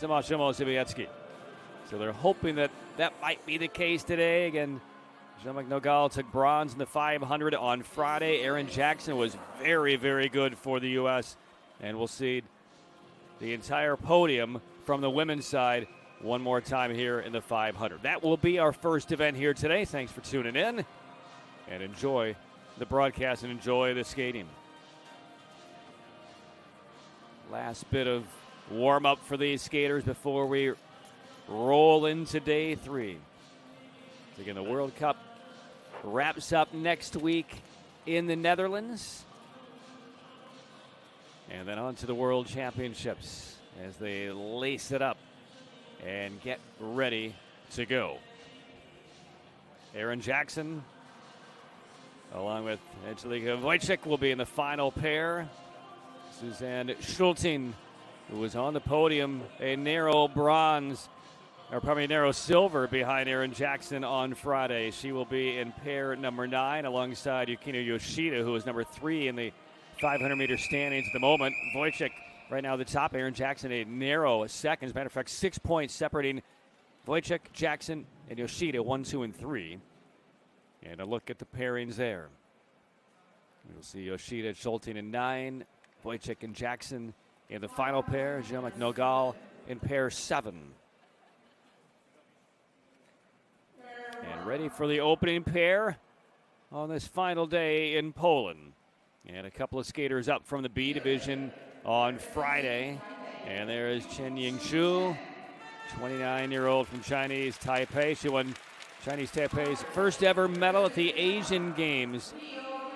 Tomaszow. So they're hoping that might be the case today. Again, Jean-Marc Nogal took bronze in the 500 on Friday. Erin Jackson was very, very good for the U.S. And we'll see the entire podium from the women's side one more time here in the 500. That will be our first event here today. Thanks for tuning in. And enjoy the broadcast and enjoy the skating. Last bit of warm-up for these skaters before we roll into day 3. Again, the World Cup wraps up next week in the Netherlands. And then on to the World Championships as they lace it up and get ready to go. Erin Jackson, along with Angelika Wojcik, will be in the final pair. Suzanne Schulting, who was on the podium, a narrow silver behind Erin Jackson on Friday. She will be in pair number 9 alongside Yukino Yoshida, who is number 3 in the 500-meter standings at the moment. Wojcik right now at the top. Erin Jackson a narrow second. As a matter of fact, 6 points separating Wojcik, Jackson, and Yoshida, 1, 2, and 3. And a look at the pairings there. You'll see Yoshida, Schulting in 9, Wojcik and Jackson in the final pair. Jean-Marc Nogal in pair 7. And ready for the opening pair on this final day in Poland. And a couple of skaters up from the B division on Friday. And there is Chen Yingzhu, 29-year-old from Chinese Taipei. She won Chinese Taipei's first ever medal at the Asian Games,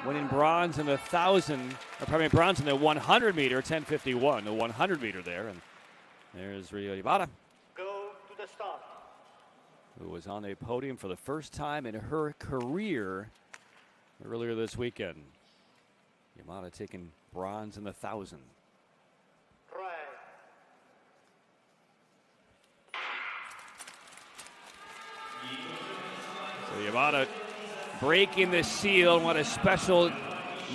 winning bronze in the 100 meter, 10:51, the 100 meter there. And there's Rio Yamada, Go to the start. who was on the podium for the first time in her career earlier this weekend. Yamada taking bronze in the 1,000. Right. So Yamada breaking the seal. What a special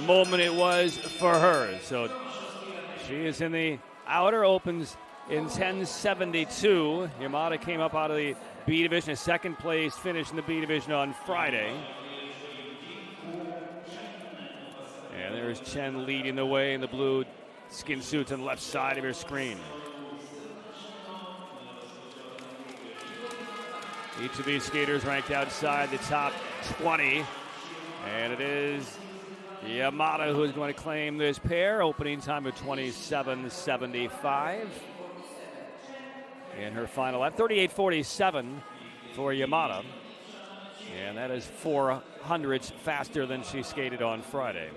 moment it was for her. So she is in the outer, opens in 10:72. Yamada came up out of the B division, a second place finish in the B division on Friday. And there's Chen leading the way in the blue skin suit on the left side of your screen. Each of these skaters ranked outside the top 20. And it is Yamada who is going to claim this pair. Opening time of 27:75. In her final lap, 38:47 for Yamada. And that is 400ths faster than she skated on Friday.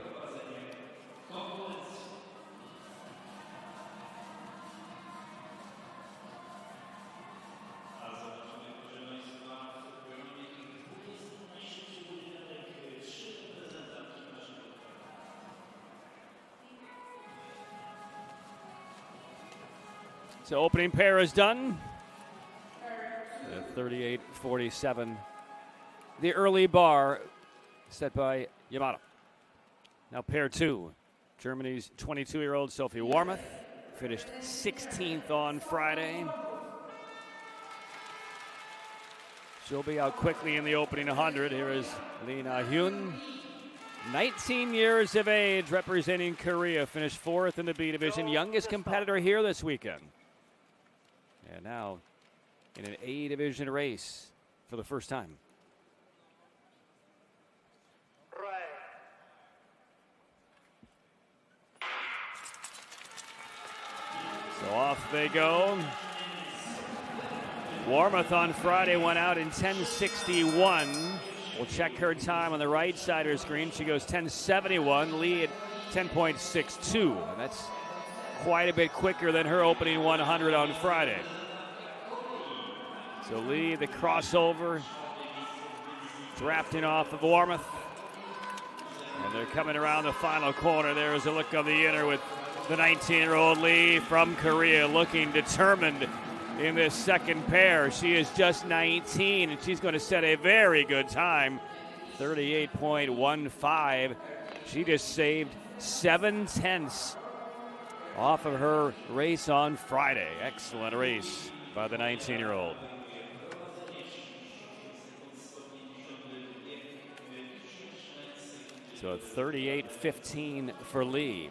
So opening pair is done. 38:47. The early bar set by Yamada. Now pair 2. Germany's 22-year-old Sophie Warmoth finished 16th on Friday. She'll be out quickly in the opening 100. Here is Lee Na-hyun. 19 years of age, representing Korea. Finished 4th in the B division. Youngest competitor here this weekend. And now in an A division race for the first time. Right. So off they go. Warmoth on Friday went out in 10:61. We'll check her time on the right side of her screen. She goes 10:71. Lee at 10.62. And that's quite a bit quicker than her opening 100 on Friday. So Lee, the crossover, drafting off of Warmoth. And they're coming around the final corner. There's a look on the inner with the 19-year-old Lee from Korea looking determined in this second pair. She is just 19, and she's going to set a very good time, 38.15. She just saved 7/10 off of her race on Friday. Excellent race by the 19-year-old. So 38:15 for Lee.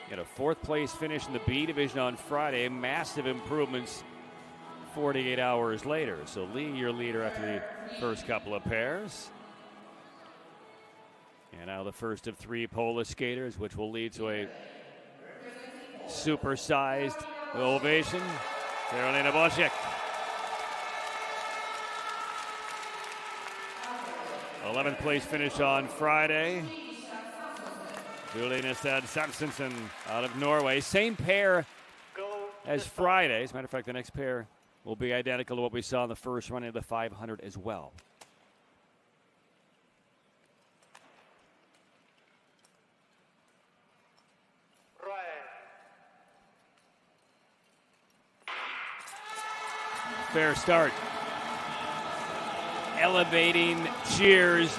Got a 4th place finish in the B division on Friday. Massive improvements 48 hours later. So Lee, your leader after the first couple of pairs. And now the first of 3 Polish skaters, which will lead to a supersized ovation. Karolina Wojcik. 11th place finish on Friday. Juliana Samsonsen out of Norway. Same pair as Friday. As a matter of fact, the next pair will be identical to what we saw in the first run of the 500 as well. Fair start. Elevating cheers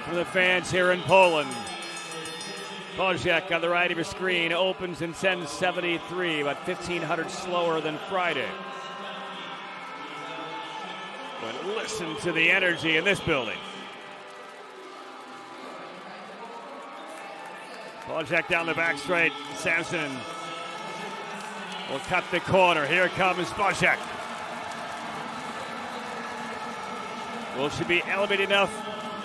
from the fans here in Poland. Wojcik on the right of your screen opens in 10:73, about 1,500 slower than Friday. But listen to the energy in this building. Wojcik down the back straight. Samson will cut the corner. Here comes Wojcik. Will she be elevated enough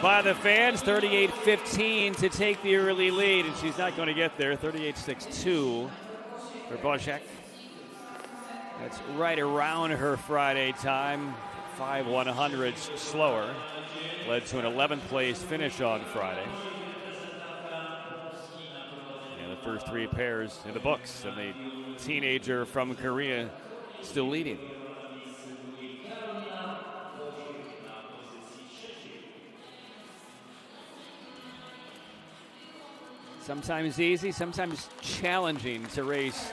by the fans? 38:15 to take the early lead, and she's not going to get there. 38:62 for Wojcik. That's right around her Friday time. 5/100ths slower. Led to an 11th place finish on Friday. And the first 3 pairs in the books, and the teenager from Korea still leading. Sometimes easy, sometimes challenging to race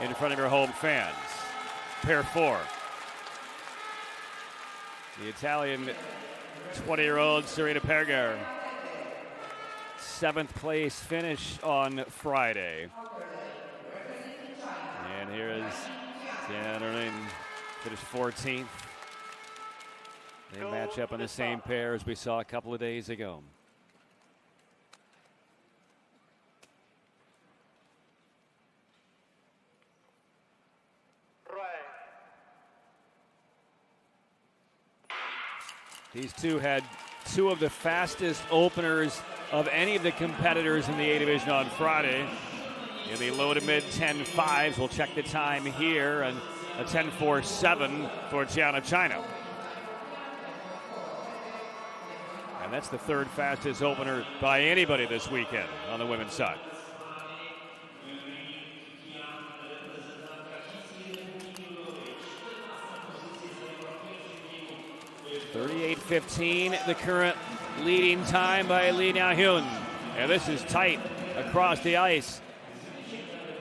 in front of your home fans. Pair 4. The Italian 20-year-old Serena Perger. 7th place finish on Friday. And here is Tiana finished 14th. They match up on the same pair as we saw a couple of days ago. These two had 2 of the fastest openers of any of the competitors in the A division on Friday. In the low to mid 10.5s, we'll check the time here, and a 10.47 for Gianna China. And that's the 3rd fastest opener by anybody this weekend on the women's side. .38.15, the current leading time by Lee Na-hyun. And this is tight across the ice.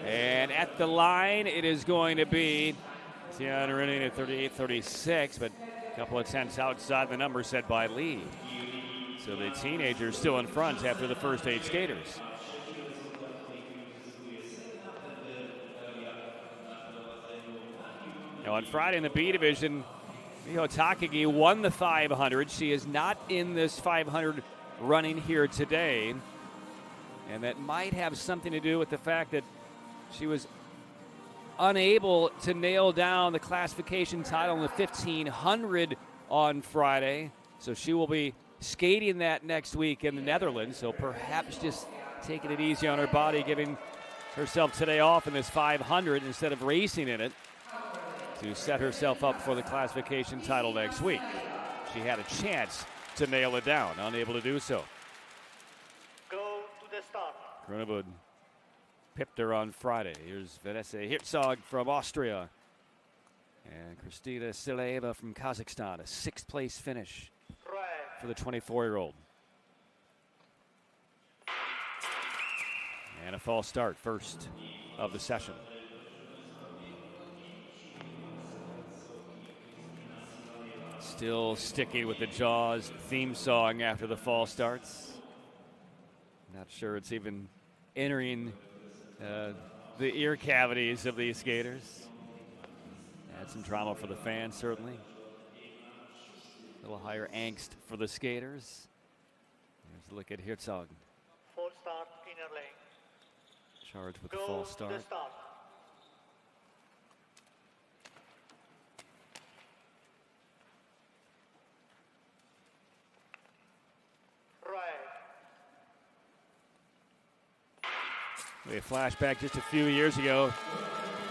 And at the line, it is going to be Tiana running at 38.36, but a couple of tenths outside the number set by Lee. So the teenager's still in front after the first 8 skaters. Now on Friday in the B division, Miho Takagi won the 500. She is not in this 500 running here today. And that might have something to do with the fact that she was unable to nail down the classification title in the 1500 on Friday. So she will be skating that next week in the Netherlands. So perhaps just taking it easy on her body, giving herself today off in this 500 instead of racing in it, to set herself up for the classification title next week. She had a chance to nail it down, unable to do so. Go to the start. Grunewald pipped her on Friday. Here's Vanessa Herzog from Austria. And Kristina Sileva from Kazakhstan. A 6th place finish for the 24-year-old. And a false start, first of the session. Still sticking with the Jaws theme song after the false starts. Not sure it's even entering the ear cavities of these skaters. Add some drama for the fans, certainly. A little higher angst for the skaters. Here's a look at Herzog. False start, inner lane. Charged with the Go false to start. the start. Right. We flashback just a few years ago.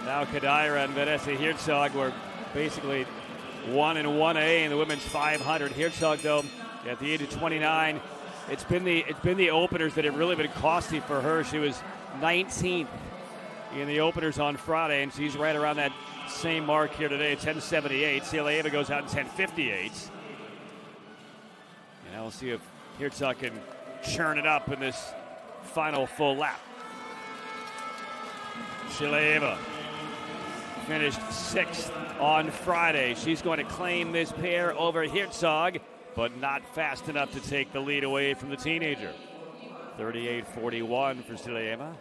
Now Kadaira and Vanessa Herzog were basically 1 and 1A in the women's 500. Herzog, though, at the age of 29, it's been the openers that have really been costly for her. She was 19th in the openers on Friday, and she's right around that same mark here today, 10:78. Silieva goes out in 10:58. And we'll see if Herzog can churn it up in this final full lap. Silieva finished 6th on Friday. She's going to claim this pair over Herzog, but not fast enough to take the lead away from the teenager. 38-41 for Silieva.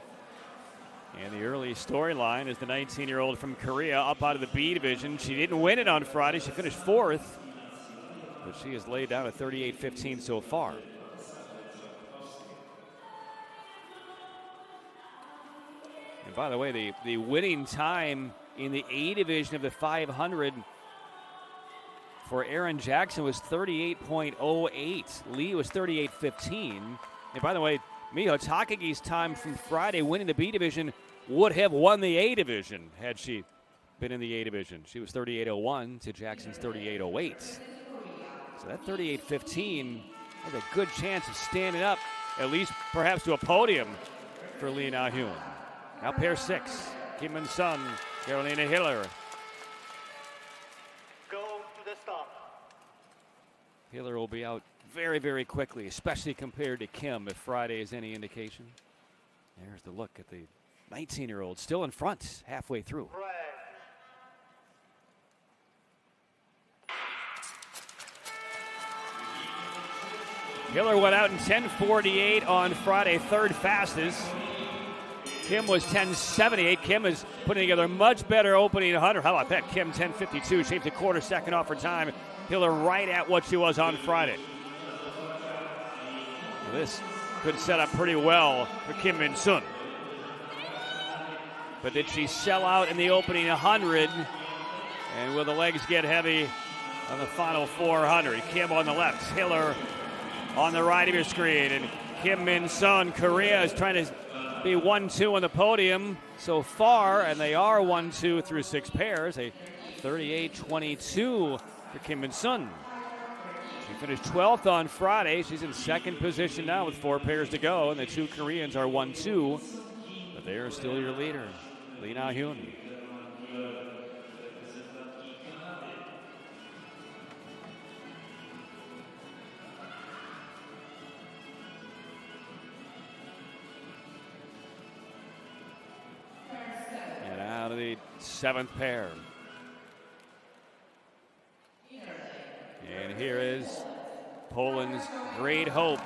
And the early storyline is the 19-year-old from Korea up out of the B division. She didn't win it on Friday. She finished 4th, but she has laid down a 38-15 so far. And by the way, the winning time in the A division of the 500 for Aaron Jackson was 38.08. Lee was 38.15. And by the way, Miho Takagi's time from Friday winning the B division would have won the A division had she been in the A division. She was 38.01 to Jackson's 38.08. So that 38.15 has a good chance of standing up, at least perhaps to a podium for Lee Na-hyun. Now pair 6, Kim Min-sun, Carolina Hiller. Go to the start. Hiller will be out very, very quickly, especially compared to Kim, if Friday is any indication. There's the look at the 19-year-old, still in front, halfway through. Right. Hiller went out in 10:48 on Friday, 3rd fastest. Kim was 10:78. Kim is putting together a much better opening 100. How about that? Kim 10:52, shaved a quarter second off her time. Hiller right at what she was on Friday. Well, this could set up pretty well for Kim Min-sun. But did she sell out in the opening 100? And will the legs get heavy on the final 400? Kim on the left, Hiller on the right of your screen. And Kim Min-sun, Korea, is trying to be 1-2 on the podium so far, and they are 1-2 through 6 pairs. A 38-22 for Kim Min-sun. She finished 12th on Friday. She's in 2nd position now with 4 pairs to go, and the 2 Koreans are 1-2. But they are still your leader, Lee Na-hyun. And out of the 7th pair. And here is Poland's great hope.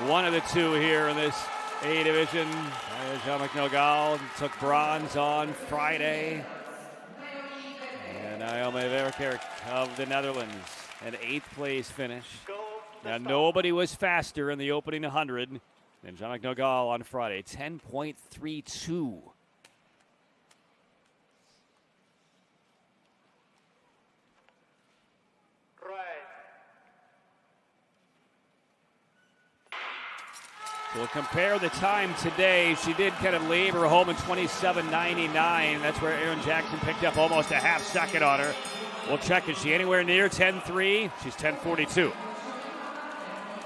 One of the 2 here in this A division. Jamek Nogal took bronze on Friday. And Naomi Verkerk of the Netherlands, an 8th place finish. Now nobody was faster in the opening 100 than Jamek Nogal on Friday, 10.32. We'll compare the time today. She did kind of labor home in 27.99. That's where Aaron Jackson picked up almost a half second on her. We'll check. Is she anywhere near 10.3? She's 10.42.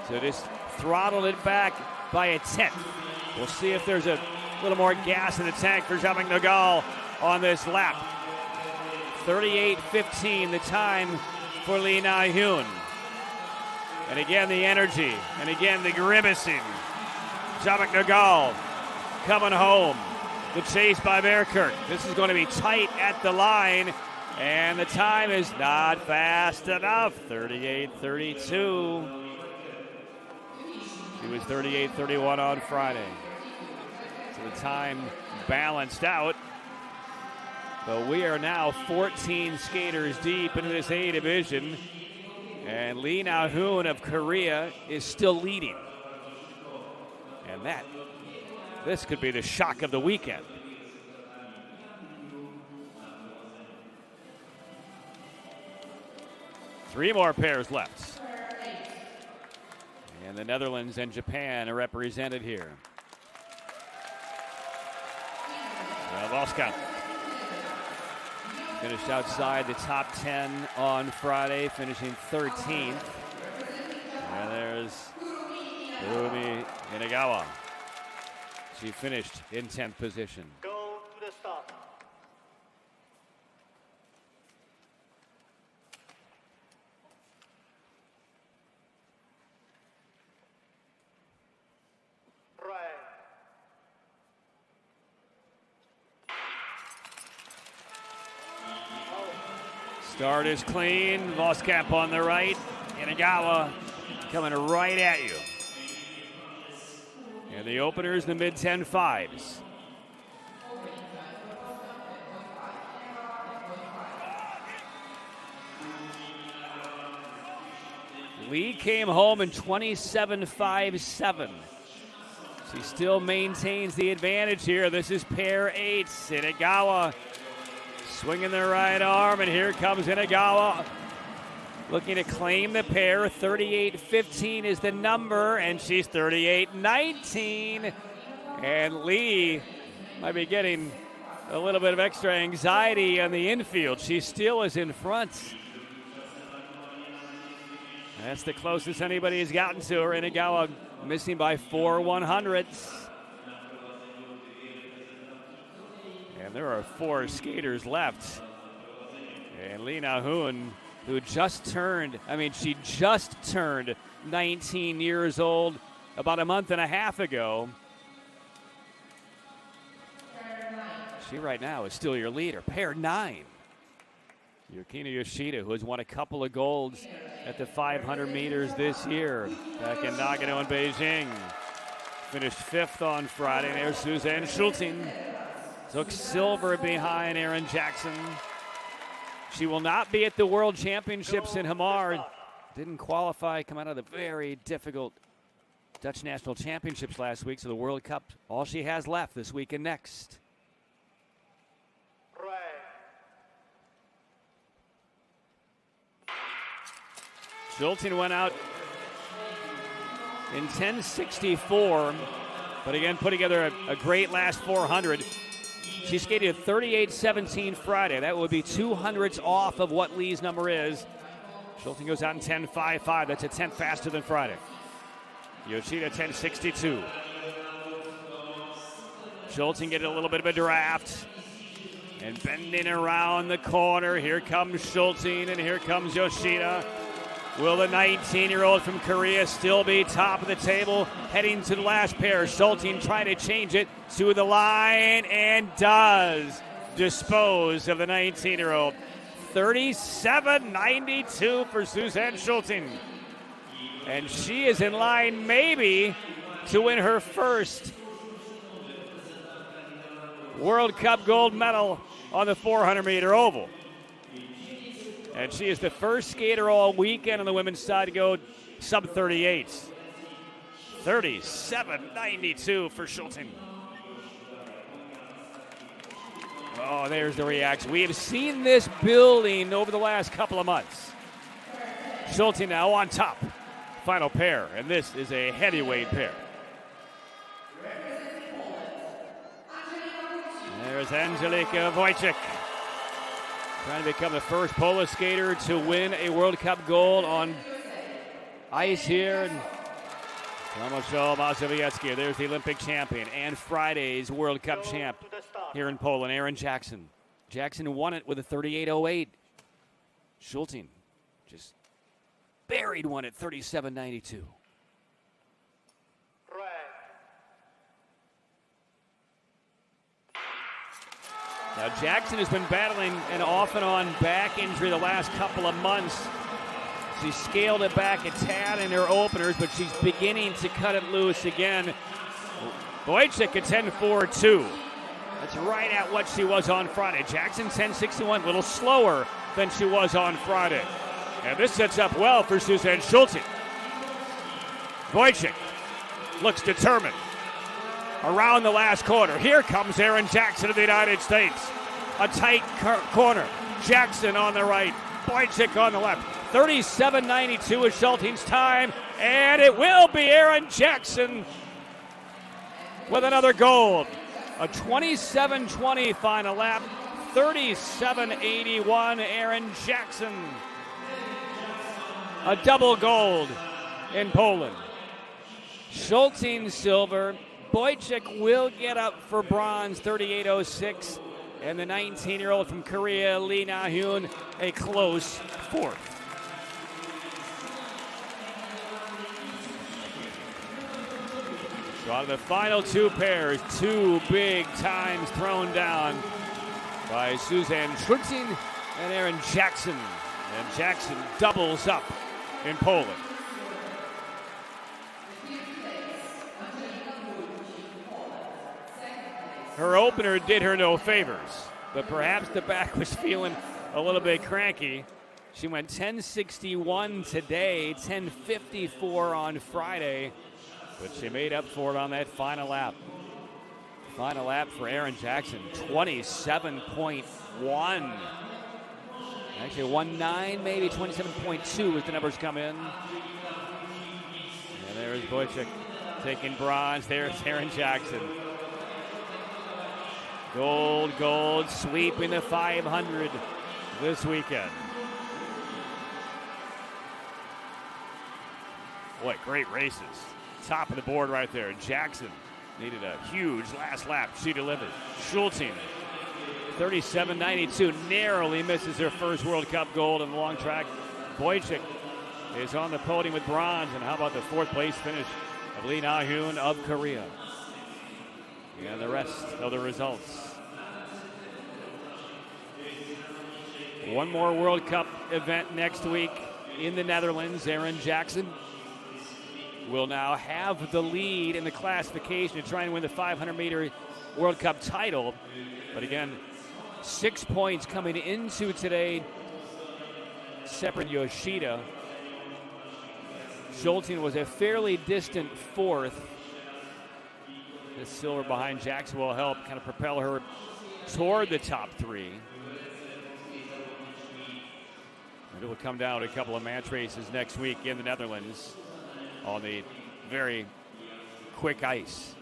So just throttled it back by a 10th. We'll see if there's a little more gas in the tank for Jamek Nogal on this lap. 38.15 the time for Lee Na-hyun. And again, the energy. And again, the grimacing. Jamek Nogal coming home. The chase by Verkerk. This is going to be tight at the line. And the time is not fast enough. 38.32. She was 38-31 on Friday. So the time balanced out. But we are now 14 skaters deep into this A division. And Lee Na-hoon of Korea is still leading. And this could be the shock of the weekend. Three more pairs left. And the Netherlands and Japan are represented here. Voska finished outside the top 10 on Friday, finishing 13th. And there's Urumi Inagawa. She finished in 10th position. Go to the start. Right. Start is clean. Voskamp on the right. Inagawa coming right at you. And the openers, the mid-10.5s. Lee came home in 27.57. She still maintains the advantage here. This is pair 8. Inagawa swinging the right arm, and here comes Inagawa looking to claim the pair. 38.15 is the number, and she's 38.19. And Lee might be getting a little bit of extra anxiety on the infield. She still is in front. That's the closest anybody has gotten to her. Inagawa missing by 4 100ths. And there are 4 skaters left. And Lee Na-hoon, who just turned 19 years old about a month and a half ago. She right now is still your leader, pair 9. Yukino Yoshida, who has won a couple of golds at the 500 meters this year, back in Nagano and Beijing. Finished 5th on Friday. There's Suzanne Schulting. Took silver behind Erin Jackson. She will not be at the World Championships in Hamar. Didn't qualify, come out of the very difficult Dutch National Championships last week, so the World Cup, all she has left this week and next. Schulting went out in 10.64, but again put together a great last 400. She skated 38.17 Friday. That would be 200ths off of what Lee's number is. Schulting goes out in 10.55. That's a 10th faster than Friday. Yoshida 10.62. Schulting getting a little bit of a draft. And bending around the corner. Here comes Schulting and here comes Yoshida. Will the 19-year-old from Korea still be top of the table heading to the last pair? Schulting trying to change it to the line and does dispose of the 19-year-old. 37.92 for Suzanne Schulting. And she is in line maybe to win her first World Cup gold medal on the 400-meter oval. And she is the first skater all weekend on the women's side to go sub-38. 37.92 for Schulting. Oh, there's the reaction. We have seen this building over the last couple of months. Schulting now on top. Final pair, and this is a heavyweight pair. There's Angelika Wojcik, trying to become the first Polish skater to win a World Cup gold on ice here. And Tomaszow Mazowiecki, there's the Olympic champion and Friday's World Cup champ here in Poland, Erin Jackson. Jackson won it with a 38.08. Schulting just buried one at 37.92. Now, Jackson has been battling an off and on back injury the last couple of months. She scaled it back a tad in her openers, but she's beginning to cut it loose again. Wojcik at 10.42. That's right at what she was on Friday. Jackson 10.61, a little slower than she was on Friday. And this sets up well for Suzanne Schulte. Wojcik looks determined. Around the last corner. Here comes Erin Jackson of the United States. A tight corner. Jackson on the right. Wojcik on the left. 37.92 is Schulte's time. And it will be Erin Jackson with another gold. A 27.20 final lap. 37.81 Erin Jackson. A double gold in Poland. Schulte silver. Wojcik will get up for bronze, 38.06. And the 19-year-old from Korea, Lee Na-hyun, a close fourth. So out of the final two pairs, two big times thrown down by Suzanne Schulte and Erin Jackson. And Jackson doubles up in Poland. Her opener did her no favors, but perhaps the back was feeling a little bit cranky. She went 10.61 today, 10.54 on Friday, but she made up for it on that final lap. Final lap for Erin Jackson, 27.1. Actually, 1.9, maybe 27.2 as the numbers come in. And there's Wojcik taking bronze. There's Erin Jackson. Gold, gold, sweeping the 500 this weekend. Boy, great races. Top of the board right there. Jackson needed a huge last lap. She delivered. Schulte, 37.92, narrowly misses her first World Cup gold in the long track. Wojcik is on the podium with bronze. And how about the fourth place finish of Lee Na-hyun of Korea? And the rest of the results. One more World Cup event next week in the Netherlands. Erin Jackson will now have the lead in the classification to try and win the 500-meter World Cup title. But again, 6 points coming into today. Separate Yoshida. Schulte was a fairly distant fourth. The silver behind Jackson will help kind of propel her toward the top three. And it will come down to a couple of match races next week in the Netherlands on the very quick ice.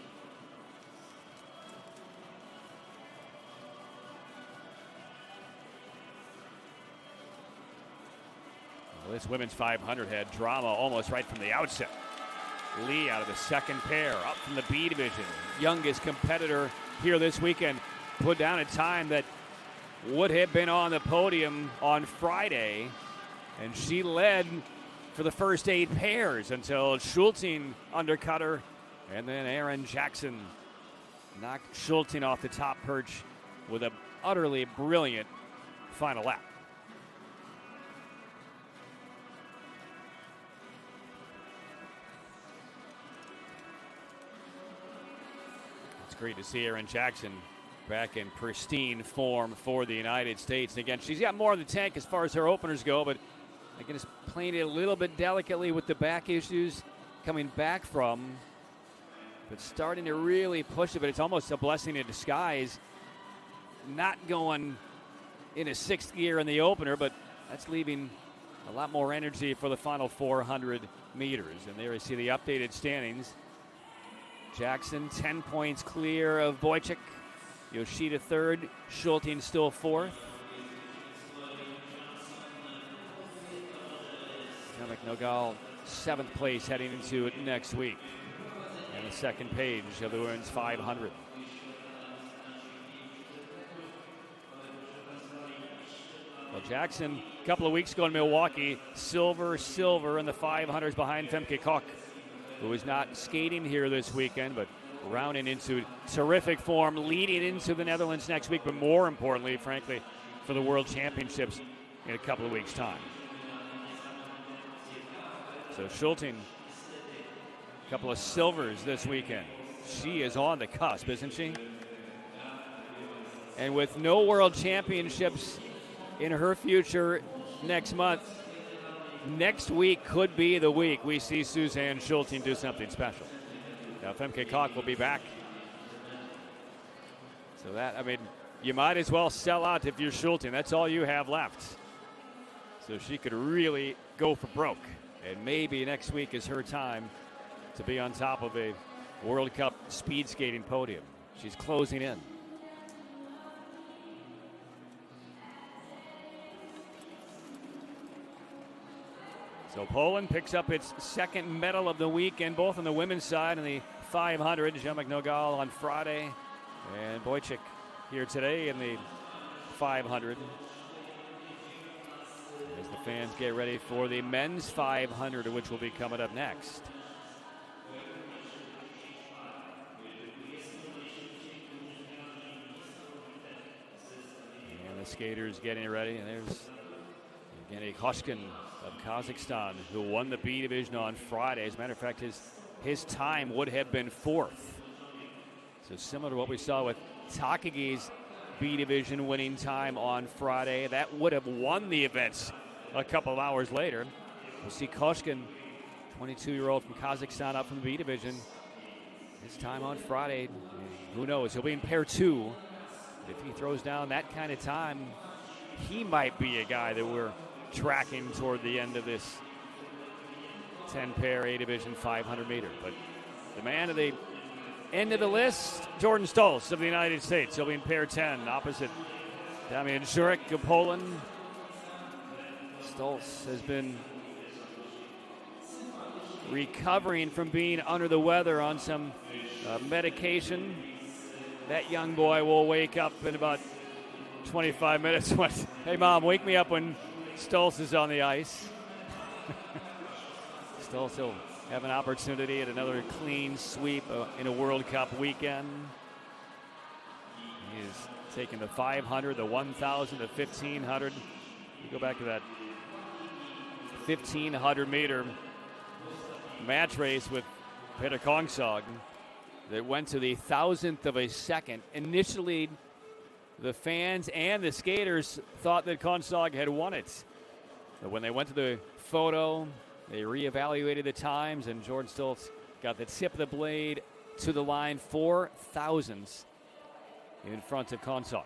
Well, this women's 500 had drama almost right from the outset. Lee out of the second pair, up from the B division. Youngest competitor here this weekend put down a time that would have been on the podium on Friday, and she led for the first 8 pairs until Schulte undercut her, and then Erin Jackson knocked Schulte off the top perch with an utterly brilliant final lap. Great to see Erin Jackson back in pristine form for the United States. And again, she's got more in the tank as far as her openers go, but again, just playing it a little bit delicately with the back issues coming back from, but starting to really push it. But it's almost a blessing in disguise, not going in a 6th gear in the opener, but that's leaving a lot more energy for the final 400 meters. And there you see the updated standings. Jackson 10 points clear of Wojcik. Yoshida 3rd. Schulte still 4th. Tomek Nogal 7th place heading into it next week. And the second page of the women's 500. Well, Jackson, a couple of weeks ago in Milwaukee, silver in the 500s behind Femke Koch, who is not skating here this weekend, but rounding into terrific form, leading into the Netherlands next week, but more importantly, frankly, for the World Championships in a couple of weeks' time. So Schulting, a couple of silvers this weekend. She is on the cusp, isn't she? And with no world championships in her future next month, next week could be the week we see Suzanne Schulting do something special. Now, Femke Koch will be back. So that, I mean, you might as well sell out if you're Schulting. That's all you have left. So she could really go for broke. And maybe next week is her time to be on top of a World Cup speed skating podium. She's closing in. So Poland picks up its second medal of the weekend, both on the women's side and the 500. Ziomek Nogal on Friday, and Wojcik here today in the 500. As the fans get ready for the men's 500, which will be coming up next. And the skaters getting ready, and there's Evgeny Koshkin of Kazakhstan, who won the B division on Friday. As a matter of fact, his time would have been fourth. So similar to what we saw with Takagi's B division winning time on Friday, that would have won the events a couple of hours later. We'll see Koshkin, 22-year-old from Kazakhstan, up from the B division. His time on Friday, who knows? He'll be in pair 2. If he throws down that kind of time, he might be a guy that we're tracking toward the end of this 10-pair A-Division 500-meter. But the man at the end of the list, Jordan Stolz of the United States. He'll be in pair 10, opposite Damian Jurek of Poland. Stolz has been recovering from being under the weather on some medication. That young boy will wake up in about 25 minutes. Hey, Mom, wake me up when Stolz is on the ice. Stolz will have an opportunity at another clean sweep in a World Cup weekend. He is taking the 500, the 1,000, the 1,500. You go back to that 1,500-meter match race with Peter Kongsog that went to the 1,000th of a second. Initially, the fans and the skaters thought that Kongsog had won it. But when they went to the photo, they reevaluated the times, and Jordan Stolz got the tip of the blade to the line 4 thousandths in front of Kongsog.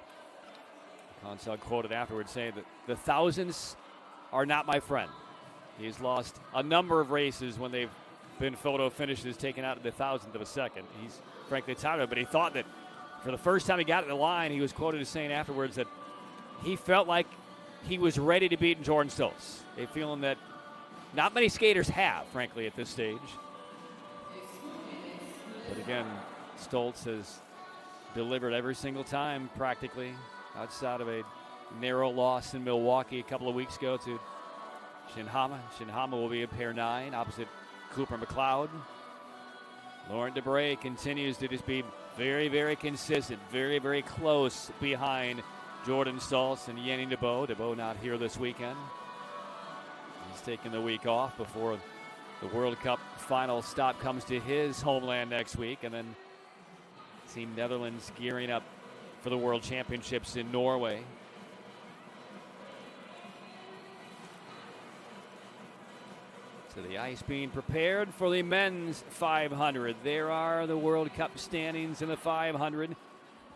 Kongsog quoted afterwards saying that the thousands are not my friend. He's lost a number of races when they've been photo finishes taken out at the 1,000th of a second. He's frankly tired of it, but he thought that for the first time he got in the line, he was quoted as saying afterwards that he felt like he was ready to beat Jordan Stolz. A feeling that not many skaters have, frankly, at this stage. But again, Stolz has delivered every single time, practically, outside of a narrow loss in Milwaukee a couple of weeks ago to Shinhama. Shinhama will be in pair 9, opposite Cooper McLeod. Laurent Debray continues to just be very, very consistent, very, very close behind Jordan Stolz and Yanni Debeau. Debeau not here this weekend. He's taking the week off before the World Cup final stop comes to his homeland next week. And then Team Netherlands gearing up for the World Championships in Norway. So the ice being prepared for the men's 500. There are the World Cup standings in the 500.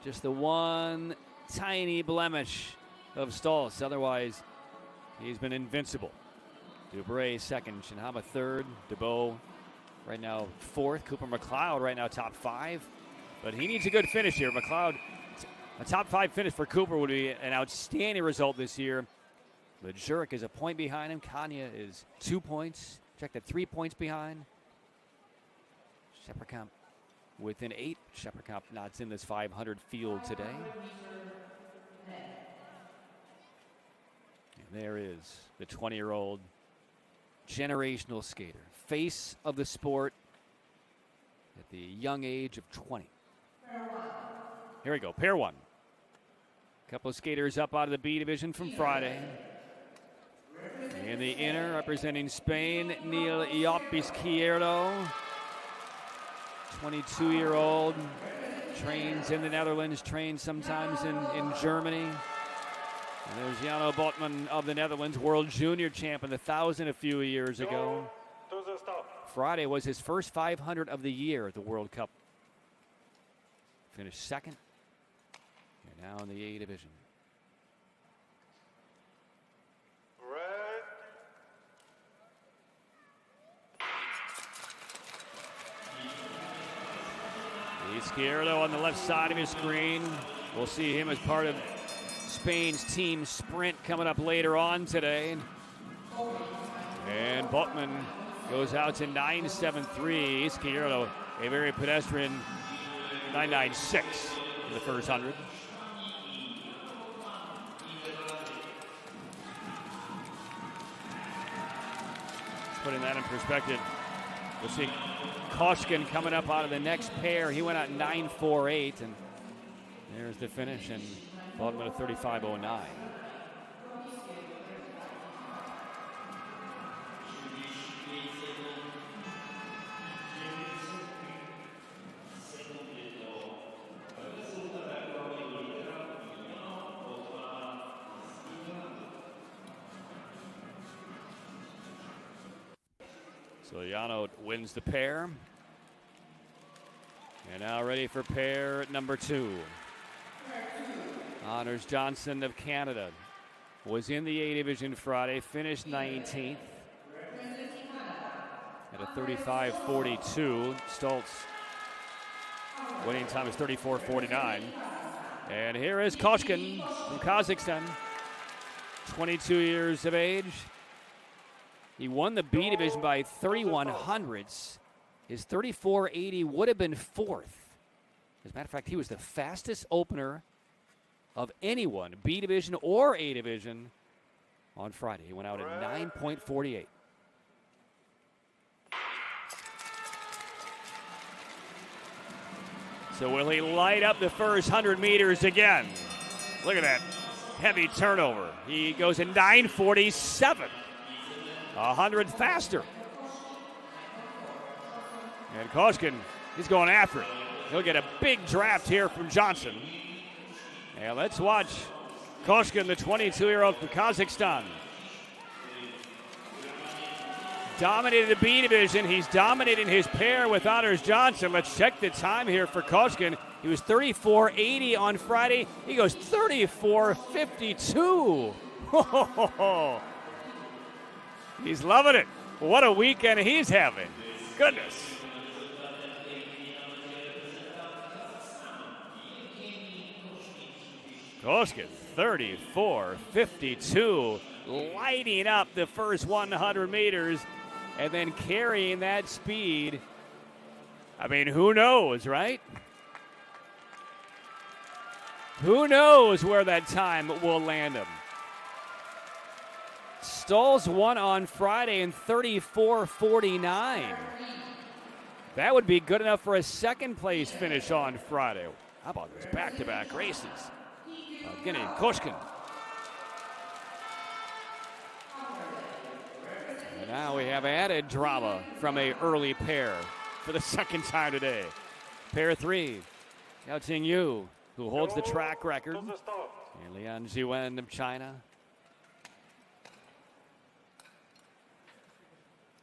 Just the one tiny blemish of Stolz. Otherwise, he's been invincible. Dubray second, Shinhama third, Debeau right now fourth, Cooper McLeod right now top 5. But he needs a good finish here. McLeod, a top 5 finish for Cooper would be an outstanding result this year. But Jurek is a point behind him. Kanya is 2 points. Check that, 3 points behind. Shepperkamp within 8. Shepperkamp not in this 500 field today. And there is the 20-year-old generational skater, face of the sport at the young age of 20. Here we go, pair 1. A couple of skaters up out of the B division from Friday. In the inner, representing Spain, Neil Izquierdo, 22-year-old, trains in the Netherlands, trains sometimes in Germany. And there's Jano Botman of the Netherlands, world junior champ in the 1,000 a few years ago. To the start. Friday was his first 500 of the year at the World Cup. Finished second. And now in the A division. Izquierdo on the left side of his screen. We'll see him as part of Spain's team sprint coming up later on today. And Botman goes out to 9.73. Izquierdo, a very pedestrian 9.96 in the first 100. Putting that in perspective, we'll see Koshkin coming up out of the next pair. He went out 9.48, and there's the finish, and Botman at 35.09. So Jano wins the pair. And now ready for pair number 2. Anders Johnson of Canada was in the A division Friday, finished 19th at a 35.42. Stoltz winning time is 34.49. And here is Koshkin from Kazakhstan, 22 years of age. He won the B division by 31 hundredths. His 34.80 would have been 4th. As a matter of fact, he was the fastest opener of anyone, B division or A division, on Friday. He went out at 9.48. So will he light up the first 100 meters again? Look at that heavy turnover. He goes at 9.47. 100 faster. And Koshkin, he's going after it. He'll get a big draft here from Johnson. And let's watch Koshkin, the 22-year-old from Kazakhstan. Dominated the B division. He's dominating his pair with Anders Johnson. Let's check the time here for Koshkin. He was 34.80 on Friday. He goes 34.52. He's loving it. What a weekend he's having. Goodness. Koshkin, 34.52, lighting up the first 100 meters and then carrying that speed. I mean, who knows, right? Who knows where that time will land him? Stoltz won on Friday in 34.49. That would be good enough for a second place finish on Friday. How about those back-to-back races? Again, Koshkin. And now we have added drama from an early pair for the second time today. Pair 3, Yao Ting-yu, who holds the track record, and Lian Jiwen of China.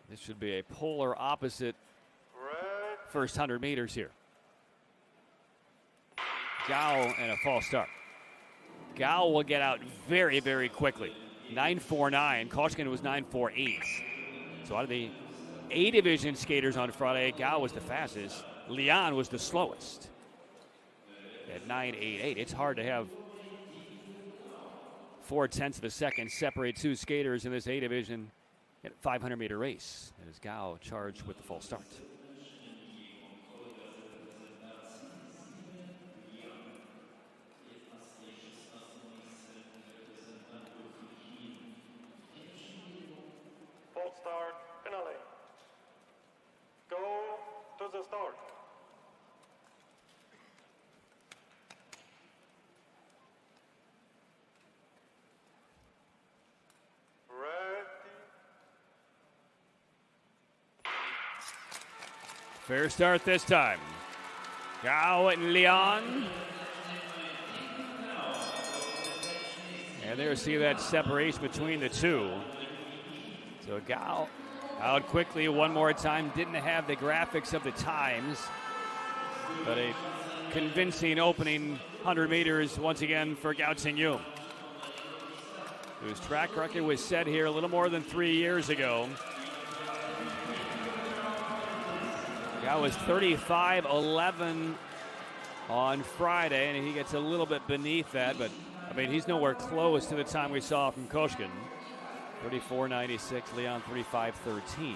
This should be a polar opposite first 100 meters here. Gao and a false start. Gao will get out very, very quickly. 9.49. Koshkin was 9.48. So out of the A division skaters on Friday, Gao was the fastest. Lian was the slowest at 9.88. It's hard to have 0.4 of a second separate two skaters in this A division at a 500-meter race. As Gao charged with the false start. False start, penalty. Go to the start. Ready, Fair start this time. Gao and Leon. And there, see that separation between the two. So Gao out quickly one more time. Didn't have the graphics of the times, but a convincing opening 100 meters once again for Gao Xingyu, whose track record was set here a little more than 3 years ago. Gao was 35-11 on Friday, and he gets a little bit beneath that, but I mean, he's nowhere close to the time we saw from Koshkin. 34.96, Leon 35.13.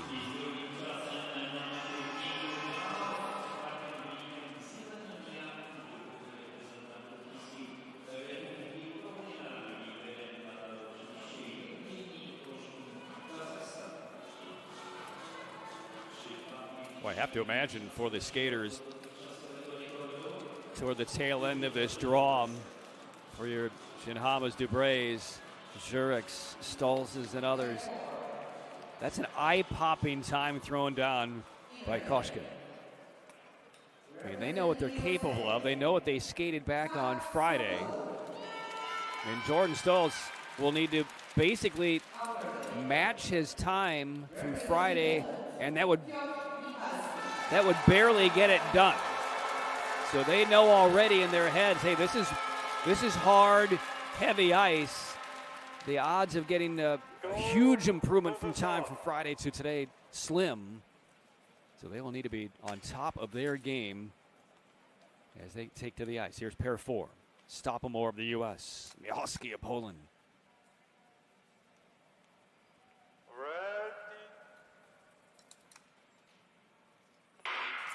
Well, I have to imagine for the skaters toward the tail end of this draw, for your Shinhamas, Dubrays, Zurichs, Stolzes, and others, that's an eye-popping time thrown down by Koshkin. I mean, they know what they're capable of. They know what they skated back on Friday. And Jordan Stolz will need to basically match his time from Friday, and that would barely get it done. So they know already in their heads, hey, this is hard, heavy ice. The odds of getting a huge improvement from time from Friday to today, slim. So they will need to be on top of their game as they take to the ice. Here's pair 4. Stopamore of the U.S. Michalski of Poland.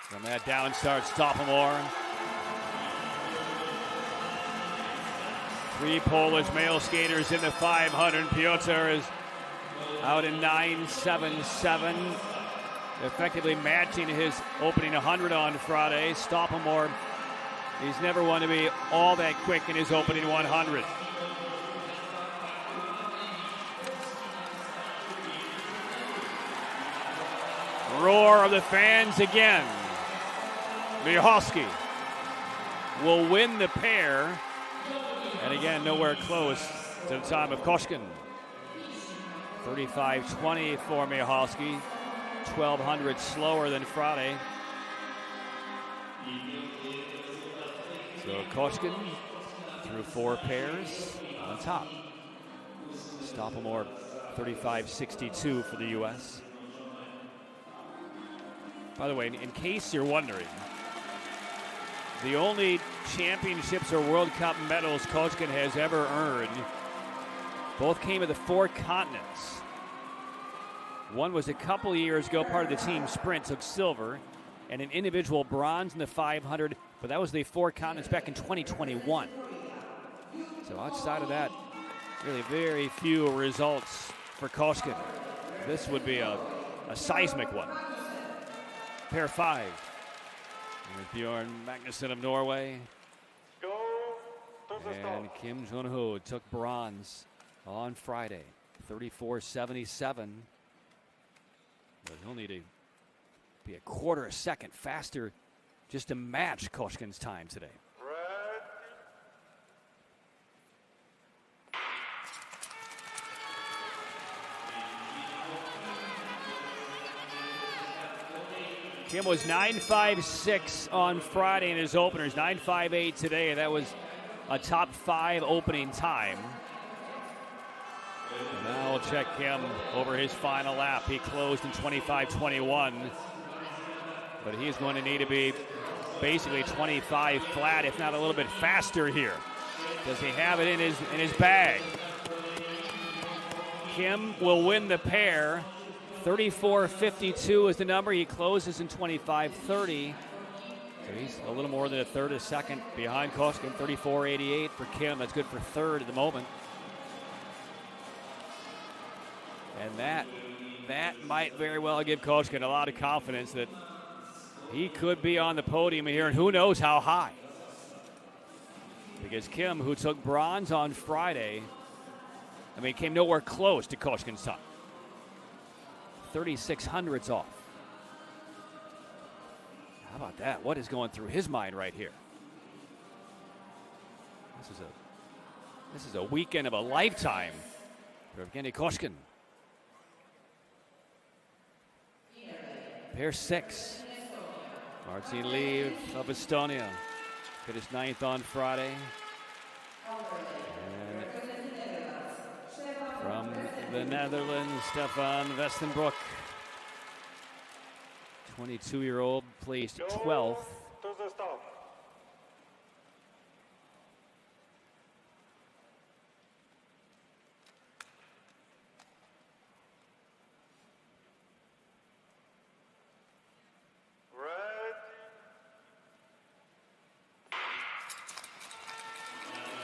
From that down start, Stopamore. 3 Polish male skaters in the 500. Piotr is out in 9.77, effectively matching his opening 100 on Friday. Stopamore, he's never one to be all that quick in his opening 100. Roar of the fans again. Michalski will win the pair. And again, nowhere close to the time of Koshkin. 35-20 for Michalski. 1,200 slower than Friday. So Koshkin through 4 pairs on top. Stopamore 35-62 for the U.S. By the way, in case you're wondering, the only championships or World Cup medals Koshkin has ever earned both came at the 4 continents. One was a couple years ago, part of the team sprint, took silver, and an individual bronze in the 500, but that was the 4 continents back in 2021. So outside of that, really very few results for Koshkin. This would be a seismic one. Pair 5. With Bjorn Magnuson of Norway. And Kim Jun-ho took bronze on Friday, 34.77. But he'll need to be a quarter a second faster just to match Koshkin's time today. Kim was 9.56 on Friday in his openers, 9.58 today, and that was a top 5 opening time. And now we'll check Kim over his final lap. He closed in 25.21, but he's going to need to be basically 25 flat, if not a little bit faster here. Does he have it in his bag? Kim will win the pair. 34.52 is the number. He closes in 25.30. So he's a little more than a third of a second behind Koshkin. 34.88 for Kim. That's good for third at the moment. And that might very well give Koshkin a lot of confidence that he could be on the podium here, and who knows how high. Because Kim, who took bronze on Friday, I mean, came nowhere close to Koshkin's time. 3,600s off. How about that? What is going through his mind right here? This is a weekend of a lifetime for Evgeny Koshkin. Pair 6. Martin Liev of Estonia finished 9th on Friday. And from the Netherlands, Stefan Westenbroek, 22-year-old, placed 12th. To the start.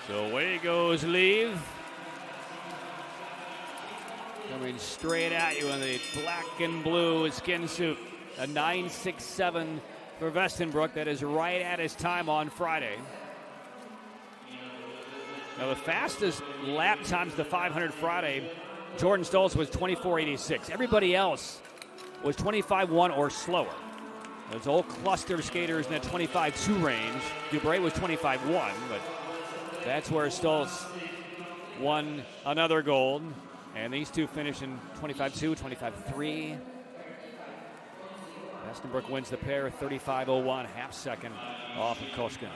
So away goes Liev. Coming straight at you in the black and blue skin suit. A 9.67 for Westenbroek. That is right at his time on Friday. Now the fastest lap times the 500 Friday, Jordan Stoltz was 24.86. Everybody else was 25.1 or slower. There's a whole cluster of skaters in that 25.2 range. Dubray was 25.1, but that's where Stoltz won another gold. And these two finish in 25.2, 25.3. Westenbroek wins the pair 35.01, half second off of Koshkin.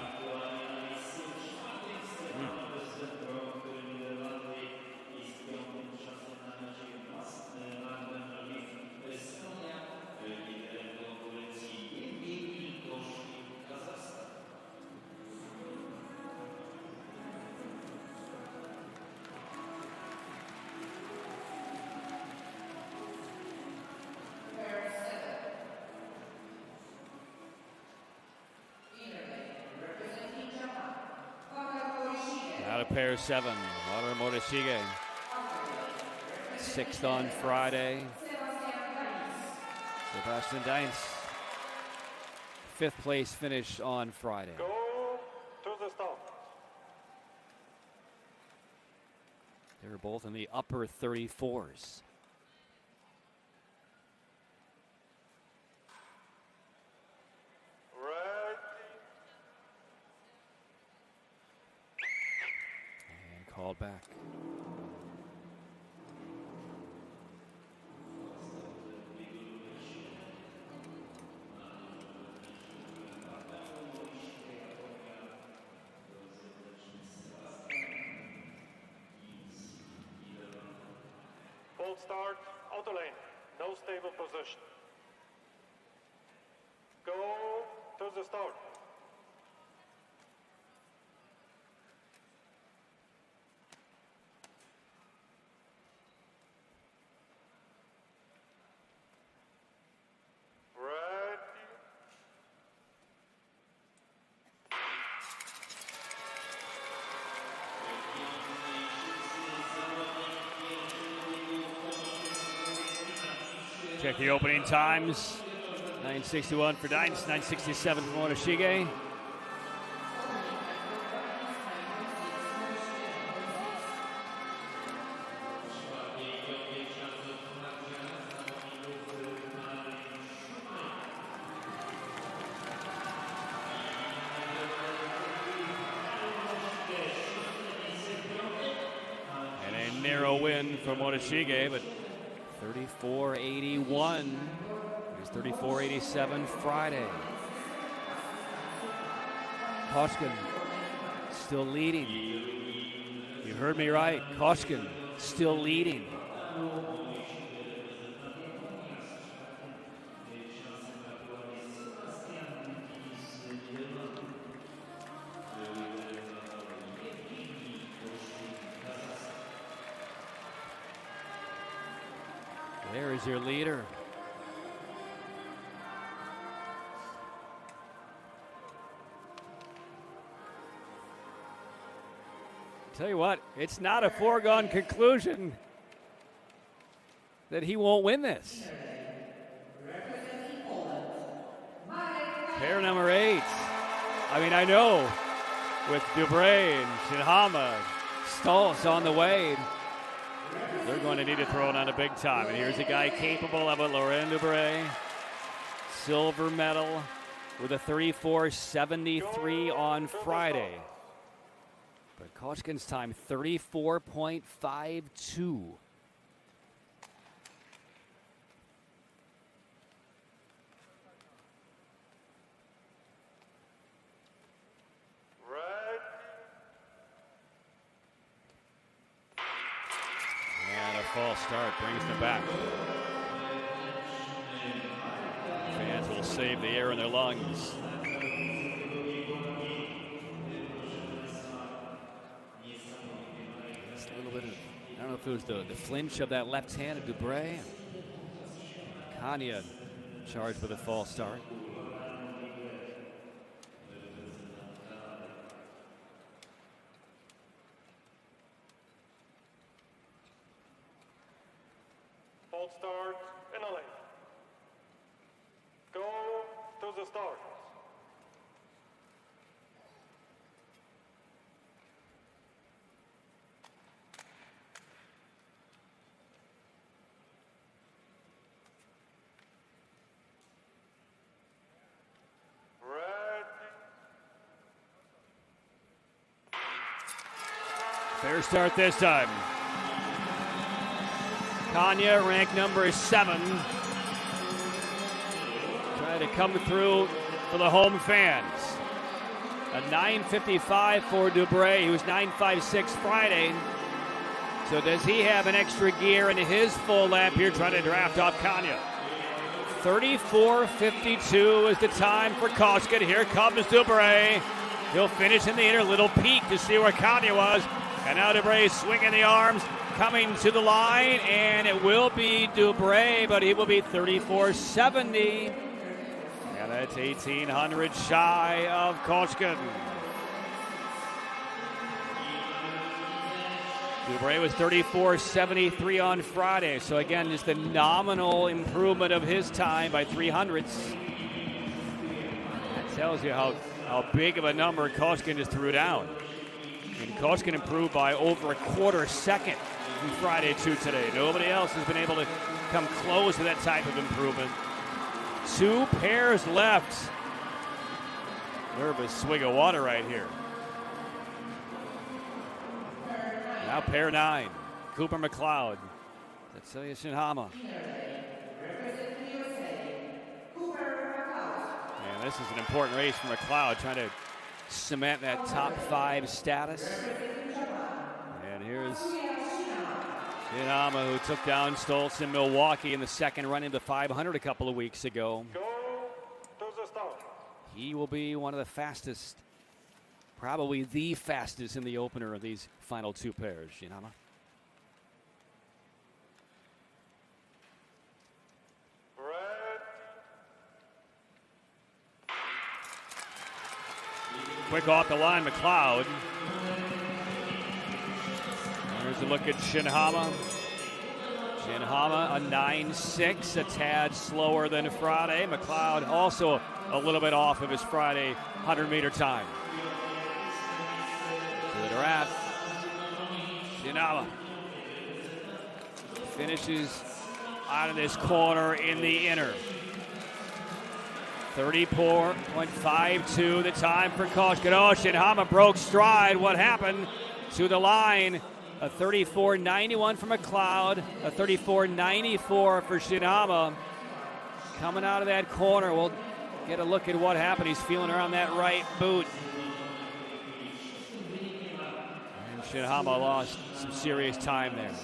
Pair 7, Wada Motashige. 6th on Friday. Sebastian Deins. 5th place finish on Friday. Go to the start. They were both in the upper 34s. Called back. Full start, auto lane, no stable position. Go to the start. Check the opening times. 9.61 for Deins, 9.67 for Motashige. And a narrow win for Motashige, but 34.81. Here's 34.87 Friday. Koshkin still leading. You heard me right. Koshkin still leading. There is your leader. Tell you what, it's not a foregone conclusion that he won't win this. Pair number 8. I mean, I know with Dubray and Shinhama, Stoltz on the way, they're going to need to throw it on a big time. And here's a guy capable of it, Laurent Dubray. Silver medal with a 34.73 on Friday. But Koshkin's time, 34.52. And a false start brings them back. Fans will save the air in their lungs. Just a little bit of, I don't know if it was the flinch of that left hand of Dubray. Kanya charged with a false start. False start in a lane. Go to the start. Fair start this time. Kanya, ranked number 7. Trying to come through for the home fans. A 9.55 for Dubray. He was 9.56 Friday. So does he have an extra gear into his full lap here, trying to draft off Kanya? 34.52 is the time for Koshkin. Here comes Dubray. He'll finish in the inner. Little peek to see where Kanya was. And now Dubray swinging the arms, coming to the line, and it will be Dubray, but he will be 34.70. And that's 1,800 shy of Koshkin. Dubray was 34.73 on Friday, so again, just the nominal improvement of his time by 300ths. That tells you how big of a number Koshkin just threw down. And Koshkin improved by over a quarter second from Friday to today. Nobody else has been able to come close to that type of improvement. 2 pairs left. Nervous swig of water right here. Now pair 9, Cooper McLeod. Tetsuya Shinhama. And this is an important race for McLeod, trying to cement that top 5 status. And here's Shinhama, who took down Stoltz in Milwaukee in the second run into 500 a couple of weeks ago. Go to the start. He will be one of the fastest, probably the fastest in the opener of these final 2 pairs, Shinhama. Quick off the line, McLeod. There's a look at Shinhama. Shinhama, a 9.6, a tad slower than Friday. McLeod also a little bit off of his Friday 100-meter time. To the draft. Shinhama finishes out of this corner in the inner. 34.52 the time for Koshkin. Oh, Shinhama broke stride. What happened to the line? A 34.91 for McLeod, a 34.94 for Shinhama. Coming out of that corner, we'll get a look at what happened. He's feeling around that right boot. And Shinhama lost some serious time there.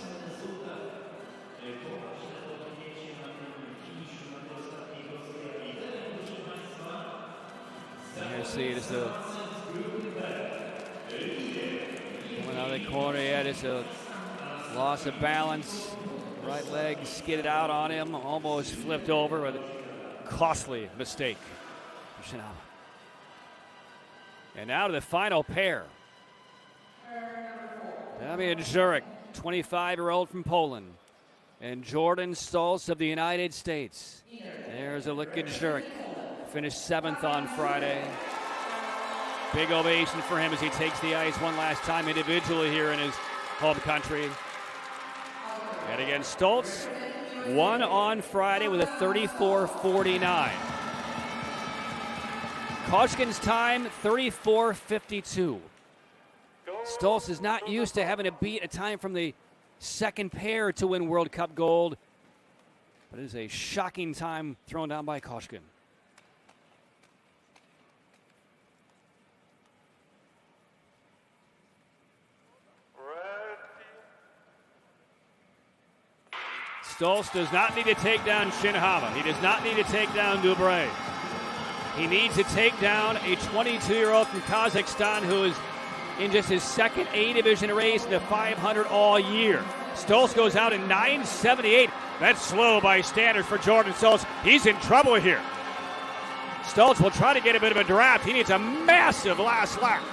See, just a coming out of the corner, yeah, just a loss of balance. Right leg skidded out on him, almost flipped over with a costly mistake for Shinhama. And now to the final pair. Damian Jurek, 25-year-old from Poland, and Jordan Stoltz of the United States. There's a look at Jurek. Finished 7th on Friday. Big ovation for him as he takes the ice one last time individually here in his home country. And again, Stoltz won on Friday with a 34.49. Koshkin's time, 34:52. Stoltz is not used to having to beat a time from the second pair to win World Cup gold, but it is a shocking time thrown down by Koshkin. Stoltz does not need to take down Shinhama. He does not need to take down Dubray. He needs to take down a 22-year-old from Kazakhstan who is in just his second A-division race in the 500 all year. Stoltz goes out in 9:78. That's slow by standards for Jordan Stoltz. He's in trouble here. Stoltz will try to get a bit of a draft. He needs a massive last lap.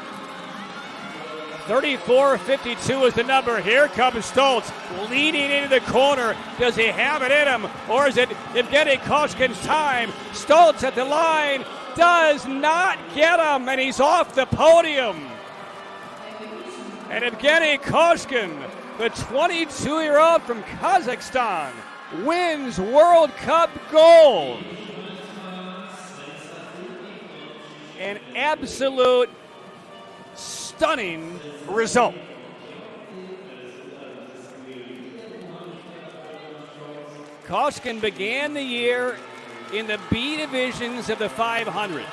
34:52 is the number. Here comes Stoltz leading into the corner. Does he have it in him, or is it Evgeny Koshkin's time? Stoltz at the line does not get him, and he's off the podium. And Evgeny Koshkin, the 22-year-old from Kazakhstan, wins World Cup gold. An absolute stunning result. Koshkin began the year in the B divisions of the 500.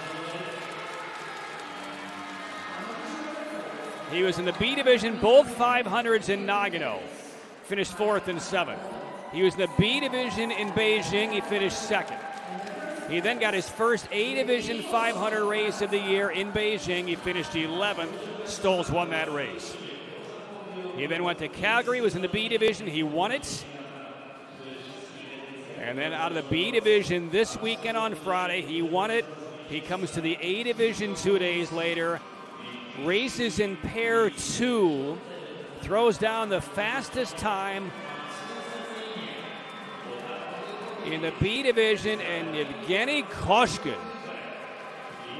He was in the B division, both 500s in Nagano. Finished 4th and 7th. He was in the B division in Beijing. He finished 2nd. He then got his first A division 500 race of the year in Beijing. He finished 11th. Stoltz won that race. He then went to Calgary, was in the B division. He won it. And then out of the B division this weekend on Friday, he won it. He comes to the A division 2 days later. Races in pair 2, throws down the fastest time in the B division, and Evgeny Koshkin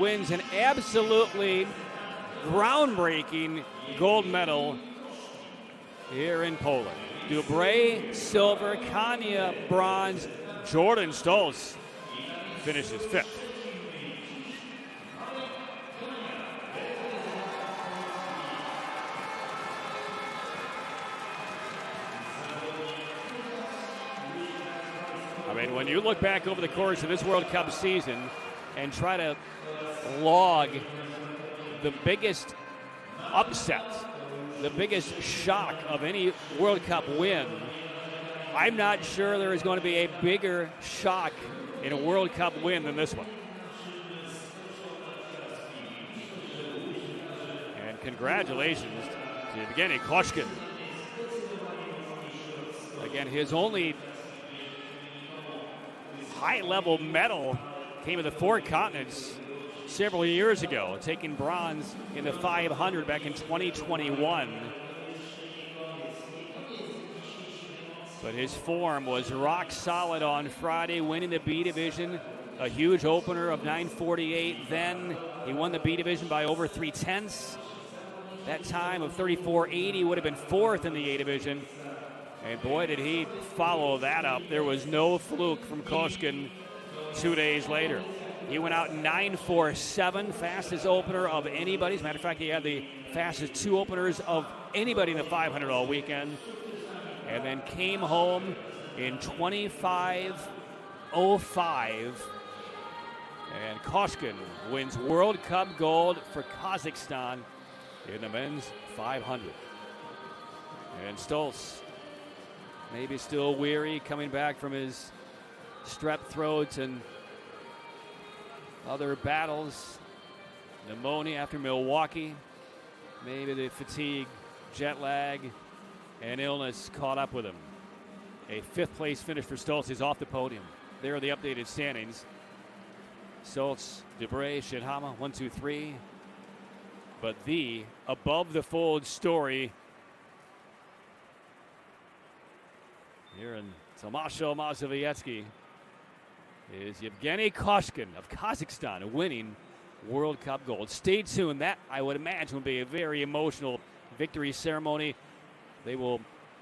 wins an absolutely groundbreaking gold medal here in Poland. Dubray, silver, Kanya, bronze. Jordan Stoltz finishes 5th. I mean, when you look back over the course of this World Cup season and try to log the biggest upset, the biggest shock of any World Cup win, I'm not sure there is going to be a bigger shock in a World Cup win than this one. And congratulations to Evgeny Koshkin. Again, his only high-level medal came in the 4 continents several years ago, taking bronze in the 500 back in 2021. But his form was rock solid on Friday, winning the B division, a huge opener of 9:48. Then he won the B division by over 3/10. That time of 34:80 would have been 4th in the A division. And boy, did he follow that up. There was no fluke from Koshkin 2 days later. He went out 9:47, fastest opener of anybody. As a matter of fact, he had the fastest 2 openers of anybody in the 500 all weekend. And then came home in 25:05. And Koshkin wins World Cup gold for Kazakhstan in the men's 500. And Stoltz, maybe still weary, coming back from his strep throat and other battles. Pneumonia after Milwaukee. Maybe the fatigue, jet lag, and illness caught up with him. A 5th place finish for Stoltz. He's off the podium. There are the updated standings. Stoltz, Dubray, Shinhama, 1, 2, 3. But the above the fold story here in Tomaszow, Mazowiecki is Evgeny Koshkin of Kazakhstan winning World Cup gold. Stay tuned. That, I would imagine, will be a very emotional victory ceremony. They will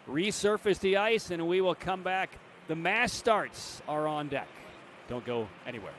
resurface the ice, and we will come back. The mass starts are on deck. Don't go anywhere.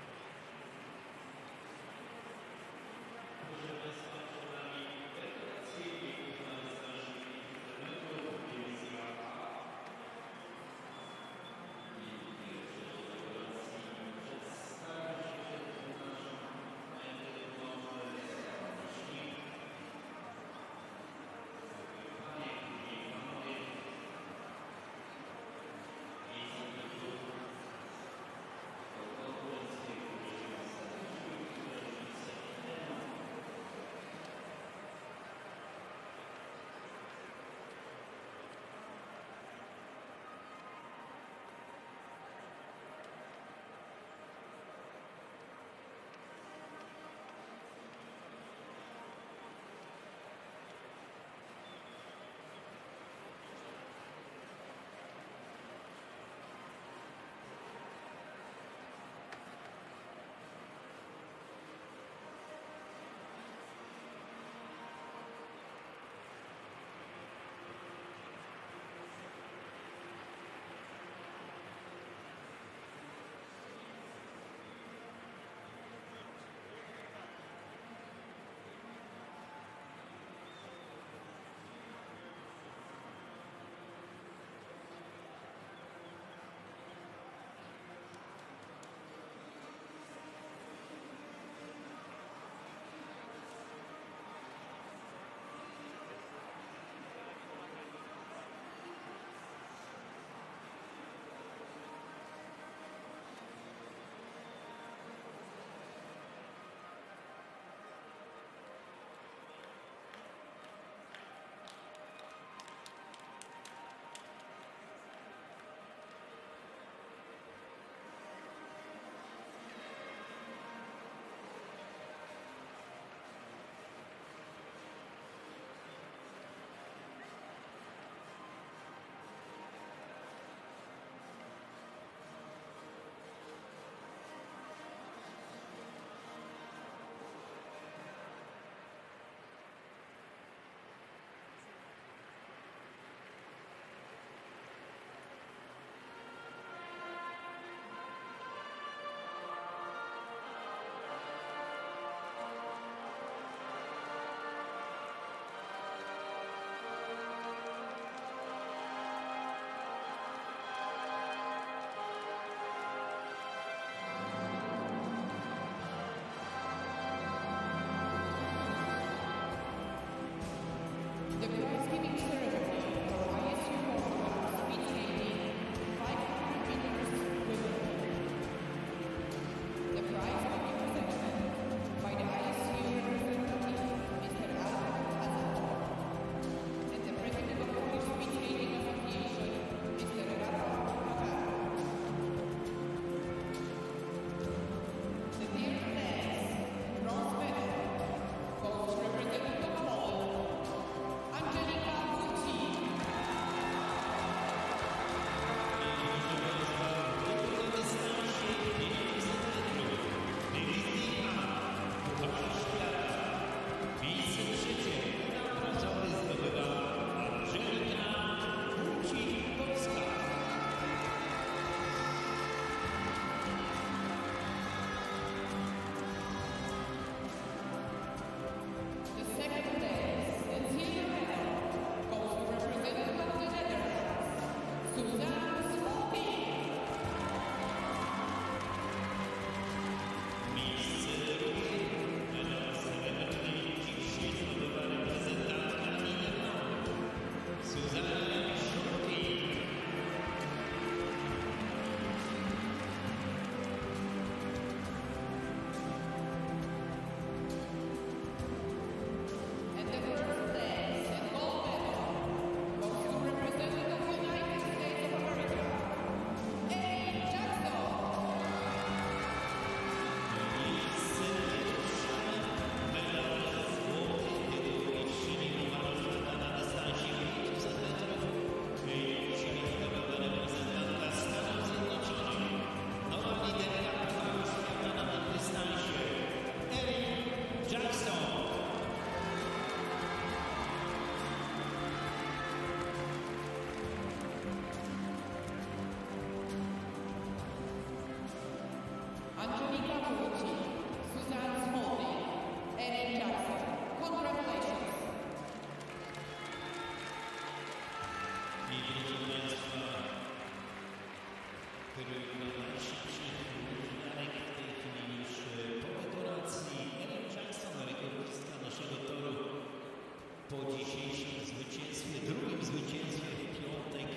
Po dzisiejszym zwycięstwie, drugim zwycięstwie w piątek,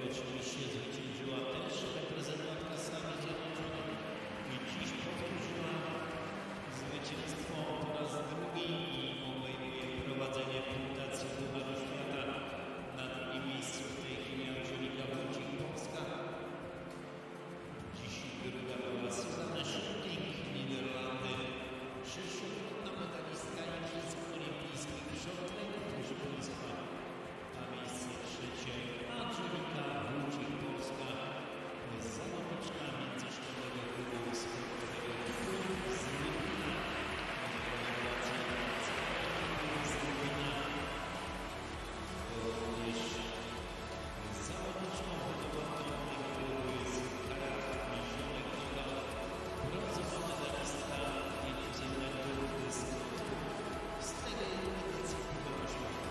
oczywiście zwyciężyła też reprezentantka Stanów Zjednoczonych i dziś powtórzyła zwycięstwo po raz drugi i obejmuje prowadzenie punktacji Pucharu Świata. Na drugim miejscu w tej chwili Angelika Wójcik, Polska. Dziś druga była Suzanna Schilling, Niderlandy. Przyszłokrotna medalistka Igrzysk Olimpijskich w shorttracku, proszę Państwa. A miejsce trzecie Angelika Wójcik, Polska. Zawodniczka międzyszkolnego klubu sportowego z Lublina. Również zawodniczką wychowaną tej klubu jest Kaja Ziomek-Noga, brązowa medalistka 500 metrów z tej edycji Pucharu Świata.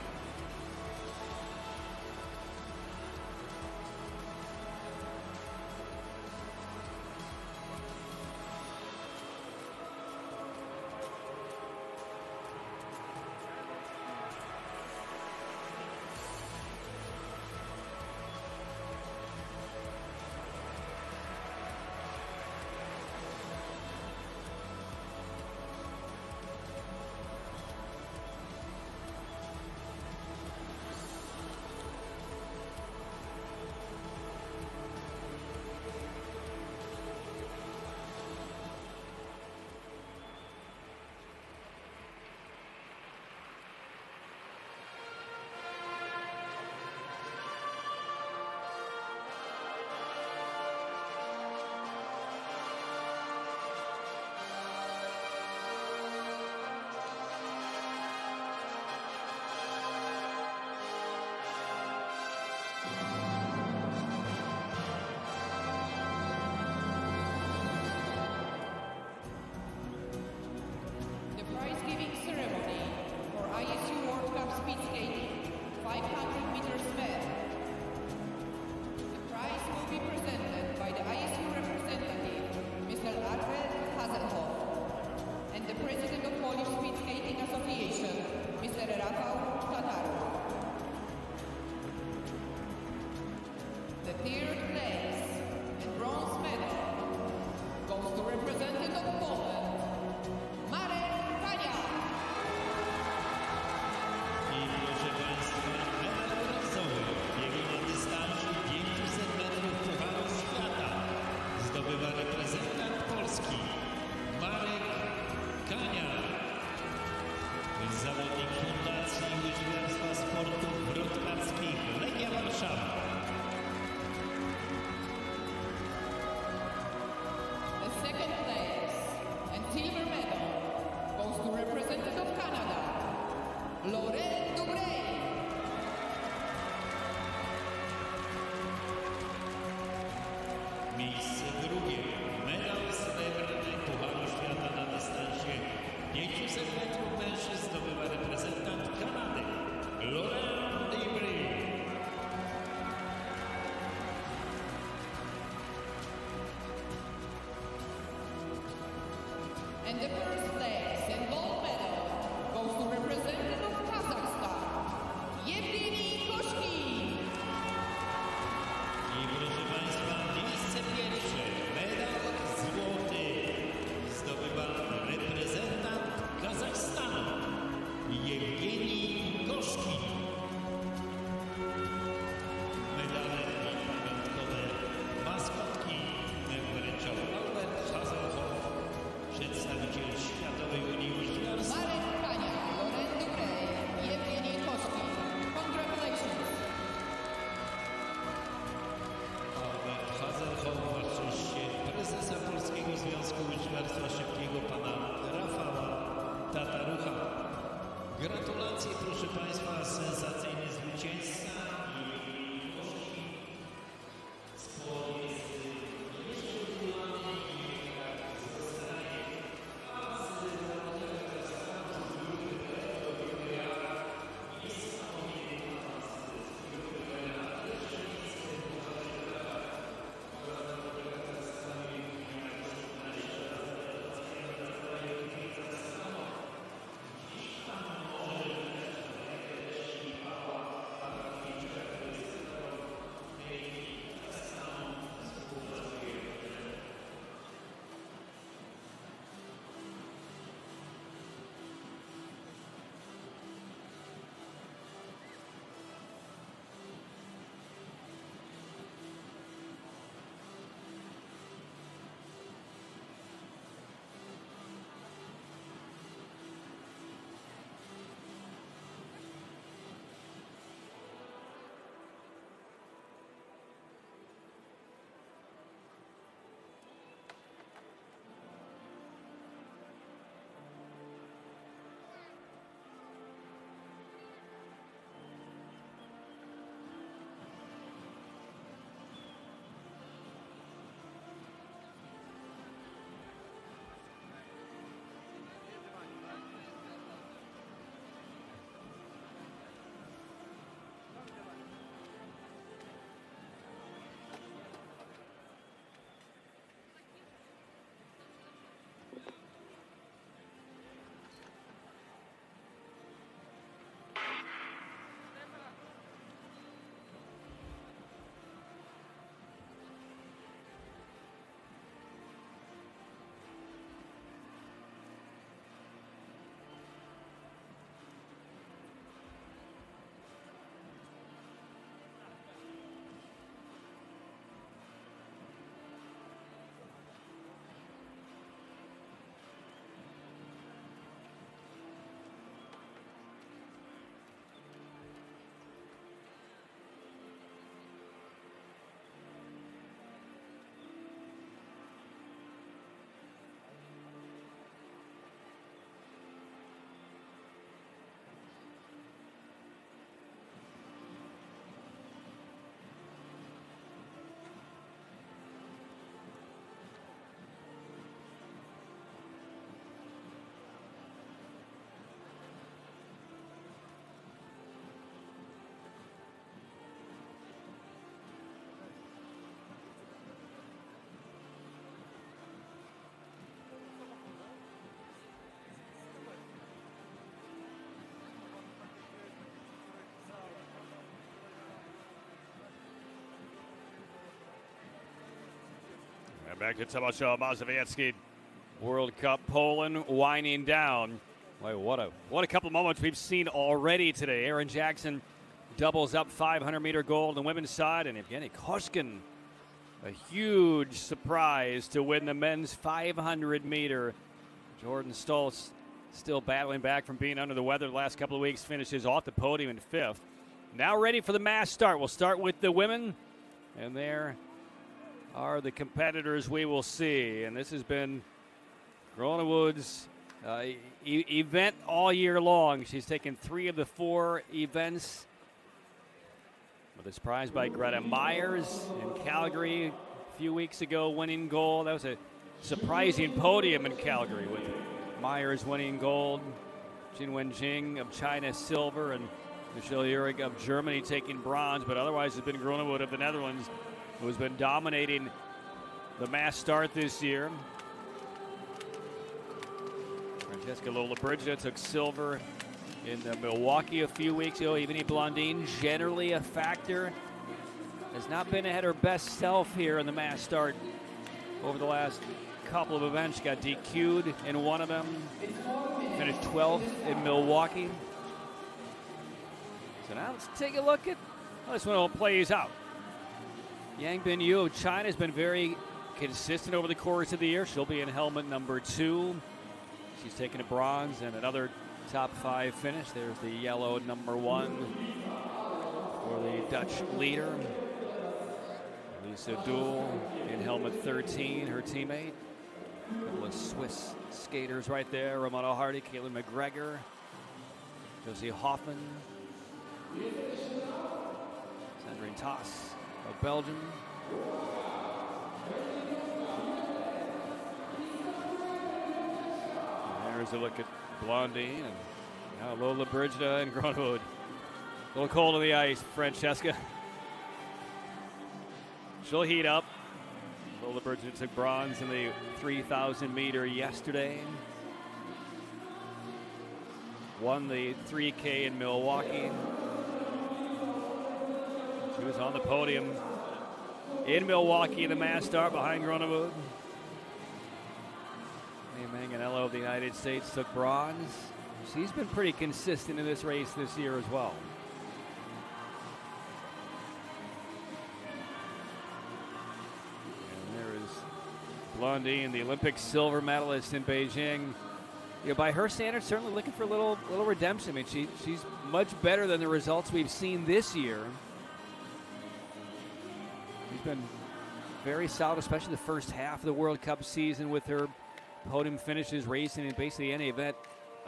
The prize-giving ceremony for ISU World Cup Speed Skating 500 meters men. The prize will be presented by the ISU representative, Mr. Albert Hazelhoff, and the president of Polish Speed Skating Association, Mr. Rafał Tatarów. The third place and bronze medal goes to representative of Poland, I proszę Państwa, medal brązowy w biegu na dystansie 500 metrów Pucharu Świata zdobywa reprezentant Polski Marek Kania, zawodnik Fundacji Łyżwiarstwa Sportów Wrotkarskich Legia Warszawa. The second place and silver medal goes to representative of Canada, Laurent Dubreuil. Miejsce drugie, medal srebrny Pucharu Świata na dystansie 500 metrów mężczyzn zdobywa reprezentant Kanady Laurent Dubreuil. And the first place and gold medal goes to representative of Kazakhstan, Yevgeny Koshkin. I proszę Państwa, miejsce pierwsze, medal złoty zdobywa reprezentant Kazachstanu Jewgenij Koszkin. Medale i pamiątkowe maskotki wręczał Albert Hazelhoff, przedstawiciel światowej And back to Tomaszow, Mazowiecki. World Cup Poland winding down. Boy, what a couple moments we've seen already today. Erin Jackson doubles up 500-meter gold on the women's side, and Evgeny Koshkin, a huge surprise to win the men's 500-meter. Jordan Stoltz still battling back from being under the weather the last couple of weeks, finishes off the podium in 5th. Now ready for the mass start. We'll start with the women, and there are the competitors we will see. And this has been Groenewood's event all year long. She's taken 3 of the 4 events, with a surprise by Greta Myers in Calgary a few weeks ago, winning gold. That was a surprising podium in Calgary, with Myers winning gold, Jin Wenjing of China silver, and Michelle Uhrig of Germany taking bronze. But otherwise, it's been Groenewood of the Netherlands who has been dominating the mass start this year. Francesca Lollobrigida took silver in Milwaukee a few weeks ago. Evgeny Blondin, generally a factor, has not been at her best self here in the mass start over the last couple of events. She got DQ'd in one of them, finished 12th in Milwaukee. So now let's take a look at how this one all plays out. Yang Binyu of China has been very consistent over the course of the year. She'll be in helmet number 2. She's taken a bronze and another top 5 finish. There's the yellow number 1 for the Dutch leader. Lisa Dool in helmet 13, her teammate. A couple of Swiss skaters right there. Romano Hardy, Caitlin McGregor, Josie Hoffman, Sandrine Toss of Belgium. And there's a look at Blondin, and now Lollobrigida and Groenewood. A little cold on the ice, Francesca. She'll heat up. Lollobrigida took bronze in the 3,000 meter yesterday. Won the 3K in Milwaukee. She was on the podium in Milwaukee in the mass start behind Groenewood. Manganello of the United States took bronze. She's been pretty consistent in this race this year as well. And there is Blondin, the Olympic silver medalist in Beijing. You know, by her standards, certainly looking for a little redemption. I mean, she's much better than the results we've seen this year. She's been very solid, especially the first half of the World Cup season, with her podium finishes, racing in basically any event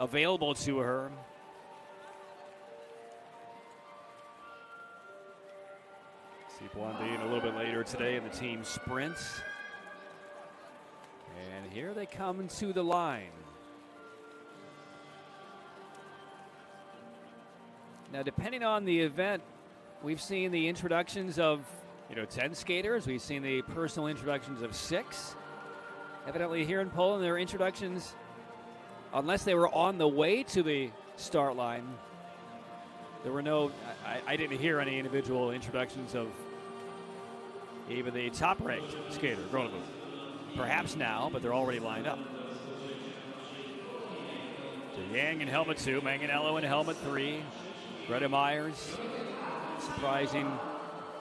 available to her. See Blondin a little bit later today in the team sprints. And here they come to the line. Now, depending on the event, we've seen the introductions of 10 skaters. We've seen the personal introductions of 6. Evidently here in Poland, their introductions, unless they were on the way to the start line, there were no, I didn't hear any individual introductions of even the top-ranked skater, Groenewood. Perhaps now, but they're already lined up. So Yang in helmet 2, Manganello in helmet 3, Greta Myers, surprising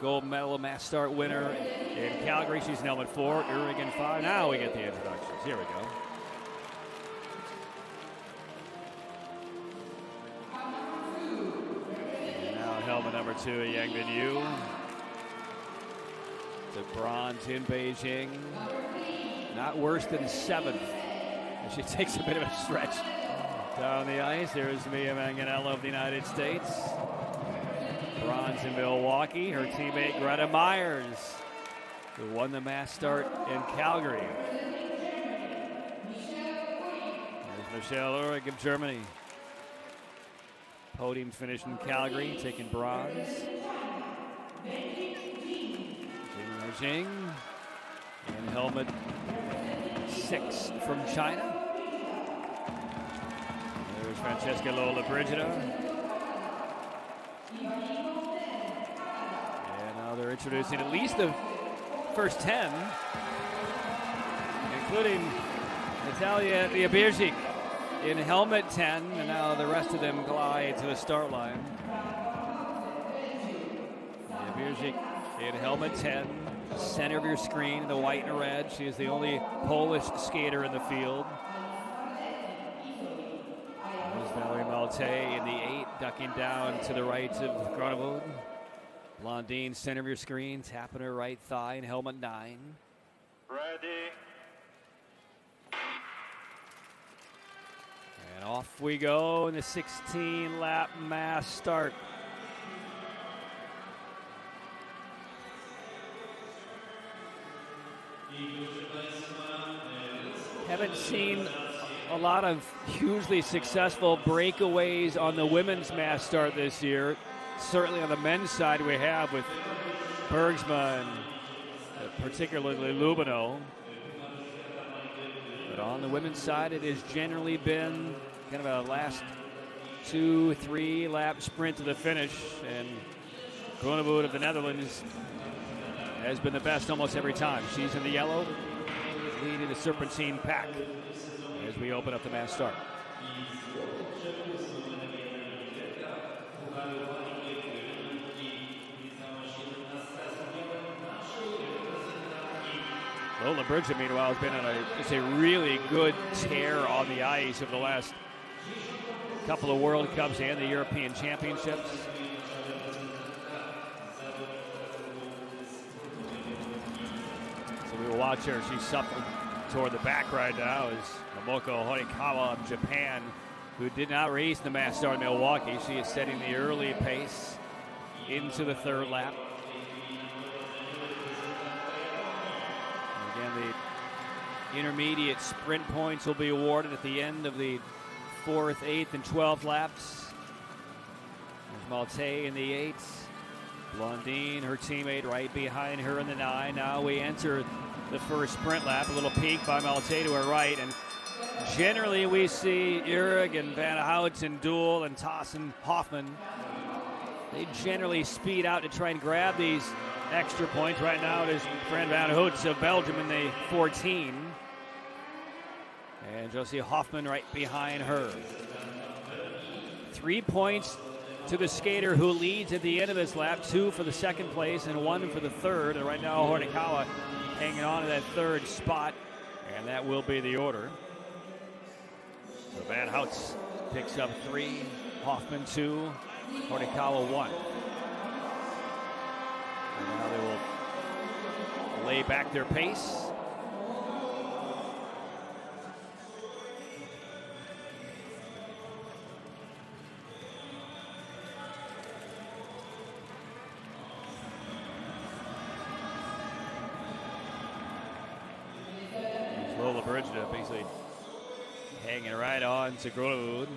gold medal mass start winner in Calgary. She's in helmet 4, Uhrig in 5. Now we get the introductions. Here we go. And now helmet number 2, Yang Binyu. The bronze in Beijing. Not worse than 7th. And she takes a bit of a stretch down the ice. There's Mia Manganello of the United States. Bronze in Milwaukee. Her teammate Greta Myers, who won the mass start in Calgary. There's Michelle Uhrig of Germany. Podium finish in Calgary, taking bronze. Jing in helmet 6 from China. There's Francesca Lollobrigida. And now they're introducing at least the first 10. including Natalia Liabirzik in helmet 10, and now the rest of them glide to the start line. Liabirzik in helmet 10, center of your screen, the white and red. She is the only Polish skater in the field. There's Valerie Malte in the 8, ducking down to the right of Grunewald. Blondine, center of your screen, tapping her right thigh in helmet 9. Ready. And off we go in the 16-lap mass start. Haven't seen a lot of hugely successful breakaways on the women's mass start this year. Certainly on the men's side we have with Bergsma and particularly Lubino. But on the women's side, it has generally been kind of a last 2-3 lap sprint to the finish. And Grunewald of the Netherlands has been the best almost every time. She's in the yellow, leading the Serpentine pack as we open up the mass start. Lola Bridget, meanwhile, has been on a really good tear on the ice over the last couple of World Cups and the European Championships. So we will watch her. She's suffering toward the back right now is Momoko Horikawa of Japan, who did not race the mass start in Milwaukee. She is setting the early pace into the third lap. And again, the intermediate sprint points will be awarded at the end of the 4th, 8th, and 12th laps. There's Malte in the 8th. Blondine, her teammate, right behind her in the 9. Now we enter the first sprint lap. A little peek by Malte to her right. And generally we see Urig and Van Hout and Duel and Toss and Hoffman. They generally speed out to try and grab these extra points. Right now it is Fran Van Hout of Belgium in the 14. And Josie Hoffman right behind her. 3 points to the skater who leads at the end of this lap. 2 for the second place and 1 for the third. And right now Horikawa hanging on to that third spot. And that will be the order. So Van Hout picks up 3, Hoffman 2, Horikawa 1. And now they will lay back their pace. Lola Brigida basically hanging right on to Grunewald.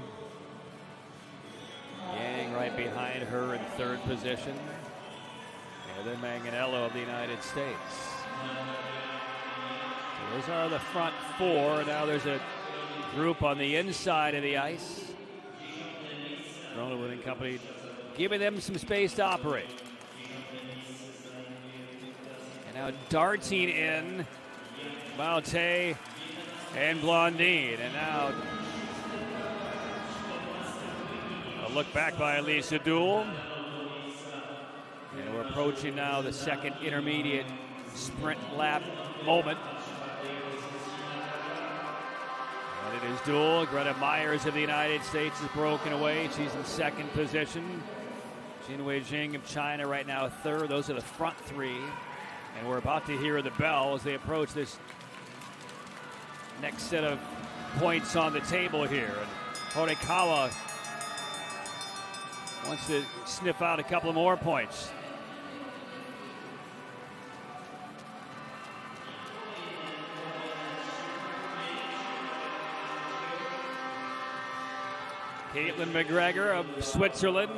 Yang right behind her in third position. And then Manganello of the United States. So those are the front 4. Now there's a group on the inside of the ice. Grunewald and company giving them some space to operate. And now darting in Malte and Blondine. And now a look back by Elisa Duel. And we're approaching now the second intermediate sprint lap moment. And it is Duel. Greta Myers of the United States is broken away. She's in second position. Jinwei Jing of China right now third. Those are the front 3. And we're about to hear the bell as they approach this next set of points on the table here. And Horikawa wants to sniff out a couple more points. Caitlin McGregor of Switzerland.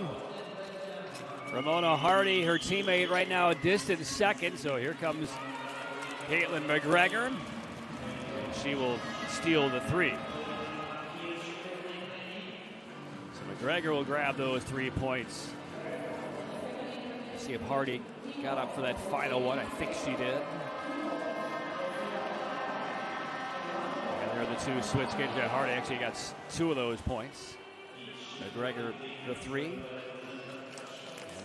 Ramona Hardy, her teammate, right now a distant second. So here comes Caitlin McGregor. And she will steal the 3. So McGregor will grab those 3 points. See if Hardy got up for that final one. I think she did. are the two Swiss skaters. Hardy actually got 2 of those points. McGregor the 3. And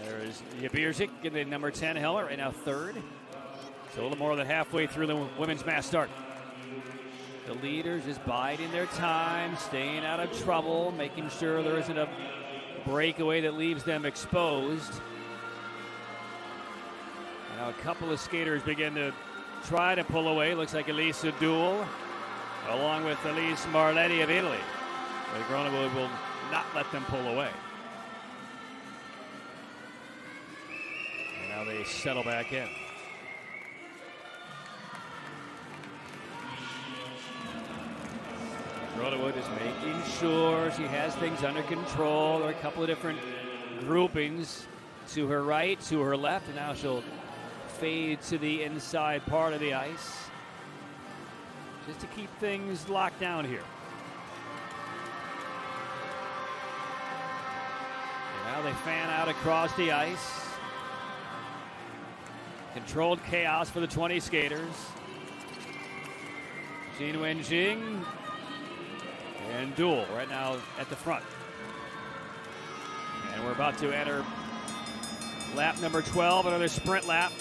there is Jabirzik getting the number 10 helmet right now, 3rd. So a little more than halfway through the women's mass start. The leaders just biding their time, staying out of trouble, making sure there isn't a breakaway that leaves them exposed. Now a couple of skaters begin to try to pull away. Looks like Elise Duel, along with Elise Marletti of Italy. But Gronewood will not let them pull away. And now they settle back in. Gronewood is making sure she has things under control. There are a couple of different groupings to her right, to her left, and now she'll fade to the inside part of the ice just to keep things locked down here. And now they fan out across the ice. Controlled chaos for the 20 skaters. Jin Wenjing and Duel right now at the front. And we're about to enter lap number 12, another sprint lap.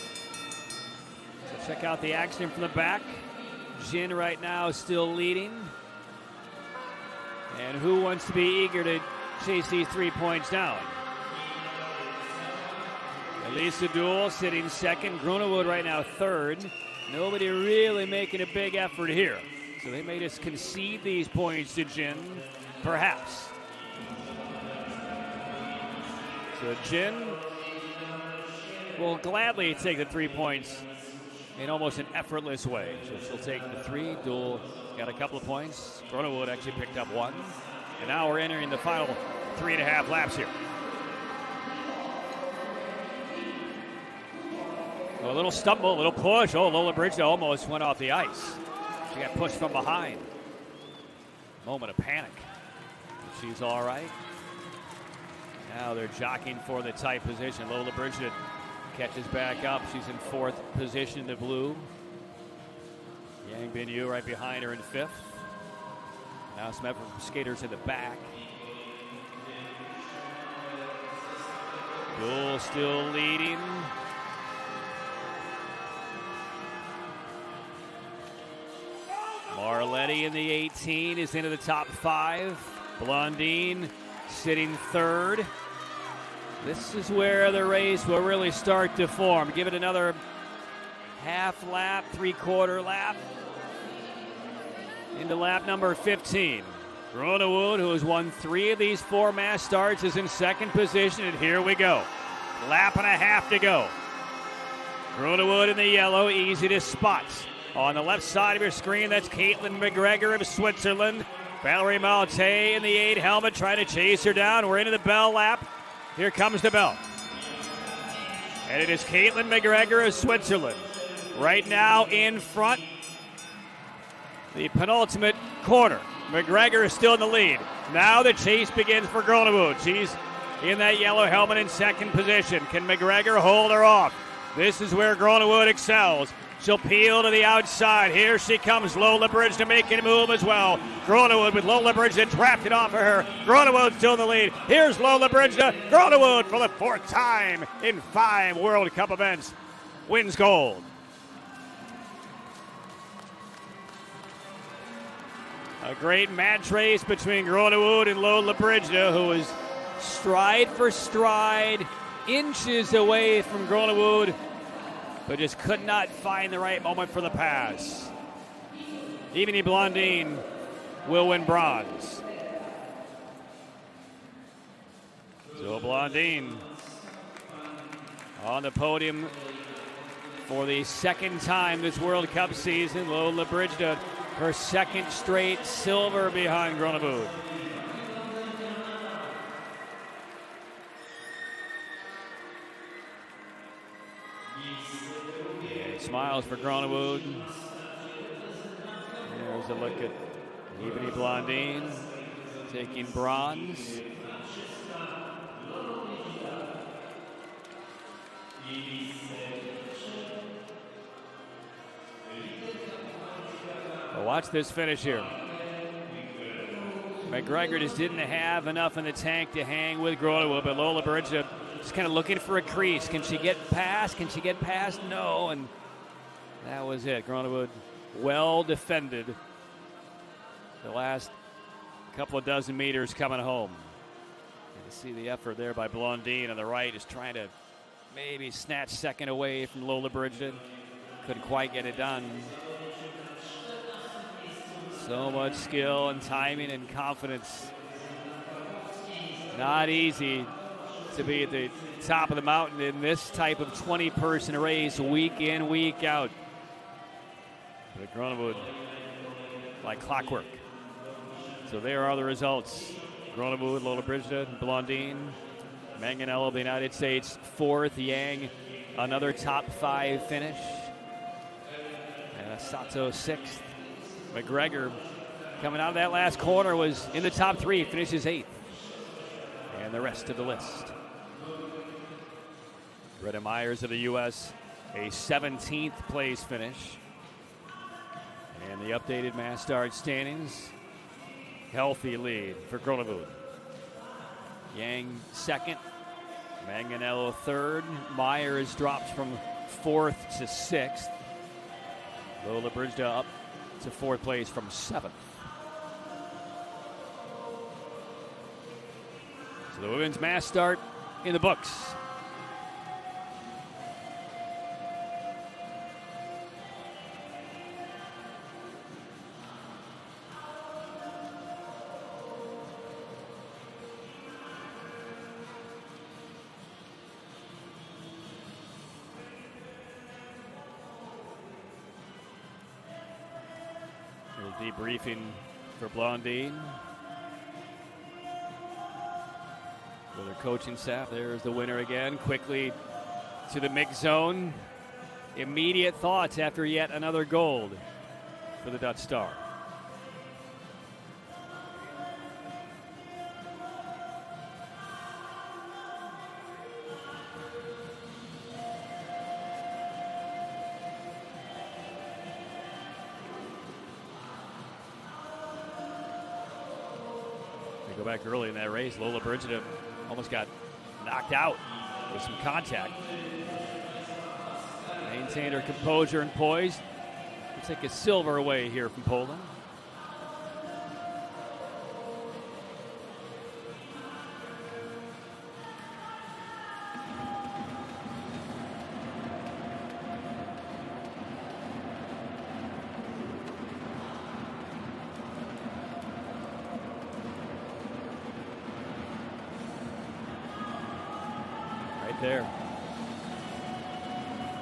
So check out the action from the back. Jin right now still leading. And who wants to be eager to chase these 3 points down? Elisa Duel sitting second. Gronewood right now 3rd. Nobody really making a big effort here. So they may just concede these points to Jin, perhaps. So Jin will gladly take the 3 points in almost an effortless way. So she'll take the 3. Duel got a couple of points. Gronewood actually picked up 1. And now we're entering the final 3.5 laps here. So a little stumble, a little push. Oh, Lola Bridge almost went off the ice. She got pushed from behind. Moment of panic. She's all right. Now they're jockeying for the tight position. Lola Bridget catches back up. She's in 4th position in the blue. Yang Bin-Yu right behind her in 5th. Now some effort from skaters in the back. Duel still leading. Marletti in the 18 is into the top 5. Blondine sitting 3rd. This is where the race will really start to form. Give it another half lap, 3/4 lap. Into lap number 15. Gronewood, who has won 3 of these 4 mass starts, is in 2nd position, and here we go. Lap and a half to go. Gronewood in the yellow, easy to spot. On the left side of your screen, that's Caitlin McGregor of Switzerland. Valerie Malte in the 8 helmet trying to chase her down. We're into the bell lap. Here comes the bell. And it is Caitlin McGregor of Switzerland. Right now in front. The penultimate corner. McGregor is still in the lead. Now the chase begins for Gronewood. She's in that yellow helmet in 2nd position. Can McGregor hold her off? This is where Gronewood excels. She'll peel to the outside. Here she comes, Lola Bridge to make a move as well. Gronewood with Lola Bridge that drafted off of her. Gronewood still in the lead. Here's Lola Bridge to Gronewood for the 4th time in 5 World Cup events. Wins gold. A great match race between Gronewood and Lola Bridge, who is stride for stride, inches away from Gronewood, but just could not find the right moment for the pass. Ebony Blondine will win bronze. So Blondine on the podium for the 2nd time this World Cup season. Lola Bridgda, her 2nd straight silver behind Gronewood. Smiles for Gronewood. There's a look at Ebony Blondine taking bronze. Well, watch this finish here. McGregor just didn't have enough in the tank to hang with Gronewood, but Lola Brigida just kind of looking for a crease. Can she get past? Can she get past? No, and that was it. Gronewood well defended the last couple of dozen meters coming home. You see the effort there by Blondine on the right, is trying to maybe snatch second away from Lola Brigida. Couldn't quite get it done. So much skill and timing and confidence. Not easy to be at the top of the mountain in this type of 20-person race week in, week out. But Gronewood, like clockwork. So there are the results. Gronewood, Lola Brigida, Blondine, Manganello of the United States, fourth. Yang, another top 5 finish. And Sato, sixth. McGregor, coming out of that last corner, was in the top 3, finishes 8th. And the rest of the list. Greta Myers of the U.S., a 17th place finish. And the updated mass start standings. Healthy lead for Gronewood. Yang second, Manganello third. Myers drops from 4th to 6th. Lola Brigida up to 4th place from 7th. So the women's mass start in the books. Debriefing for Blondine with her coaching staff. There's the winner again, quickly to the mix zone. Immediate thoughts after yet another gold for the Dutch star. Go back early in that race, Lola Brigida almost got knocked out with some contact. Maintained her composure and poise. We'll take a silver away here from Poland. There.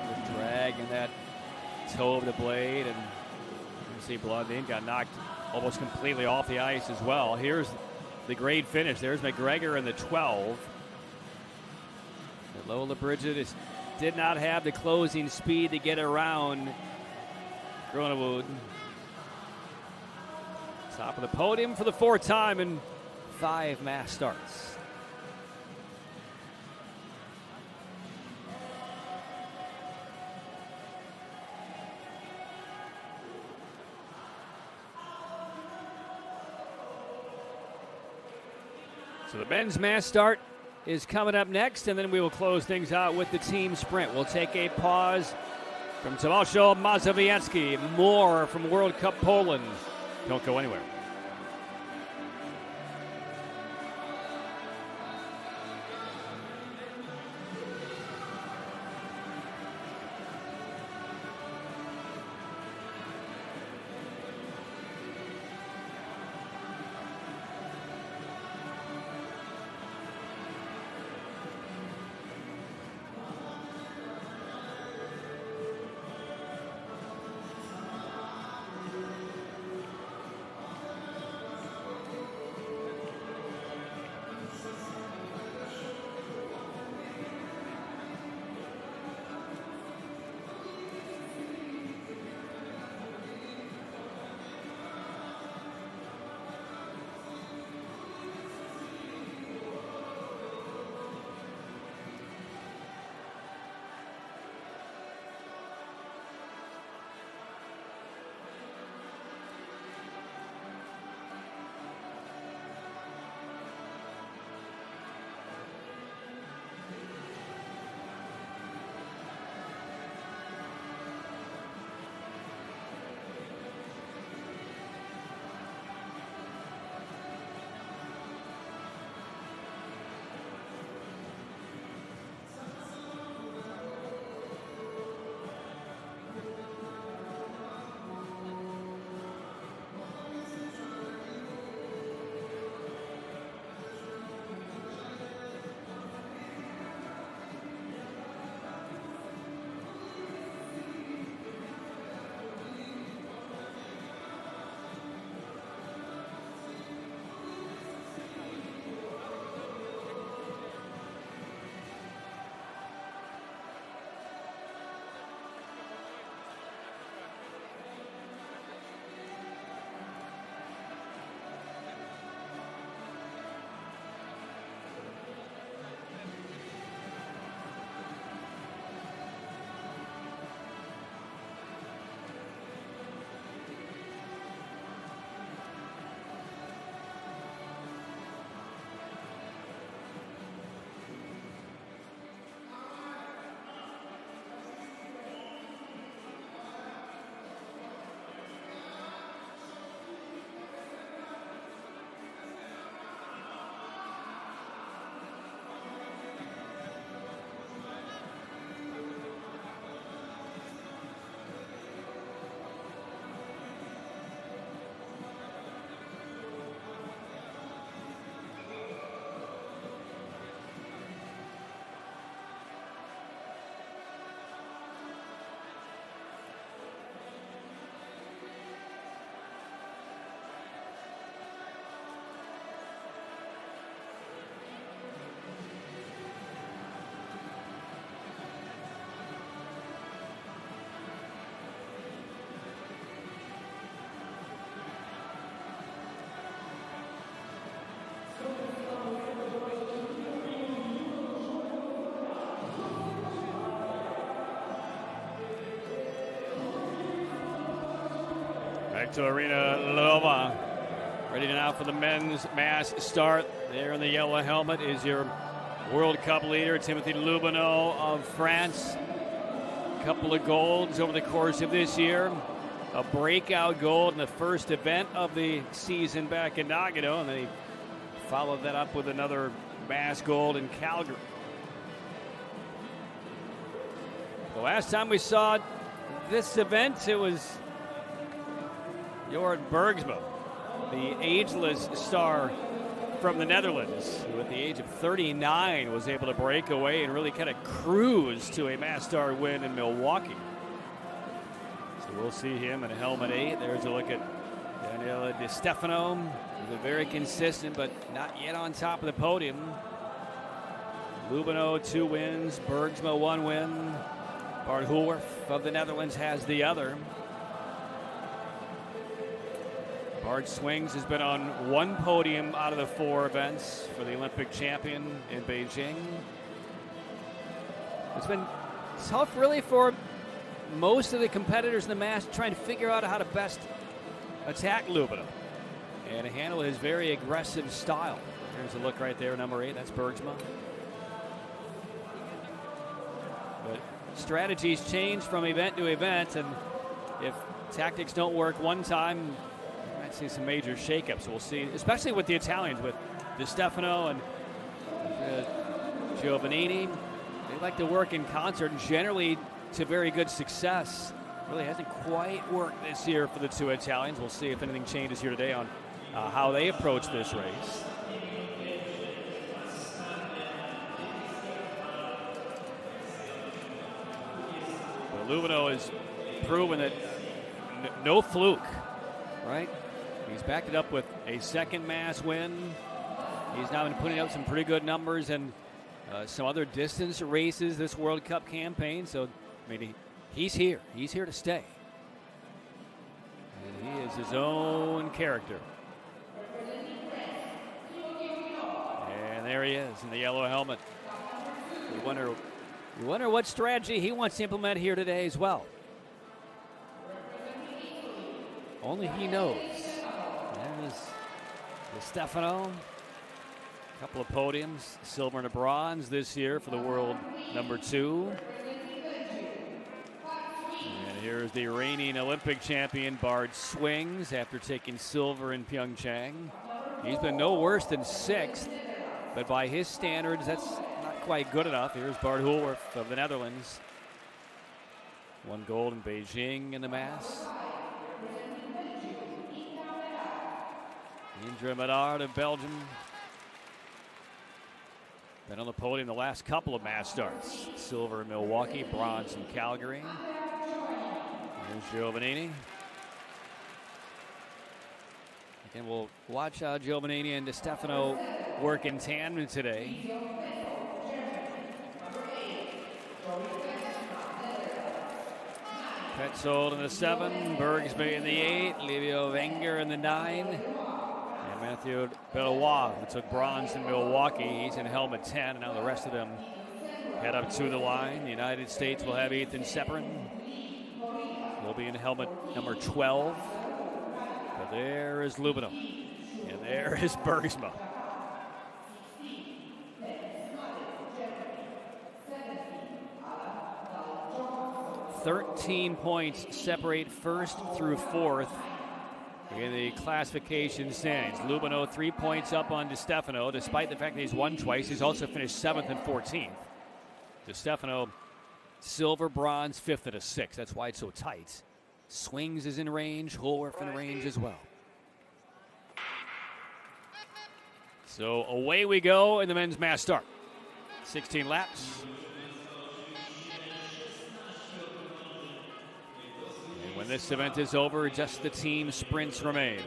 The drag and that toe of the blade, and you see Blondine got knocked almost completely off the ice as well. Here's the great finish. There's McGregor in the 12. And Lola Brigida did not have the closing speed to get around Gronewood. Top of the podium for the 4th time in 5 mass starts. So the men's mass start is coming up next, and then we will close things out with the team sprint. We'll take a pause from Tomaszow, Mazowiecki. More from World Cup Poland. Don't go anywhere. Victorina Lova. Ready now for the men's mass start. There in the yellow helmet is your World Cup leader, Timothy Lubineau of France. A couple of golds over the course of this year. A breakout gold in the first event of the season back in Nagano, and then he followed that up with another mass gold in Calgary. The last time we saw this event, it was Jorrit Bergsma, the ageless star from the Netherlands, who at the age of 39 was able to break away and really kind of cruise to a mass start win in Milwaukee. So we'll see him in helmet 8. There's a look at Daniele Di Stefano. He's very consistent, but not yet on top of the podium. Lubineau 2 wins, Bergsma 1 win. Bart Hulwerf of the Netherlands has the other. Bart Swings has been on 1 podium out of the 4 events for the Olympic champion in Beijing. It's been tough really for most of the competitors in the mass trying to figure out how to best attack Lubineau and handle his very aggressive style. There's a look right there, number 8, that's Bergsma. But strategies change from event to event, and if tactics don't work one time, you might see some major shakeups. We'll see, especially with the Italians, with Di Stefano and Giovannini. They like to work in concert, and generally to very good success. Really hasn't quite worked this year for the 2 Italians. We'll see if anything changes here today on how they approach this race. But Lubineau has proven that no fluke, right? He's backed it up with a second mass win. He's now been putting up some pretty good numbers in some other distance races this World Cup campaign. So, I mean, he's here. He's here to stay. And he is his own character. And there he is in the yellow helmet. You wonder what strategy he wants to implement here today as well. Only he knows. There's Di Stefano. A couple of podiums, silver and a bronze this year for the world number 2. And here's the reigning Olympic champion, Bart Swings, after taking silver in Pyeongchang. He's been no worse than 6th, but by his standards, that's not quite good enough. Here's Bart Hulwerf of the Netherlands. 1 gold in Beijing in the mass. Indra Medard of Belgium. Been on the podium the last couple of mass starts. Silver in Milwaukee, bronze in Calgary. Here's Giovannini. And we'll watch how Giovannini and Di Stefano work in tandem today. Petzold in the 7, Bergsma in the 8, Livio Wenger in the 9. And Mathieu Bellois, who took bronze in Milwaukee. He's in helmet 10, and now the rest of them head up to the line. The United States will have Ethan Sepperin. He'll be in helmet number 12. But there is Lubineau, and there is Bergsma. 13 points separate 1st through 4th in the classification standings. Lubineau 3 points up on Di Stefano, despite the fact that he's won twice. He's also finished 7th and 14th. Di Stefano, silver, bronze, 5th and a 6th. That's why it's so tight. Swings is in range, Hulwerf in range as well. So away we go in the men's mass start. 16 laps. And when this event is over, just the team sprints remain.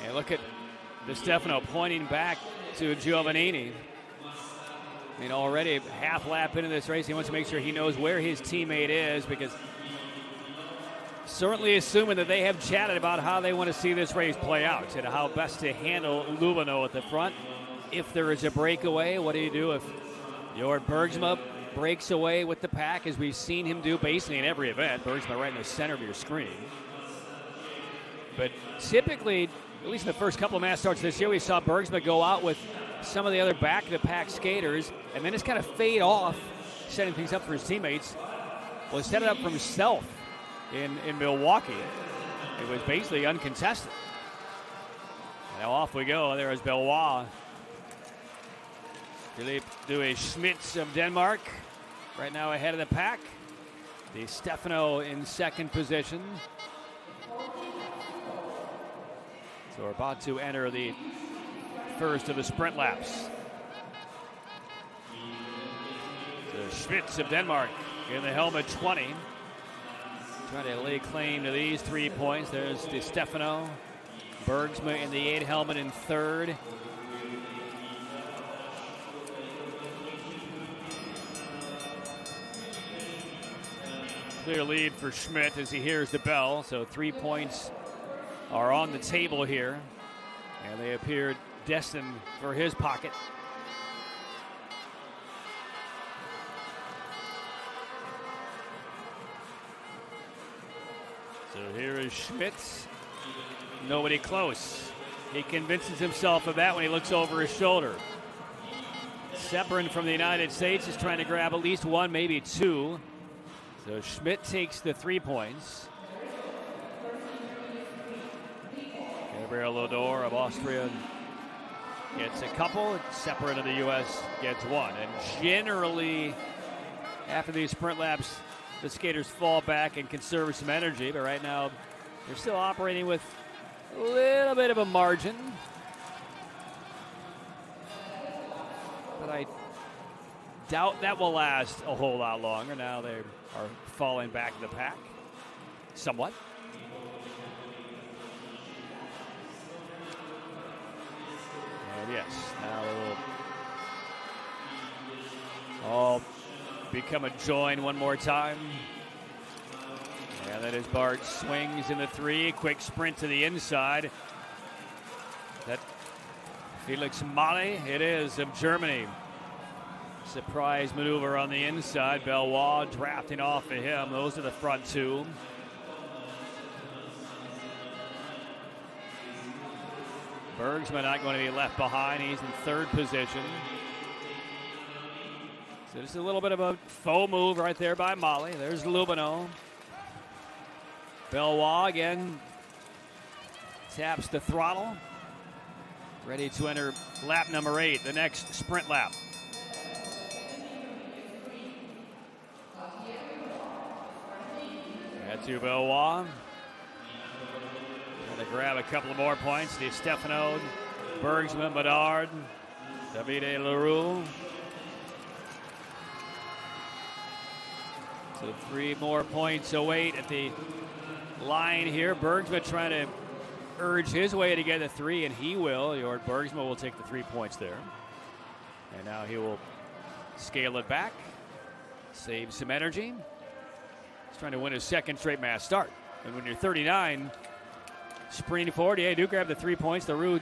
And look at Di Stefano pointing back to Giovannini. I mean, already half lap into this race, he wants to make sure he knows where his teammate is, because certainly assuming that they have chatted about how they want to see this race play out and how best to handle Lubineau at the front. if there is a breakaway, what do you do if Jord Bergsma breaks away with the pack, as we've seen him do basically in every event? Bergsma right in the center of your screen. But typically, at least in the first couple of mass starts this year, we saw Bergsma go out with some of the other back-of-the-pack skaters and then just kind of fade off, setting things up for his teammates. Well, he set it up for himself in Milwaukee. It was basically uncontested. Now off we go. There is Bellois. Philippe Duhay-Schmitz of Denmark right now ahead of the pack. Di Stefano in second position. So we're about to enter the first of the sprint laps. So Schmitz of Denmark in the helmet 20. Trying to lay claim to these 3 points. There's Di Stefano. Bergsma in the 8 helmet in third. Clear lead for Schmidt as he hears the bell. So 3 points are on the table here. And they appear destined for his pocket. So here is Schmitz. Nobody close. He convinces himself of that when he looks over his shoulder. Sepperin from the United States is trying to grab at least one, maybe two. So Schmidt takes the 3 points. Gabriel Lodor of Austria gets a couple. Sepperin of the U.S. gets one. And generally, after these sprint laps, the skaters fall back and conserve some energy. But right now, they're still operating with a little bit of a margin. But I doubt that will last a whole lot longer. Now they are falling back to the pack somewhat. And yes, now it will all become a join one more time. And that is Bart swings in the 3. Quick sprint to the inside. That Felix Malle, it is, of Germany. Surprise maneuver on the inside. Bellois drafting off of him. Those are the front two. Bergsma not going to be left behind. He's in third position. So just a little bit of a faux move right there by Malle. There's Lubino. Bellois again taps the throttle. Ready to enter lap number 8, the next sprint lap. Mathieu Bellois trying to grab a couple of more points. Di Stefano, Bergsma, Bedard, Davide Leroux. So 3 more points await at the line here. Bergsma trying to urge his way to get a 3, and he will. Jord Bergsma will take the 3 points there. And now he will scale it back, save some energy. He's trying to win his second straight mass start. And when you're 39, sprinting forward, yeah, you do grab the 3 points. Leroux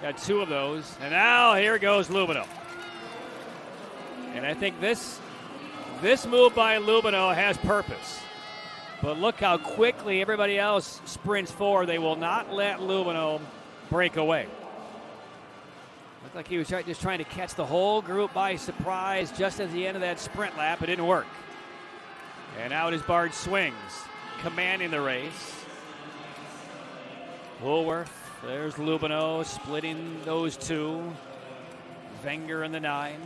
got 2 of those. And now here goes Lubino. And I think this move by Lubino has purpose. But look how quickly everybody else sprints forward. They will not let Lubino break away. Looked like he was just trying to catch the whole group by surprise just at the end of that sprint lap. It didn't work. And out as Bard swings, commanding the race. Woolworth, there's Lubino splitting those 2. Wenger in the 9.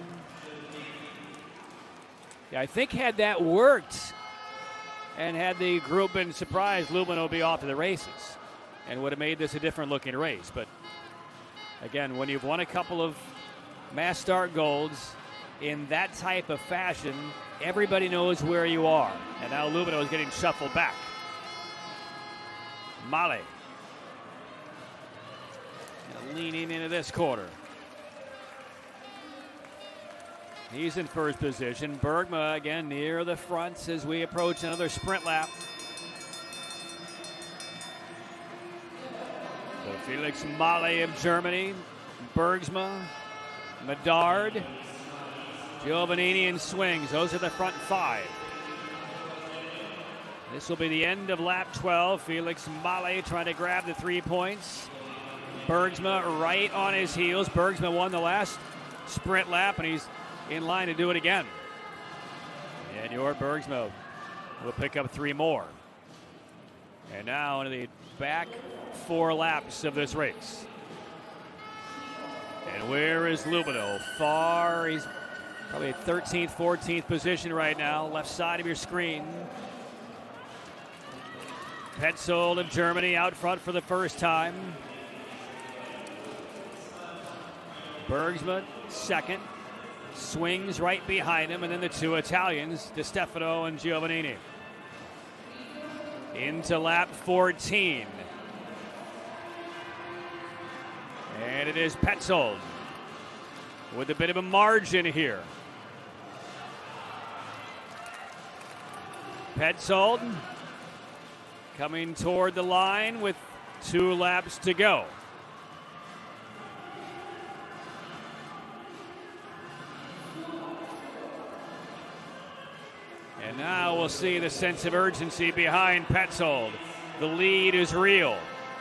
Yeah, I think had that worked, and had the group been surprised, Lubino would be off to the races and would have made this a different looking race. But again, when you've won a couple of mass start golds in that type of fashion, everybody knows where you are. And now Lubino is getting shuffled back. Malle leaning into this quarter. He's in first position. Bergma again near the front as we approach another sprint lap. So Felix Malle of Germany, Bergsma Medard, Giovannini, and Swings. Those are the front five. This will be the end of lap 12. Felix Male trying to grab the 3 points. Bergsma right on his heels. Bergsma won the last sprint lap, and he's in line to do it again. And your Bergsma will pick up 3 more. And now into the back 4 laps of this race. And where is Lubino? Far, he's probably 13th, 14th position right now, left side of your screen. Petzold of Germany out front for the first time. Bergsma second. Swings right behind him, and then the 2 Italians, Di Stefano and Giovannini. Into lap 14. And it is Petzold with a bit of a margin here. Petzold coming toward the line with 2 laps to go. And now we'll see the sense of urgency behind Petzold. The lead is real.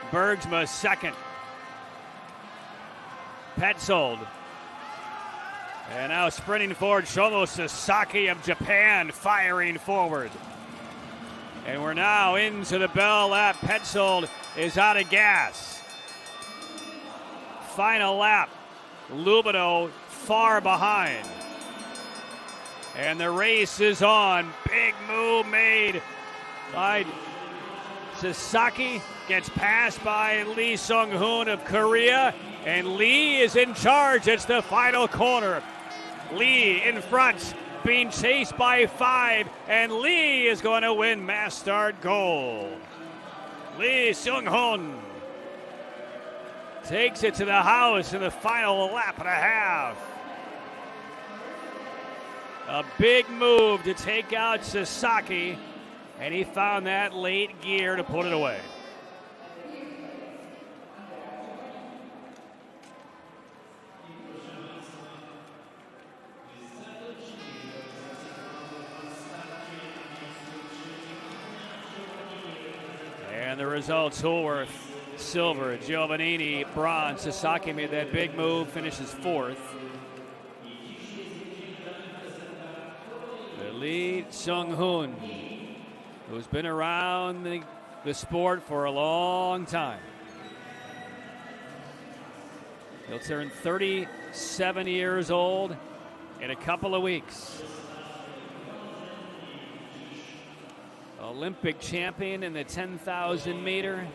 Bergsma second. Petzold. And now sprinting forward, Shomo Sasaki of Japan firing forward. And we're now into the bell lap. Petzold is out of gas. Final lap. Lubino far behind. And the race is on. Big move made by Sasaki. Gets passed by Lee Sung-hoon of Korea. And Lee is in charge. It's the final corner. Lee in front, being chased by 5. And Lee is going to win mass start gold. Lee Sung-hoon takes it to the house in the final lap and a half. A big move to take out Sasaki, and he found that late gear to put it away. And the results: Houlworth, silver; Giovannini, bronze. Sasaki made that big move, finishes 4th. Lee Sung-hoon, who's been around the sport for a long time. He'll turn 37 years old in a couple of weeks. Olympic champion in the 10,000 meter.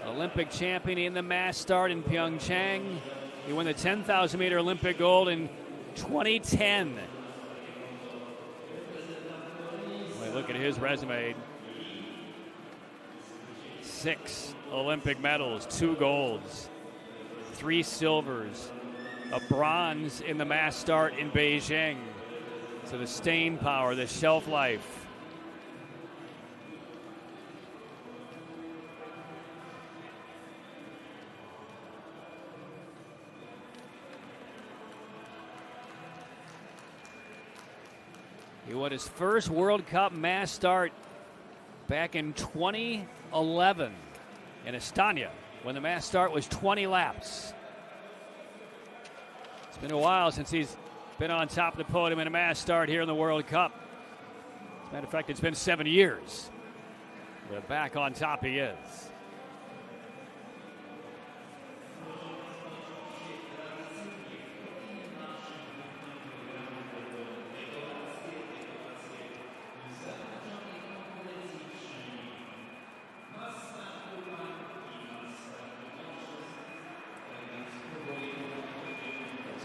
Olympic champion in the mass start in Pyeongchang. He won the 10,000 meter Olympic gold in 2010. When we look at his resume, 6 Olympic medals, 2 golds, 3 silvers, a bronze in the mass start in Beijing. So the staying power, the shelf life. He won his first World Cup mass start back in 2011 in Estonia, when the mass start was 20 laps. It's been a while since he's been on top of the podium in a mass start here in the World Cup. As a matter of fact, it's been 7 years. But back on top he is.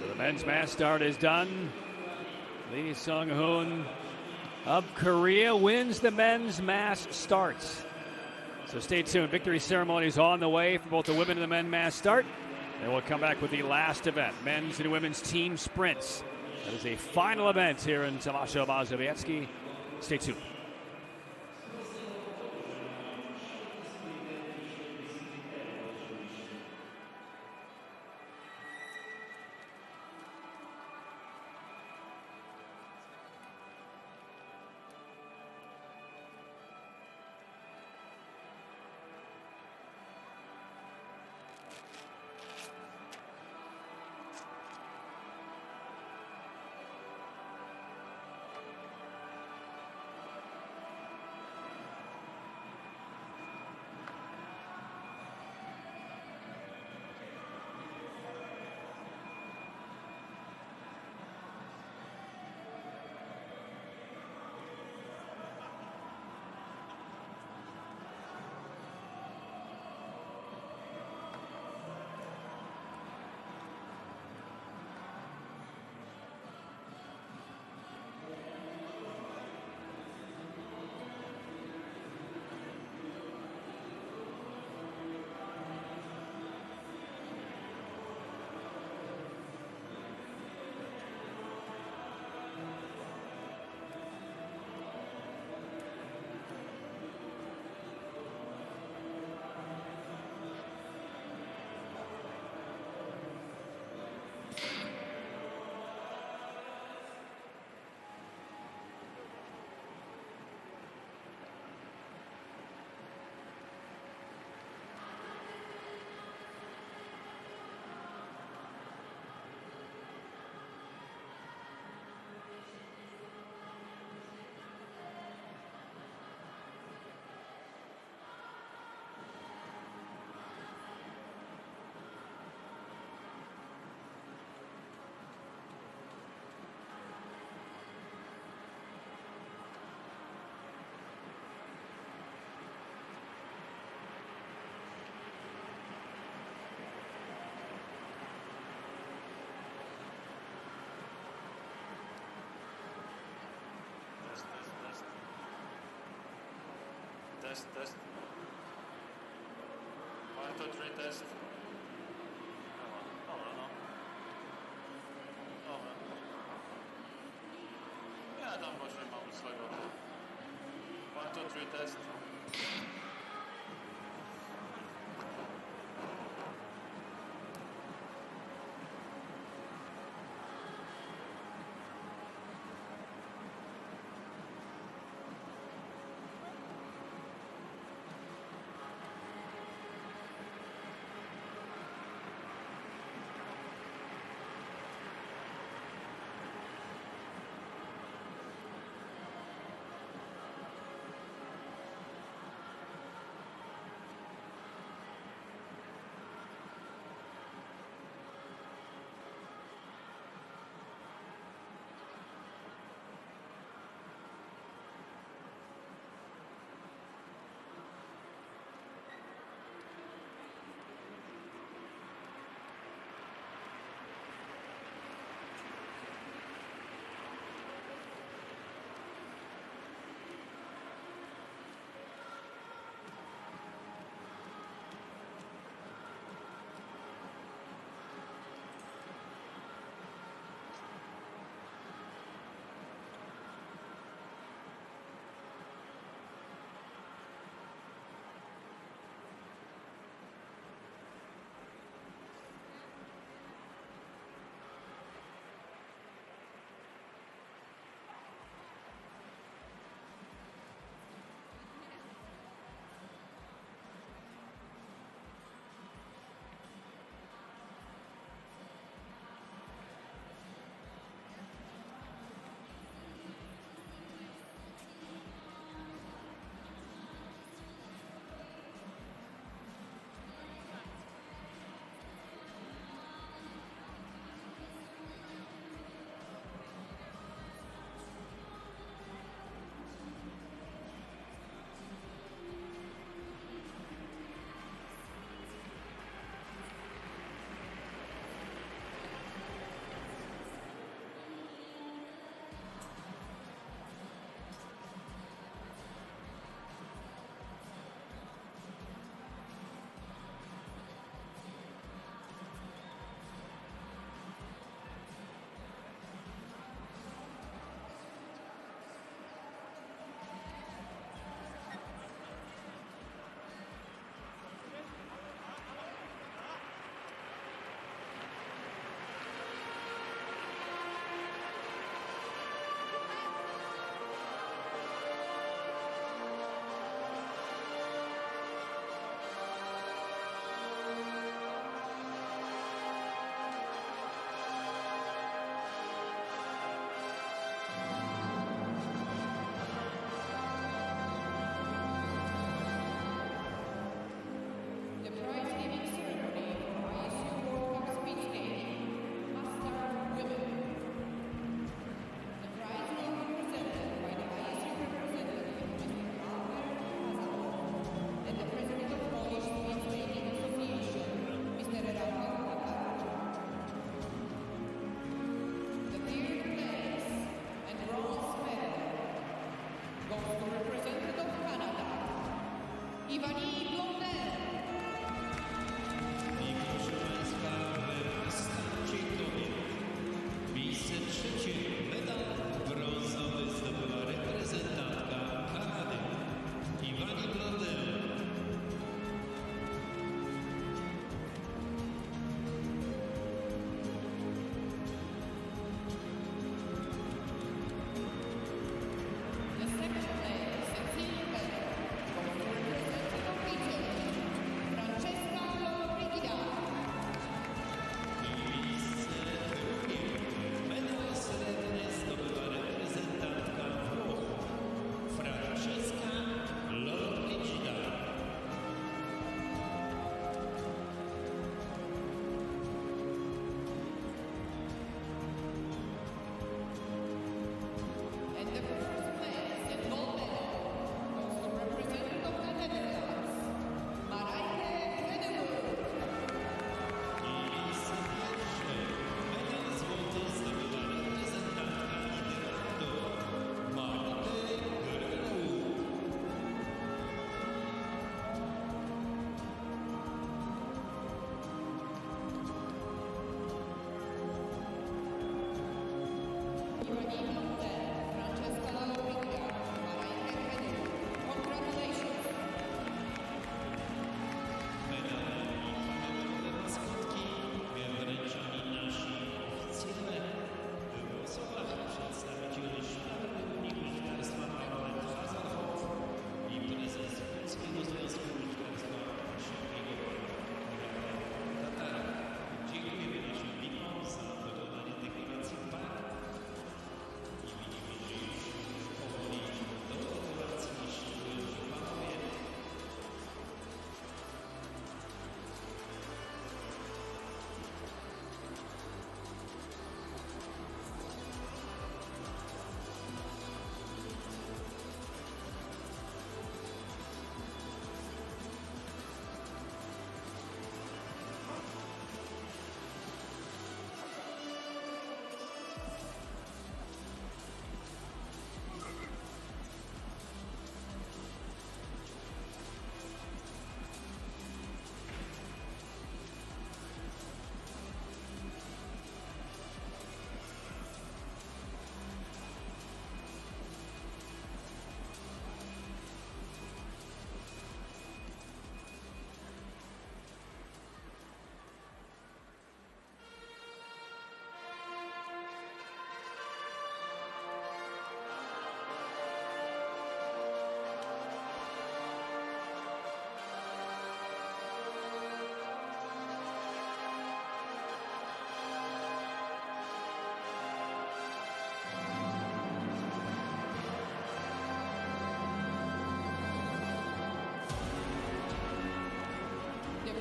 The men's mass start is done. Lee Sung-hoon of Korea wins the men's mass starts. So stay tuned. Victory ceremonies on the way for both the women and the men mass start. And we'll come back with the last event, men's and women's team sprints. That is a final event here in Tomaszow Mazowiecki. Stay tuned. Test, test. 1, 2, 3, test. Dobra, no. Dobra. Ja tam właśnie mam swego. 1, 2, 3, test.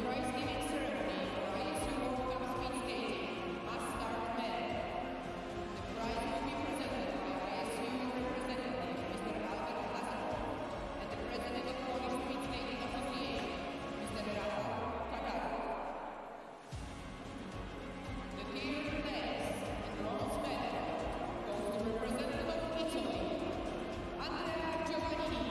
prize giving ceremony for ISU World Cup speed skating must start men. The prize will be presented by ISU representative Mr. Albert Hasenhoff and the president of Polish Speed Skating Association, Mr. Rafał Kagawa. The third place and bronze medal goes to representative of Italy, Andrea Giovannini.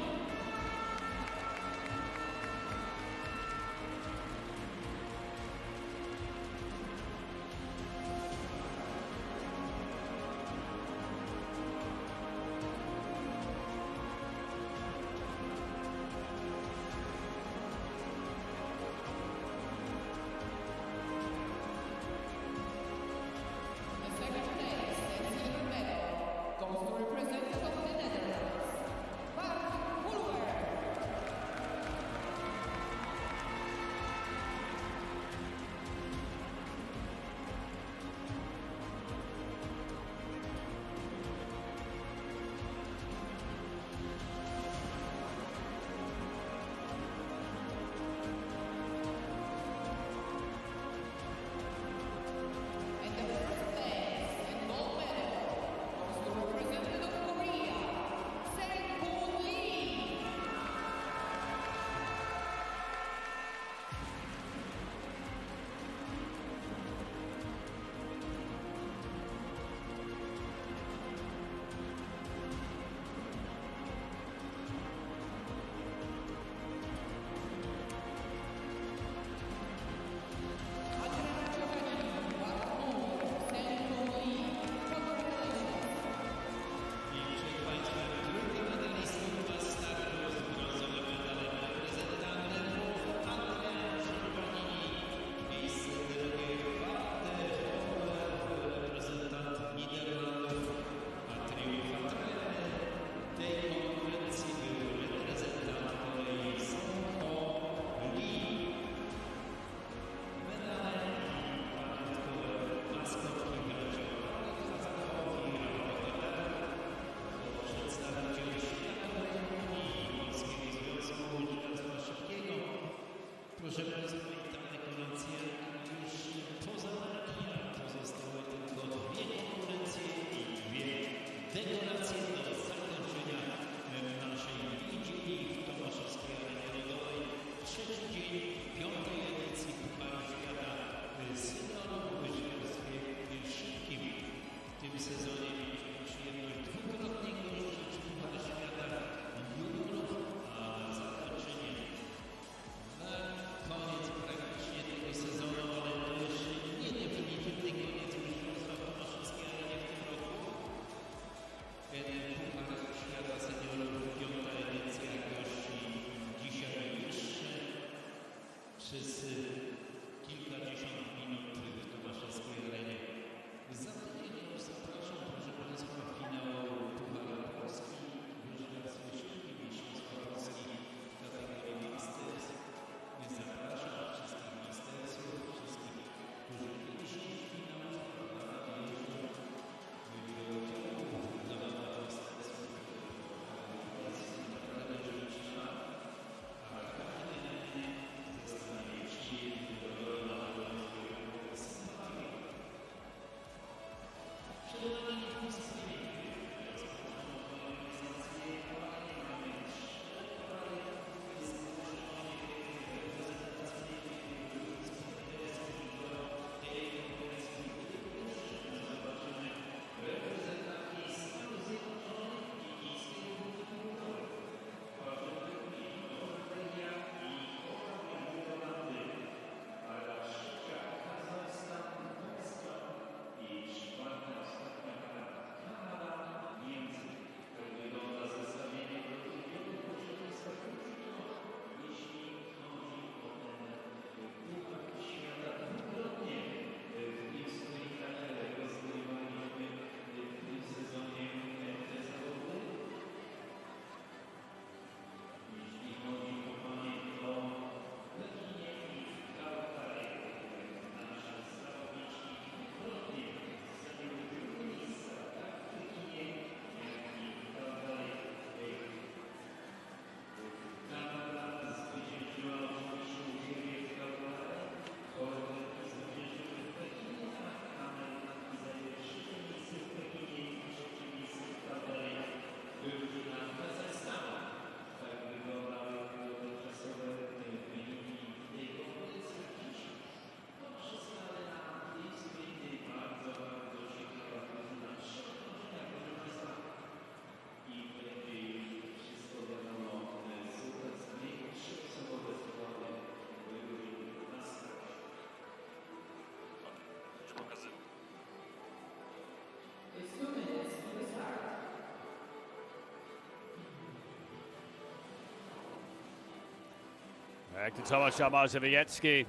Back to Tomaszow.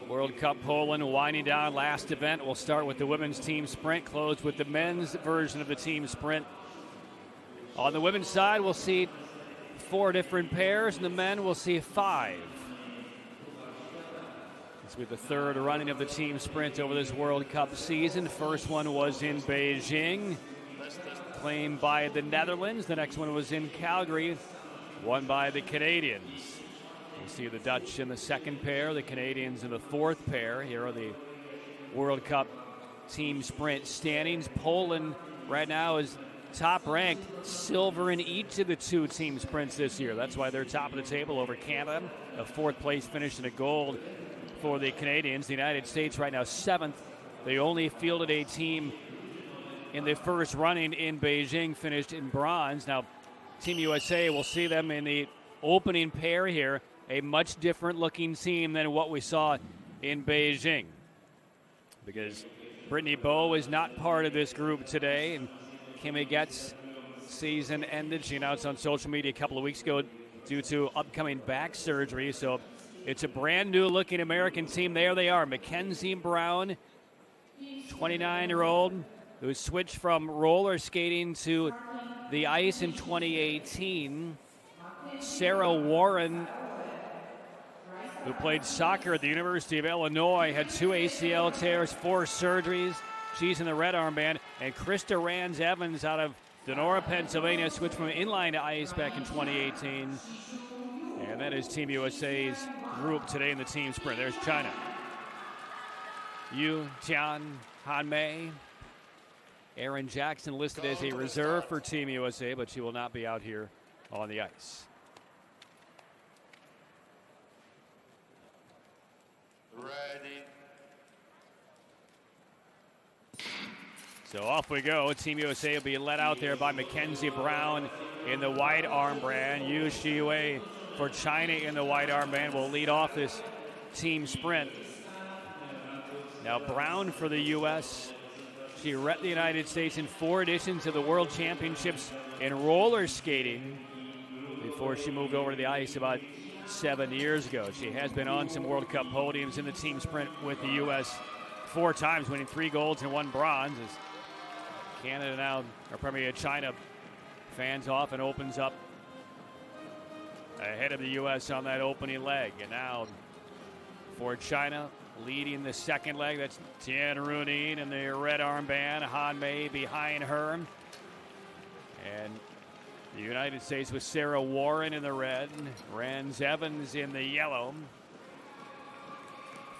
World Cup Poland winding down. Last event will start with the women's team sprint, close with the men's version of the team sprint. On the women's side, we'll see 4 different pairs, and the men will see 5. This will be the 3rd running of the team sprint over this World Cup season. First one was in Beijing, claimed by the Netherlands. The next one was in Calgary, won by the Canadians. You see the Dutch in the 2nd pair, the Canadians in the 4th pair. Here are the World Cup team sprint standings. Poland right now is top ranked, silver in each of the 2 team sprints this year. That's why they're top of the table over Canada. A 4th place finish and a gold for the Canadians. The United States right now 7th. They only fielded a team in the first running in Beijing, finished in bronze. Now, Team USA, will see them in the opening pair here. A much different looking team than what we saw in Beijing, because Brittany Bowe is not part of this group today, and Kimmy Getz' season ended. She announced on social media a couple of weeks ago due to upcoming back surgery. So it's a brand new looking American team. There they are. Mackenzie Brown, 29-year-old, who switched from roller skating to the ice in 2018. Sarah Warren, who played soccer at the University of Illinois, had 2 ACL tears, 4 surgeries. She's in the red armband. And Krista Rands-Evans out of Donora, Pennsylvania, switched from inline to ice back in 2018. And that is Team USA's group today in the team sprint. There's China. Yu Tian Han Mei. Erin Jackson listed as a reserve for Team USA, but she will not be out here on the ice. Ready. So off we go. Team USA will be led out there by Mackenzie Brown in the white armband. Yu Shiwei for China in the white armband will lead off this team sprint. Now Brown for the U.S. She repped the United States in 4 editions of the World Championships in roller skating before she moved over to the ice about 7 years ago. She has been on some World Cup podiums in the team sprint with the U.S. 4 times, winning 3 golds and 1 bronze. As Canada now, or Premier China, fans off and opens up ahead of the U.S. on that opening leg. And now for China, leading the 2nd leg, that's Tian Runin in the red armband, Han Mei behind her. And the United States with Sarah Warren in the red, Rands-Evans in the yellow.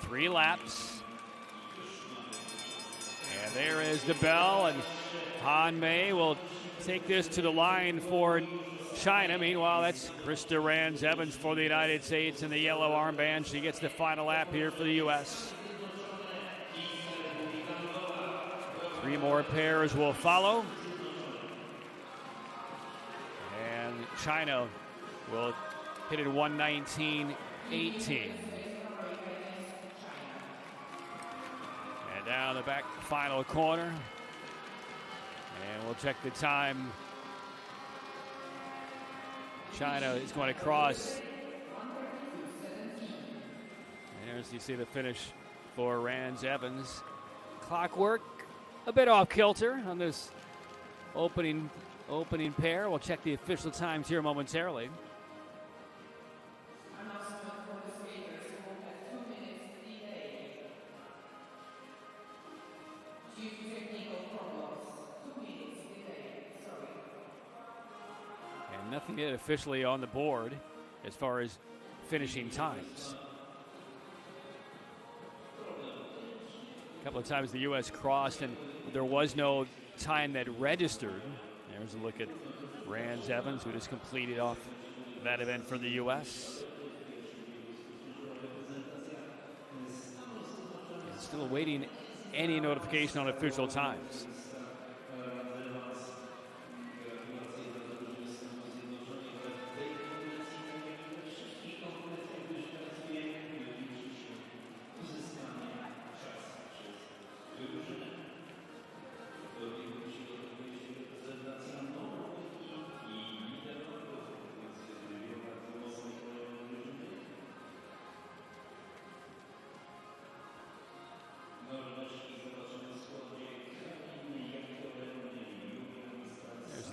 3 laps. And there is the bell, and Han Mei will take this to the line for China. Meanwhile, that's Krista Rands-Evans for the United States in the yellow armband. She gets the final lap here for the U.S. 3 more pairs will follow. And China will hit it 119.18. And down the back final corner. And we'll check the time. China is going to cross. And as you see the finish for Rands-Evans. Clockwork a bit off kilter on this opening pair. We'll check the official times here momentarily. And nothing yet officially on the board as far as finishing times. A couple of times the U.S. crossed and there was no time that registered. There's a look at Rands-Evans, who just completed off that event for the U.S. And still awaiting any notification on official times.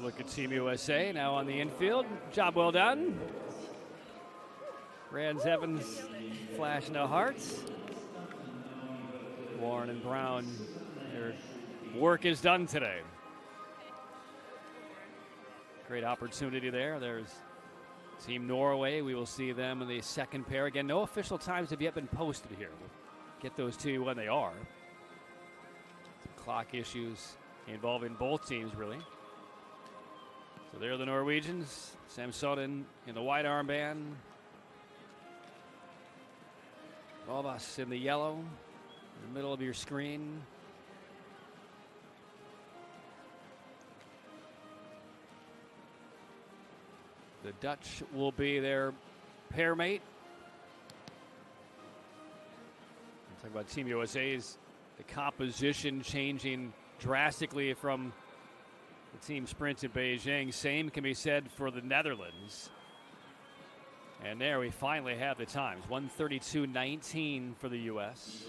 look at Team USA now on the infield. Job well done. Rance Evans flashing the hearts. Warren and Brown, their work is done today. Great opportunity there. There's Team Norway. We will see them in the second pair. Again, no official times have yet been posted here. We'll get those to you when they are. Some clock issues involving both teams, really. So there are the Norwegians. Samsonen in the white armband. Volvas in the yellow, in the middle of your screen. The Dutch will be their pair mate. Talk about Team USA's the composition changing drastically from the team sprint in Beijing. Same can be said for the Netherlands. And there we finally have the times. 132.19 for the U.S.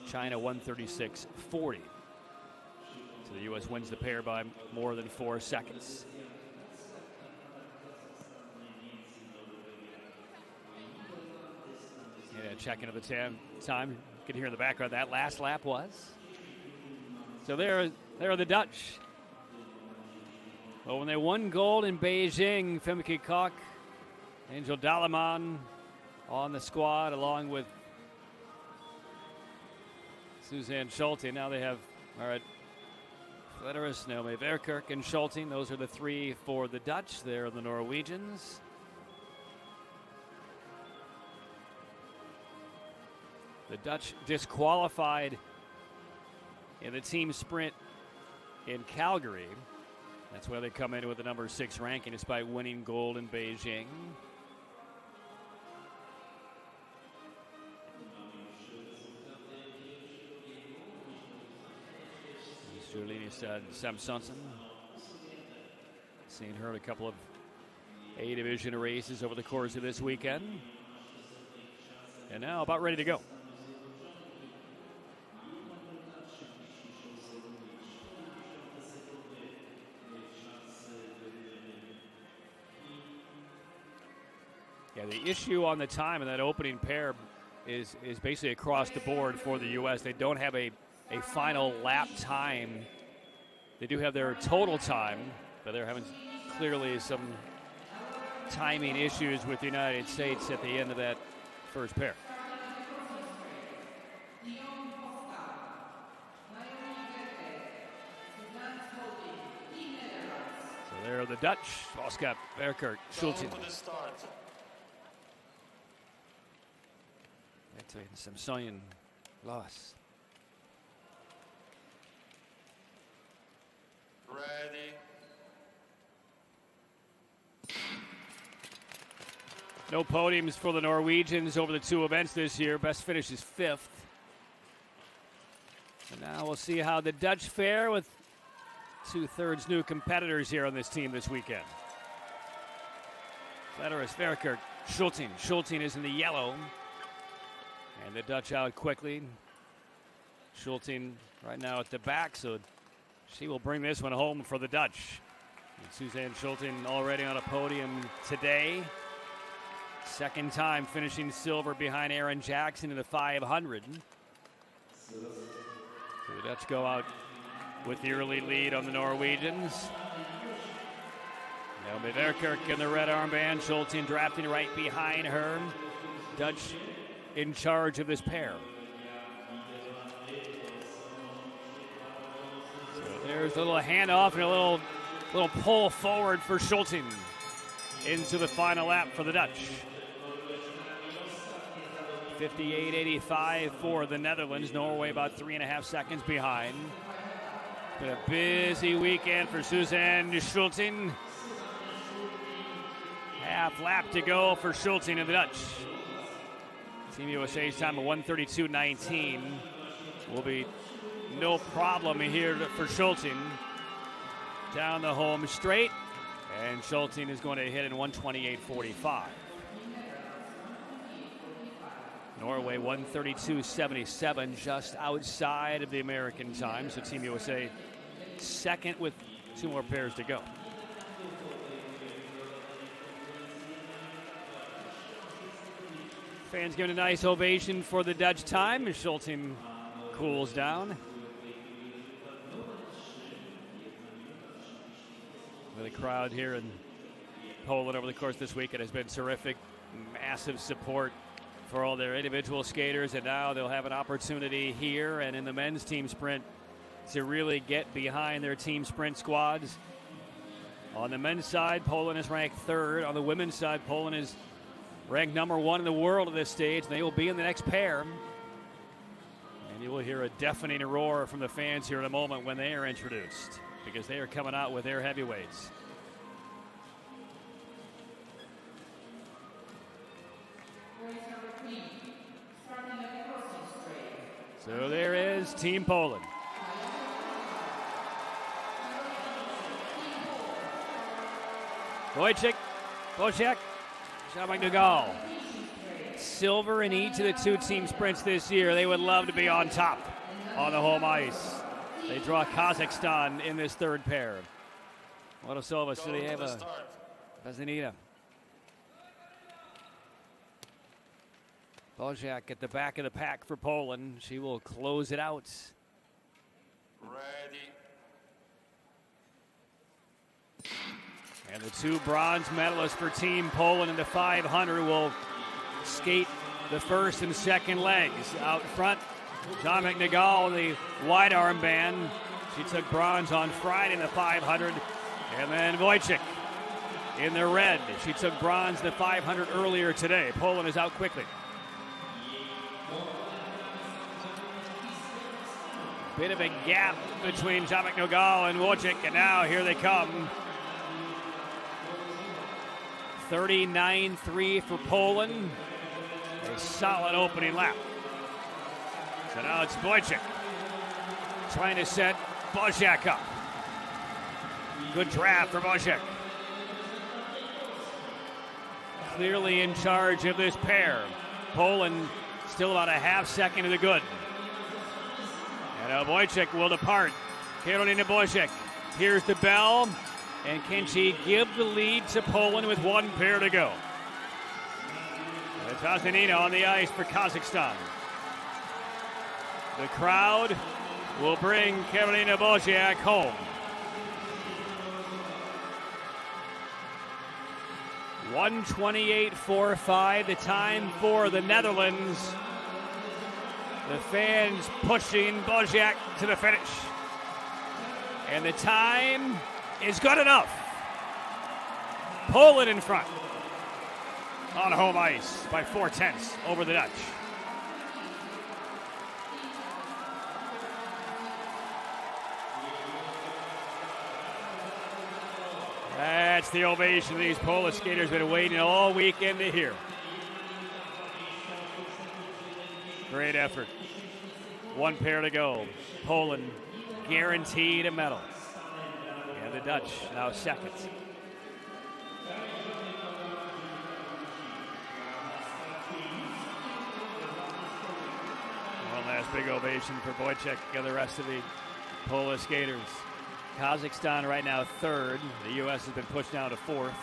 China 136.40. So the U.S. wins the pair by more than 4 seconds. Yeah, checking of the time. You can hear in the background that last lap was. So there are the Dutch. Well, when they won gold in Beijing, Femke Kok, Angel Dalaman on the squad along with Suzanne Schulte. Now they have, all right, Flederis, Naomi Verkerk, and Schulte. Those are the 3 for the Dutch. They're the Norwegians. The Dutch disqualified in the team sprint in Calgary. That's why they come in with the number 6 ranking despite winning gold in Beijing. Julina Samsonsen. Seen her in a couple of A division races over the course of this weekend. And now about ready to go. Yeah, the issue on the time in that opening pair is basically across the board for the U.S. They don't have a final lap time. They do have their total time, but they're having clearly some timing issues with the United States at the end of that first pair. So there are the Dutch. Oscar Verkerk, Schulte. Samsonen lost. Ready. No podiums for the Norwegians over the 2 events this year. Best finish is 5th. And now we'll see how the Dutch fare with 2/3 new competitors here on this team this weekend. Flederis, Verkerk, Schulte. Schulte is in the yellow. And the Dutch out quickly. Schulte right now at the back, so she will bring this one home for the Dutch. And Suzanne Schulte already on a podium today. Second time finishing silver behind Erin Jackson in the 500. So the Dutch go out with the early lead on the Norwegians. Naomi Verkerk in the red armband. Schulte drafting right behind her. Dutch in charge of this pair. So there's a little handoff and a little pull forward for Schulte into the final lap for the Dutch. 58.85 for the Netherlands. Norway about 3.5 seconds behind. It's been a busy weekend for Suzanne Schulte. Half lap to go for Schulte and the Dutch. Team USA's time of 132.19 will be no problem here for Schulte. Down the home straight, and Schulte is going to hit in 128.45. Norway 132.77, just outside of the American time. So Team USA second with 2 more pairs to go. Fans giving a nice ovation for the Dutch time as Schulting cools down. The crowd here in Poland over the course of this weekend has been terrific. Massive support for all their individual skaters, and now they'll have an opportunity here and in the men's team sprint to really get behind their team sprint squads. On the men's side, Poland is ranked 3rd. On the women's side, Poland is ranked number 1 in the world at this stage. They will be in the next pair. And you will hear a deafening roar from the fans here in a moment when they are introduced, because they are coming out with their heavyweights. So there is Team Poland. Wojciech, Bosiak, Tomaszow, Nagal. Silver in each of the 2 team sprints this year. They would love to be on top on the home ice. They draw Kazakhstan in this 3rd pair. Tomaszow, Silieva, Pazanita. Bosiak at the back of the pack for Poland. She will close it out. Ready. And the 2 bronze medalists for Team Poland in the 500 will skate the first and second legs. Out front, Tomaszow Nagal, the wide armband. She took bronze on Friday in the 500. And then Wojciech in the red. She took bronze in the 500 earlier today. Poland is out quickly. Bit of a gap between Tomaszow Nagal and Wojciech, and now here they come. 39-3 for Poland. A solid opening lap. So now it's Wojciech trying to set Bosiak up. Good draft for Bosiak. Clearly in charge of this pair. Poland still about a half second to the good. And Wojciech will depart. Karolina Bosiak. Here's the bell. And can she give the lead to Poland with 1 pair to go? Tazanina on the ice for Kazakhstan. The crowd will bring Karolina Bosiak home. 1:28.45, the time for the Netherlands. The fans pushing Bosiak to the finish. And the time is good enough. Poland in front on home ice by 4/10 over the Dutch. That's the ovation these Polish skaters have been waiting all weekend to hear. Great effort. 1 pair to go. Poland guaranteed a medal. And the Dutch now second. One last big ovation for Wojciech and the rest of the Polish skaters. Kazakhstan right now 3rd. The U.S. has been pushed down to 4th.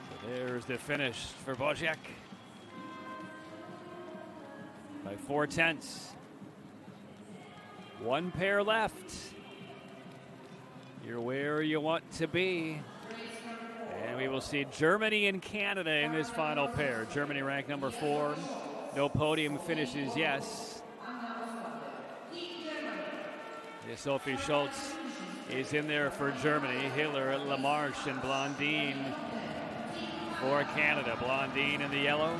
So there's the finish for Bosiak by 4/10. 1 pair left. You're where you want to be. And we will see Germany and Canada in this final pair. Germany ranked number 4. No podium finishes, yes. Sophie Schultz is in there for Germany. Hiller, Lamarche, and Blondine for Canada. Blondine in the yellow.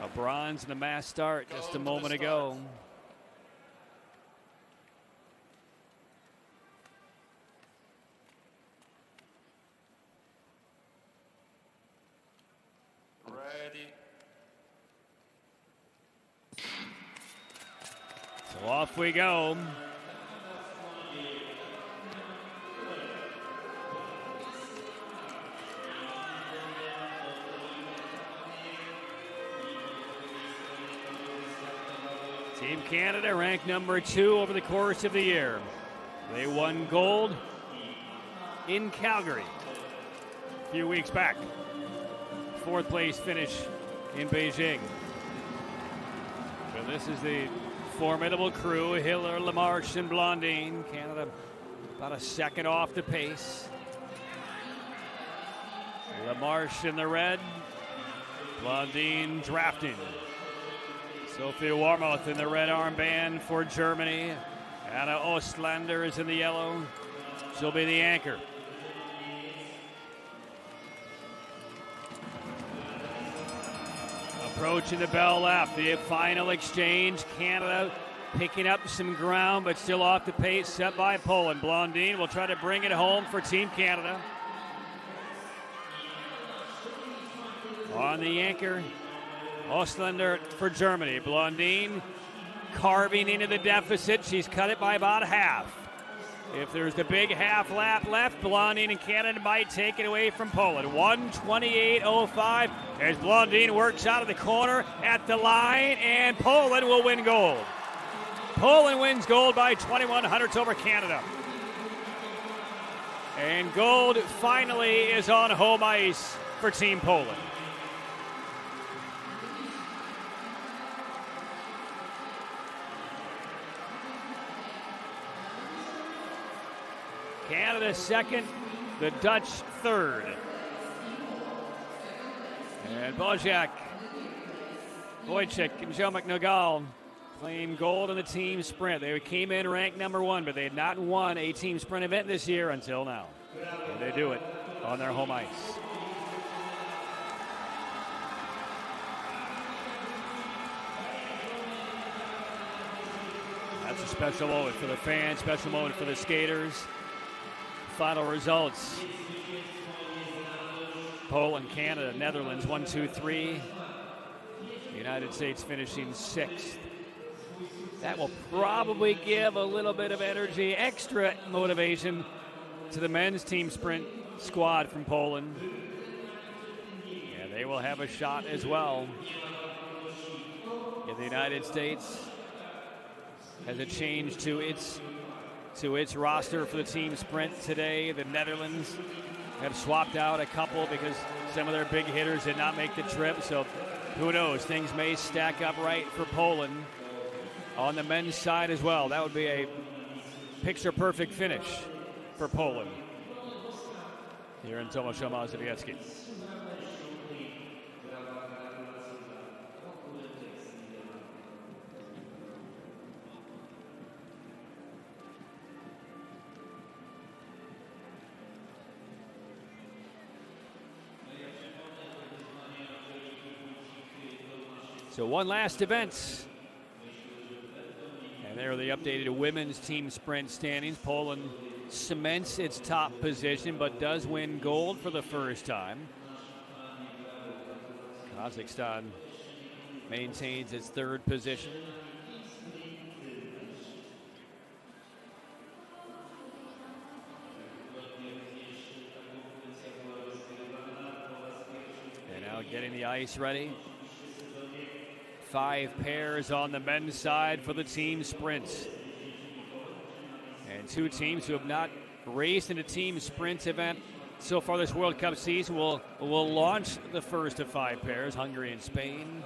A bronze in the mass start just a moment ago. Ready. So off we go. Team Canada ranked number 2 over the course of the year. They won gold in Calgary a few weeks back. 4th place finish in Beijing. So this is the formidable crew, Hiller, LaMarche, and Blondine. Canada about a second off the pace. LaMarche in the red, Blondine drafting. Sophie Warmoth in the red armband for Germany. Anna Ostlander is in the yellow. She'll be the anchor. Approaching the bell lap, the final exchange. Canada picking up some ground, but still off the pace set by Poland. Blondine will try to bring it home for Team Canada. On the anchor, Ostlander for Germany. Blondine carving into the deficit. She's cut it by about half. If there's the big half lap left, Blondine and Canada might take it away from Poland. 1:28.05 as Blondine works out of the corner at the line, and Poland will win gold. Poland wins gold by 21 hundredths over Canada. And gold finally is on home ice for Team Poland. Canada second, the Dutch third. And Wojciak and Joe McNagal claim gold in the team sprint. They came in ranked number 1, but they had not won a team sprint event this year until now. And they do it on their home ice. That's a special moment for the fans, special moment for the skaters. Final results: Poland, Canada, Netherlands 1, 2, 3. The United States finishing 6th. That will probably give a little bit of energy, extra motivation to the men's team sprint squad from Poland. And they will have a shot as well. If the United States has a change to its roster for the team sprint today. The Netherlands have swapped out a couple because some of their big hitters did not make the trip. So who knows? Things may stack up right for Poland on the men's side as well. That would be a picture-perfect finish for Poland here in Tomaszow Mazowiecki. So one last event. And there are the updated women's team sprint standings. Poland cements its top position, but does win gold for the first time. Kazakhstan maintains its 3rd position. And now getting the ice ready. 5 pairs on the men's side for the team sprints. And 2 teams who have not raced in a team sprint event so far this World Cup season will launch the first of 5 pairs, Hungary and Spain.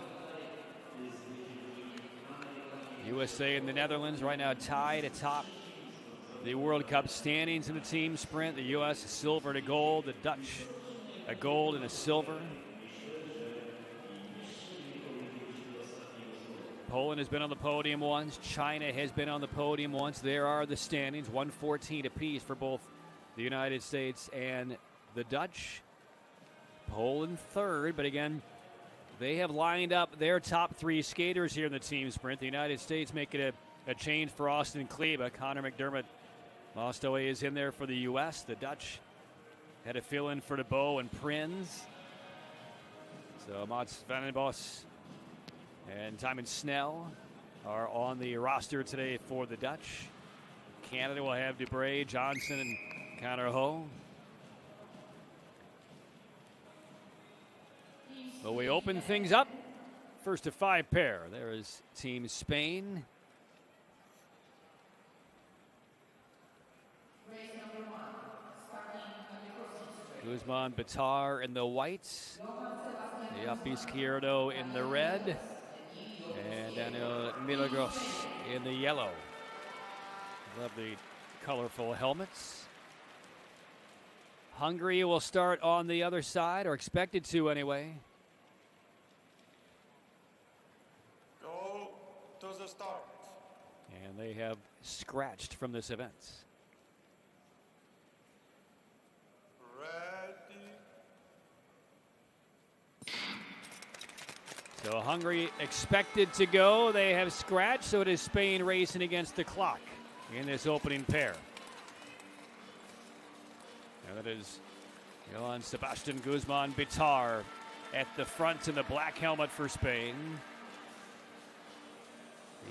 USA and the Netherlands right now tied atop the World Cup standings in the team sprint. The U.S. silver to gold, the Dutch a gold and a silver. Poland has been on the podium once. China has been on the podium once. There are the standings, 114 apiece for both the United States and the Dutch. Poland 3rd, but again, they have lined up their top 3 skaters here in the team sprint. The United States making a change for Austin Kleba. Connor McDermott lost away is in there for the U.S. The Dutch had a fill-in for DeBow and Prins. So Mats Vandenbos and Timon Snell are on the roster today for the Dutch. Canada will have Dubray, Johnson, and Connor Ho. But we open things up First of 5 pair. There is Team Spain. Guzman Bitar in the whites. Yapi Izquierdo in the red. And Daniel Milagros in the yellow. Love the colorful helmets. Hungary will start on the other side, or expected to anyway. Go to the start. And they have scratched from this event. Ready. So Hungary expected to go. They have scratched, so it is Spain racing against the clock in this opening pair. And that is Johann Sebastian Guzman Bitar at the front in the black helmet for Spain.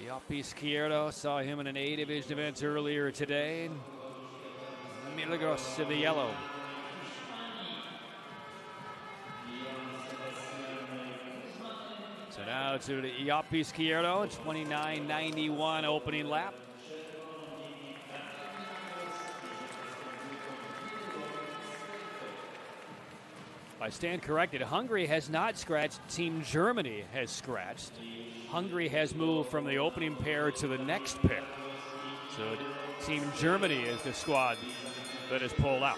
Yapi Izquierdo, saw him in an A division event earlier today. Milagros in the yellow. So now to the Yapi Izquierdo, 29.91 opening lap. I stand corrected. Hungary has not scratched. Team Germany has scratched. Hungary has moved from the opening pair to the next pair. So Team Germany is the squad that has pulled out.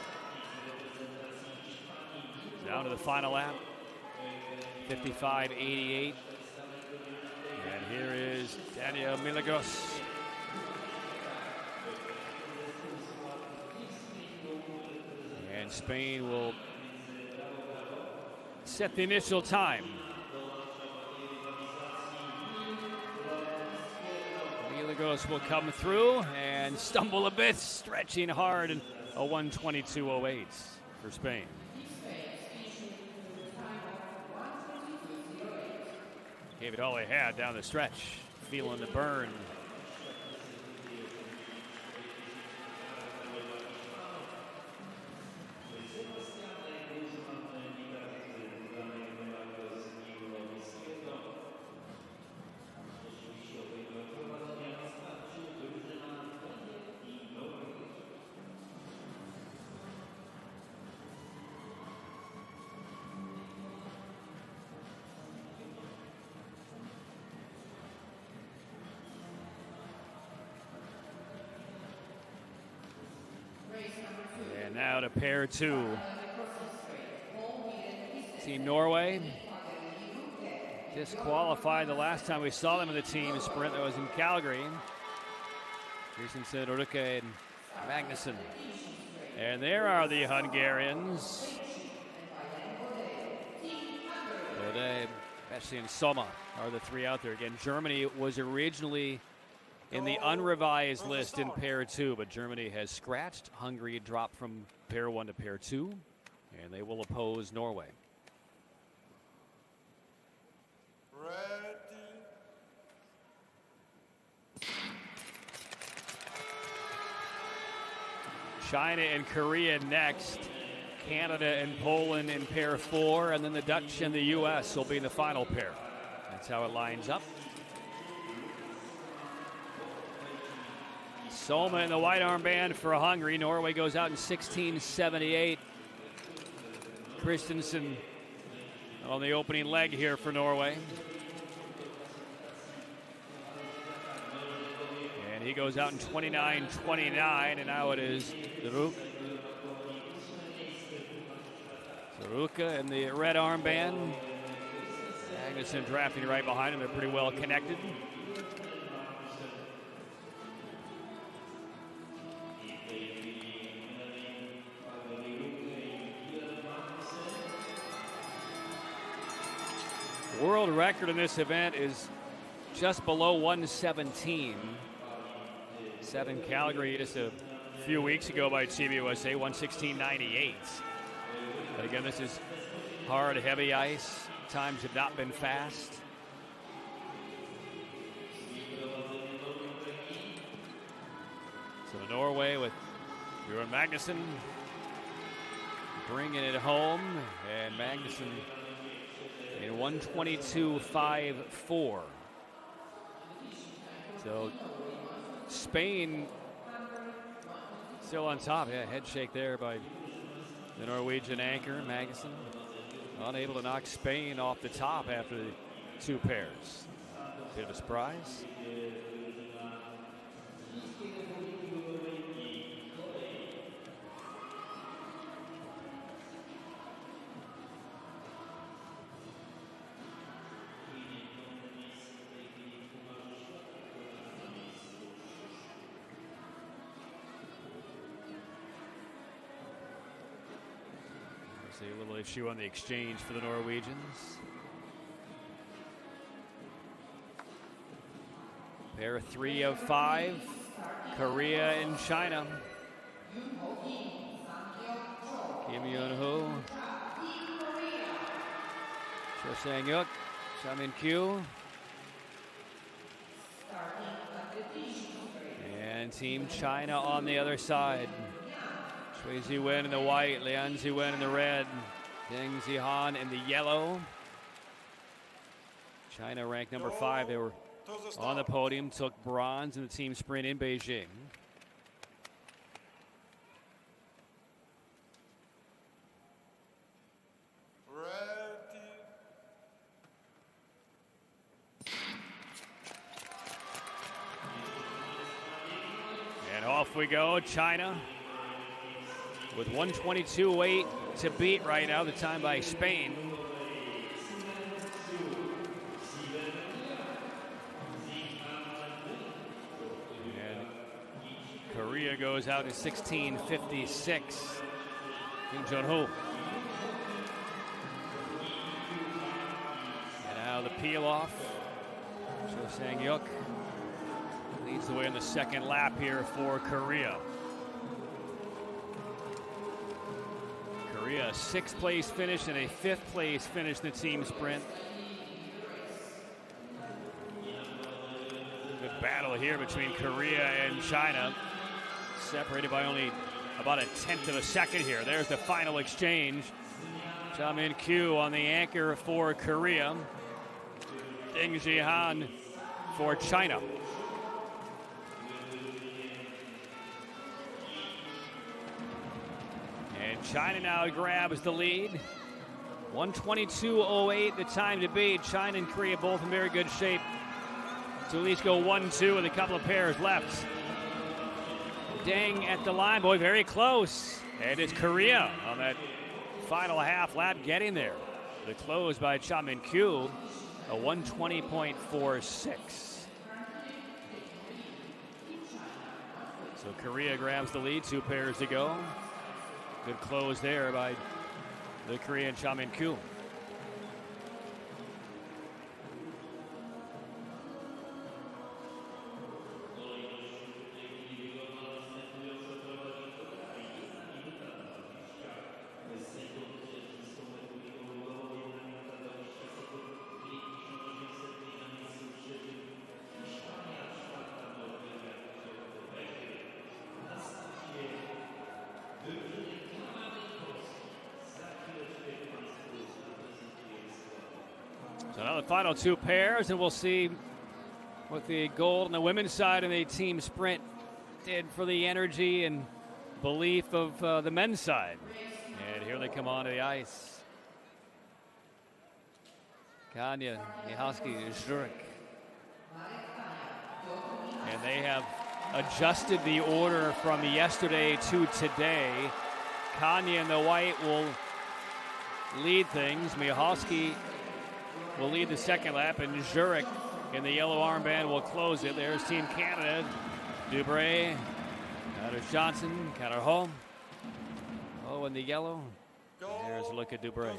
Down to the final lap. 55.88. And here is Daniel Milagros. And Spain will set the initial time. Milagros will come through and stumble a bit, stretching hard, and a 1:22.08 for Spain. Gave it all they had down the stretch, feeling the burn. And now to pair 2. Team Norway disqualified the last time we saw them in the team sprint. That was in Calgary. Christensen, Ruke, and Magnussen. And there are the Hungarians. Today, Bessie and Soma are the 3 out there. Again, Germany was originally in the unrevised list in pair 2, but Germany has scratched. Hungary dropped from pair 1 to pair 2, and they will oppose Norway. Ready. China and Korea next. Canada and Poland in pair 4, and then the Dutch and the U.S. will be in the final pair. That's how it lines up. Soma in the white armband for Hungary. Norway goes out in 16.78. Christensen on the opening leg here for Norway. And he goes out in 29.29, and now it is Ruka in the red armband. Magnussen drafting right behind him. They're pretty well connected. World record in this event is just below 117. 7 Calgary just a few weeks ago by Team USA, 116.98. But again, this is hard, heavy ice. Times have not been fast. So Norway with Bjørn Magnussen bringing it home, and Magnussen in and 122.54. So Spain still on top. Yeah, head shake there by the Norwegian anchor, Magnussen. Unable to knock Spain off the top after the two pairs. Bit of a surprise. A little issue on the exchange for the Norwegians. Pair 3 of 5, Korea and China. Kim Yoon-ho, Cho Sang-yuk, Cha Min-kyu. And Team China on the other side. Shui Ziwen in the white, Lian Ziwen in the red, Deng Zihan in the yellow. China ranked number 5. They were on the podium, took bronze in the team sprint in Beijing. Ready. And off we go, China. With 122.8 to beat right now, the time by Spain. And Korea goes out to 16.56. Kim Jong-ho. And now the peel off. Cho Sang-yuk leads the way in the second lap here for Korea. Korea, a 6th place finish and a 5th place finish in the team sprint. Good battle here between Korea and China. Separated by only about a 1/10 of a second here. There's the final exchange. Cha Min-kyu on the anchor for Korea. Deng Zihan for China. China now grabs the lead. 122.08 the time to beat. China and Korea both in very good shape to at least go 1-2 with a couple of pairs left. Deng at the line, boy, very close. And it's Korea on that final half lap getting there. The close by Cha Min-kyu, a 120.46. So Korea grabs the lead, 2 pairs to go. Good close there by the Korean Cha Min-kyu. So now the final 2 pairs, and we'll see what the gold on the women's side and the team sprint did for the energy and belief of the men's side. And here they come onto the ice. Kanya, Michalski, Zurich. And they have adjusted the order from yesterday to today. Kanya in the white will lead things. Michalski will lead the second lap, and Zurich in the yellow armband will close it. There's Team Canada. Dubray, there's Johnson, Connor Hall. Oh, in the yellow. There's a look at Dubray. A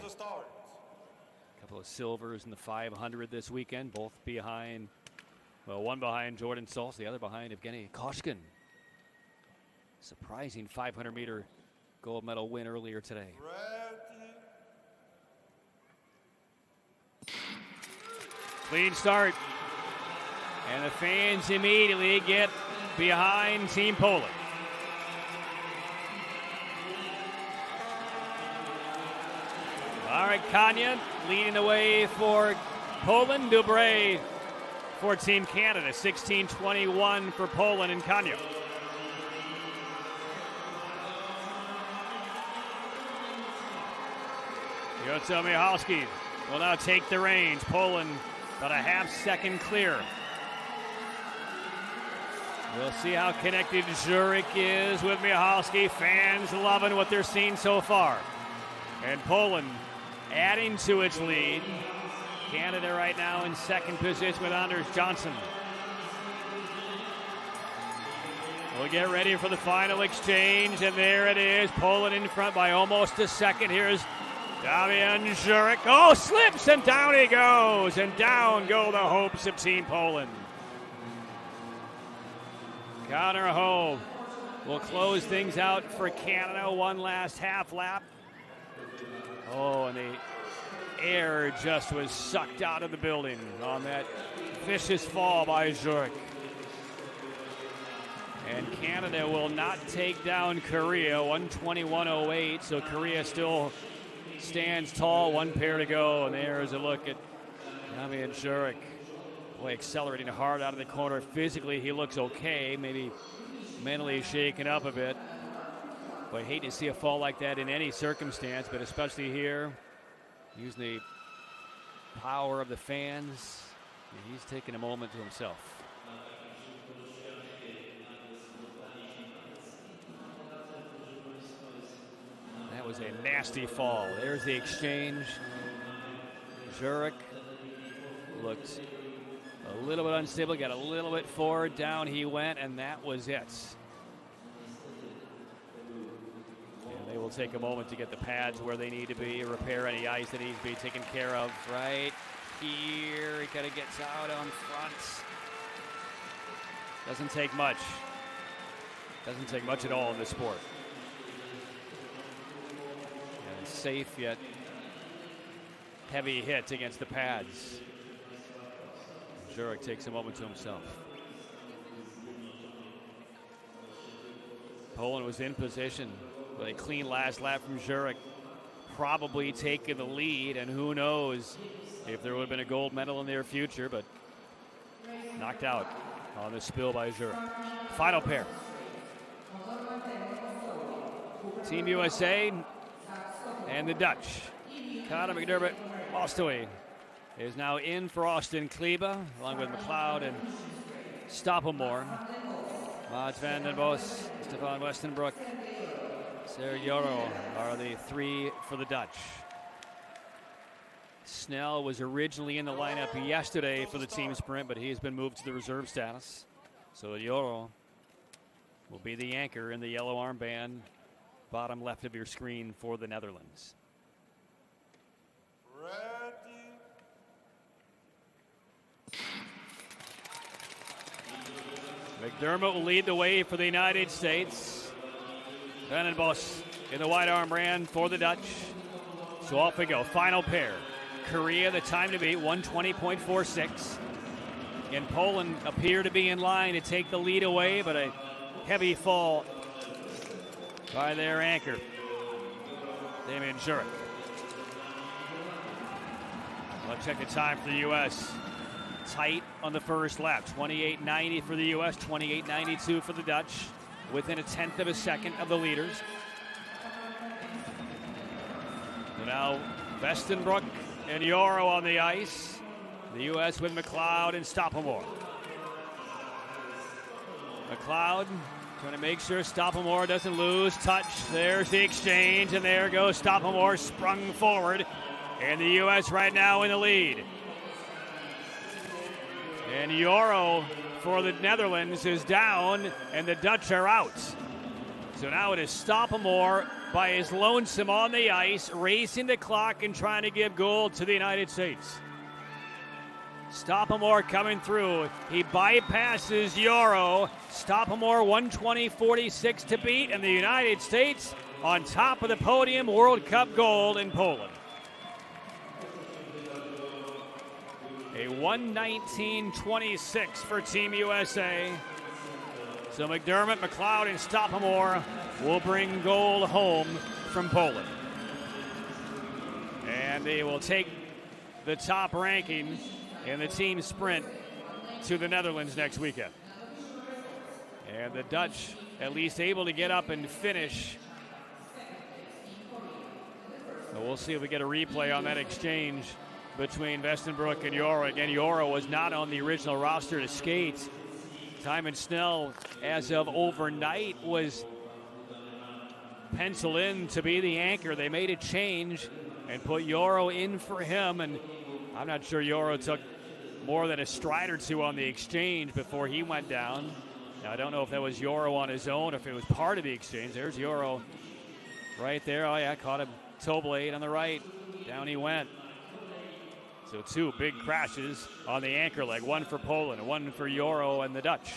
couple of silvers in the 500 this weekend, both behind, well, one behind Jordan Saltz, the other behind Evgeny Koshkin. Surprising 500-meter gold medal win earlier today. Clean start. And the fans immediately get behind Team Poland. All right, Kanya leading the way for Poland. Dubré for Team Canada. 16:21 for Poland and Kanya. Tomaszow will now take the reins. Poland about a half-second clear. We'll see how connected Zurich is with Michalski. Fans loving what they're seeing so far. And Poland adding to its lead. Canada right now in second position with Anders Johnson. We'll get ready for the final exchange, and there it is. Poland in front by almost a second. Here's Damian Zurich. Oh, slips, and down he goes. And down go the hopes of Team Poland. Connor Ho will close things out for Canada. One last half lap. Oh, and the air just was sucked out of the building on that vicious fall by Zurich. And Canada will not take down Korea, 121.08, so Korea still stands tall, one pair to go, and there is a look at Damian Zurich. Boy, accelerating hard out of the corner. Physically, he looks okay, maybe mentally shaken up a bit. But hate to see a fall like that in any circumstance, but especially here, using the power of the fans. He's taking a moment to himself. That was a nasty fall. There's the exchange. Zurich looked a little bit unstable, got a little bit forward, down he went, and that was it. And they will take a moment to get the pads where they need to be, repair any ice that needs to be taken care of. Right here, he kind of gets out on front. Doesn't take much. Doesn't take much at all in this sport. And safe yet heavy hit against the pads. Zurich takes a moment to himself. Poland was in position with a clean last lap from Zurich, probably taking the lead, and who knows if there would have been a gold medal in their future, but knocked out on the spill by Zurich. Final pair. Team USA and the Dutch. Conor McDermott, Ostoy is now in for Austin Kleba, along with McLeod and Stoppelmoor. Mads van den Bos, Stefan Westenbroek, Sergioro are the three for the Dutch. Snell was originally in the lineup yesterday for the team sprint, but he has been moved to the reserve status. So Yoro will be the anchor in the yellow armband, bottom left of your screen for the Netherlands. McDermott will lead the way for the United States. Van den Bos in the white armband for the Dutch. So off we go. Final pair. Korea, the time to beat, 120.46. And Poland appear to be in line to take the lead away, but a heavy fall by their anchor, Damian Zurich. Let's check the time for the U.S. Tight on the first lap. 28.90 for the U.S., 28.92 for the Dutch, within a tenth of a second of the leaders. So now Westenbroek and Yoro on the ice. The U.S. with McLeod and Stoppelmoor. McLeod trying to make sure Stoppelmoor doesn't lose touch. There's the exchange, and there goes Stoppelmoor, sprung forward. And the U.S. right now in the lead. And Yoro for the Netherlands is down, and the Dutch are out. So now it is Stoppelmoor by his lonesome on the ice, racing the clock and trying to give gold to the United States. Stoppelmoor coming through. He bypasses Yoro. Stoppelmoor 120.46 to beat, and the United States on top of the podium, World Cup gold in Poland. A 119.26 for Team USA. So McDermott, McLeod, and Stoppelmoor will bring gold home from Poland. And and they will take the top ranking in the team sprint to the Netherlands next weekend. And the Dutch at least able to get up and finish. So we'll see if we get a replay on that exchange between Westenbroek and Joro. Again, Joro was not on the original roster to skate. Timon Snell, as of overnight, was penciled in to be the anchor. They made a change and put Joro in for him, and I'm not sure Joro took more than a stride or two on the exchange before he went down. Now, I don't know if that was Joro on his own, if it was part of the exchange. There's Joro right there. Oh, yeah, caught a toe blade on the right. Down he went. So two big crashes on the anchor leg, one for Poland and one for Joro and the Dutch.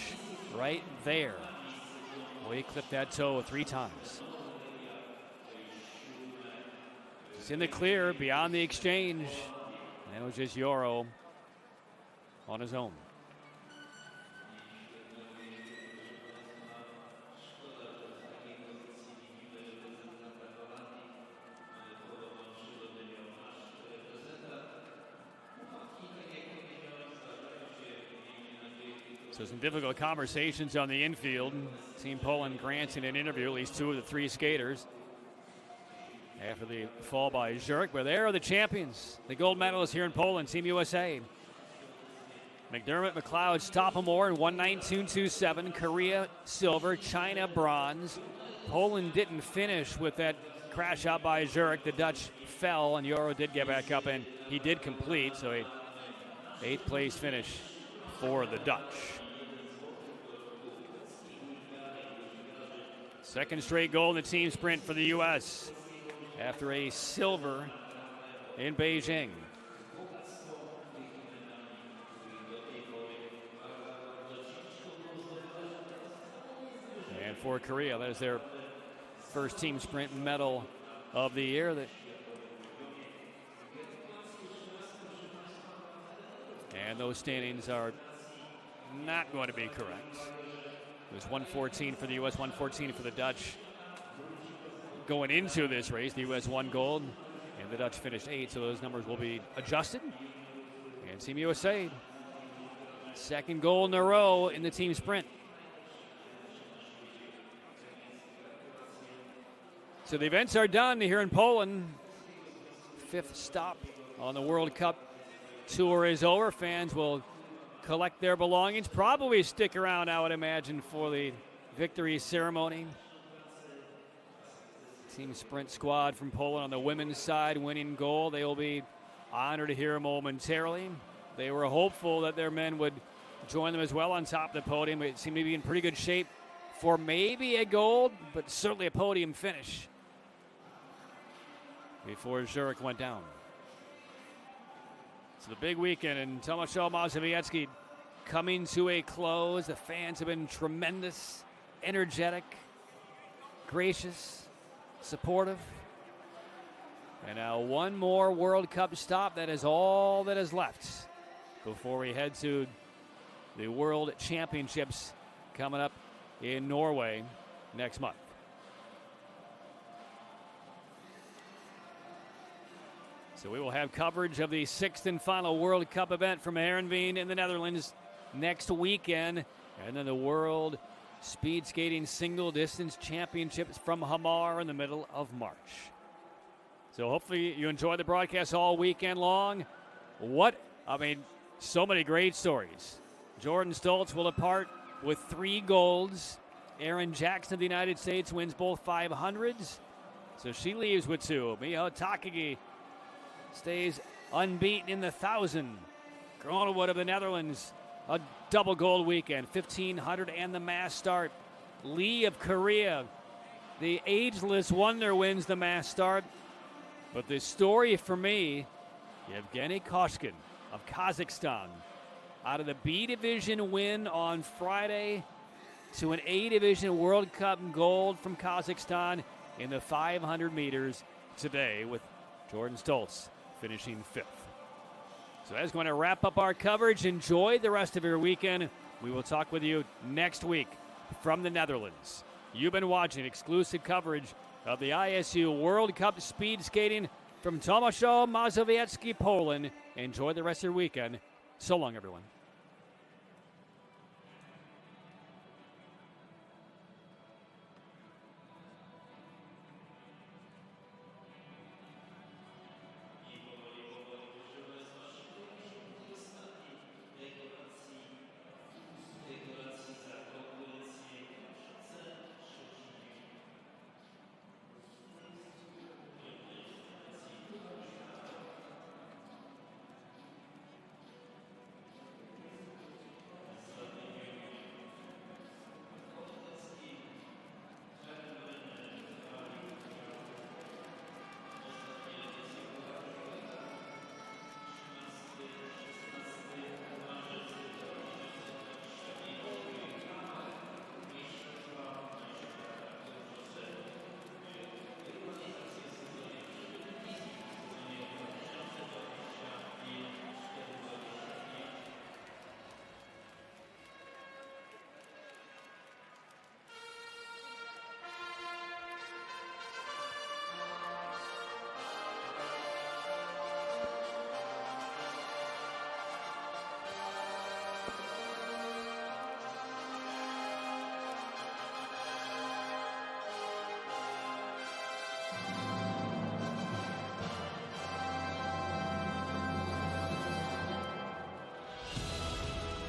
Right there. Well, he clipped that toe 3 times. It's in the clear beyond the exchange. And it was just Joro on his own. So some difficult conversations on the infield. Team Poland granting an interview, at least 2 of the 3 skaters, after the fall by Jurek. But they are the champions, the gold medalists here in Poland, Team USA. McDermott, McLeod, Stoppelmoor in 1:19.27. Korea silver, China bronze. Poland didn't finish with that crash out by Jurek. The Dutch fell, and Joro did get back up, and he did complete. So a 8th place finish for the Dutch. Second straight gold in the team sprint for the U.S. after a silver in Beijing. And for Korea, that is their first team sprint medal of the year. And those standings are not going to be correct. It was 114 for the U.S., 114 for the Dutch. Going into this race, the U.S. won gold, and the Dutch finished 8th, so those numbers will be adjusted. And Team USA, second gold in a row in the team sprint. So the events are done here in Poland. 5th stop on the World Cup tour is over. Fans will collect their belongings, probably stick around, I would imagine, for the victory ceremony. Team sprint squad from Poland on the women's side winning gold. They will be honored here momentarily. They were hopeful that their men would join them as well on top of the podium. It seemed to be in pretty good shape for maybe a gold, but certainly a podium finish before Jurek went down. So the big weekend in Tomaszow Mazowiecki coming to a close. The fans have been tremendous, energetic, gracious, supportive. And now one more World Cup stop. That is all that is left before we head to the World Championships coming up in Norway next month. So we will have coverage of the 6th and final World Cup event from Heerenveen in the Netherlands next weekend. And then the World Speed Skating Single Distance Championships from Hamar in the middle of March. So hopefully you enjoy the broadcast all weekend long. So many great stories. Jordan Stoltz will depart with 3 golds. Erin Jackson of the United States wins both 500s. So she leaves with 2. Miho Takagi stays unbeaten in the 1,000. Groenewald of the Netherlands, a double gold weekend, 1,500 and the mass start. Lee of Korea, the ageless wonder, wins the mass start. But the story for me, Yevgeny Koshkin of Kazakhstan, out of the B division win on Friday to an A division World Cup gold from Kazakhstan in the 500 meters today, with Jordan Stoltz finishing 5th. So that's going to wrap up our coverage. Enjoy the rest of your weekend. We will talk with you next week from the Netherlands. You've been watching exclusive coverage of the ISU World Cup Speed Skating from Tomaszow, Mazowiecki, Poland. Enjoy the rest of your weekend. So long, everyone.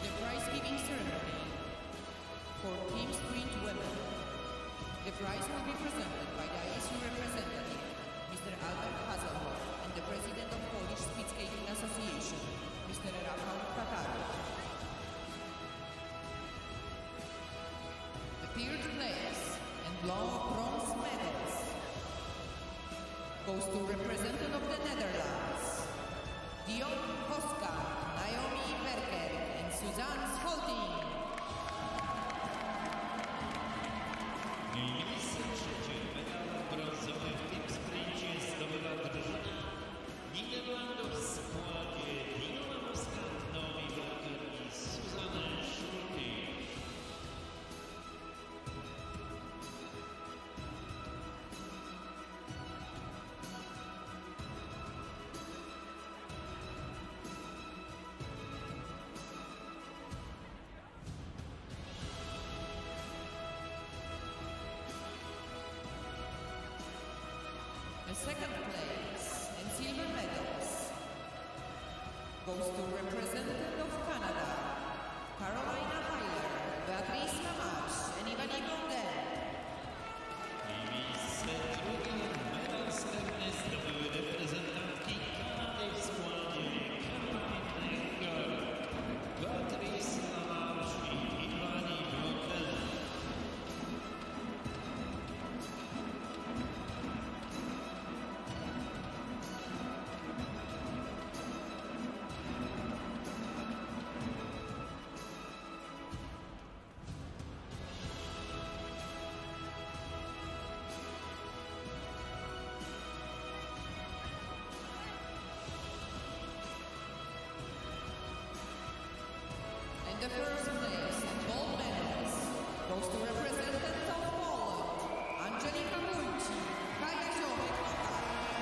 The prize-giving ceremony for Team Sprint Women. The prize will be presented by the ISU representative, Mr. Albert Hazelhoff, and the President of Polish Speed Skating Association, Mr. Rafał Tataruk. The third place and bronze medals goes to representative of the Netherlands, Dion Koska, Naomi Merker, and Suzanne Scholting. Miejsce trzecie, medal brązowy w tym sprincie zdobywa drużyna Niderlandów w składzie Diona Koska, Naomi Merker i Suzanne Scholting. The second place and silver medals goes to representative of Canada, Carolina Hyler, Beatrice Lamach, and Ivani Blondin. I miejsce drugie, medal srebrny zdobyły reprezentantki Kanady w składzie Caroline Hyler, Beatrice Lamach i Ivani Blondin. And the first place and gold medals goes to representative of Poland, Angelika Mulci, Kaja Ziomek,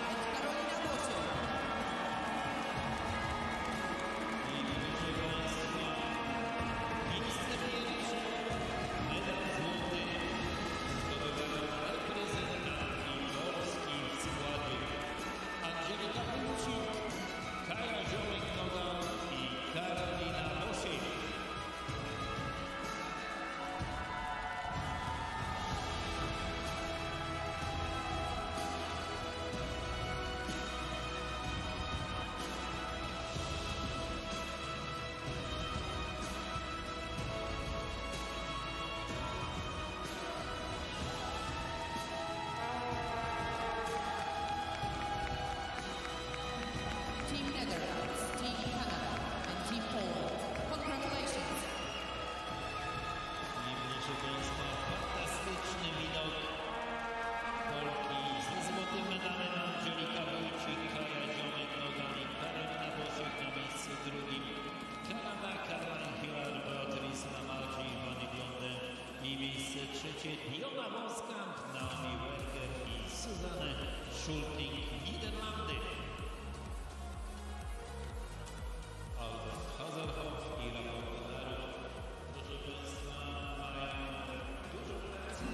and Karolina Bociek. I proszę Państwa, miejsce pierwsze, medal złoty zdobywają reprezentantki Polski w składzie Angelika Wójcik, Kaja Ziomek-Noga i Karolina Bosiek. trzecie Diona Voskamp, Naomi Werger i Suzanne Schulting, Niderlandy. Albert Hazelhoff i Rafał Kotarów, proszę Państwa, mają dużo pracy.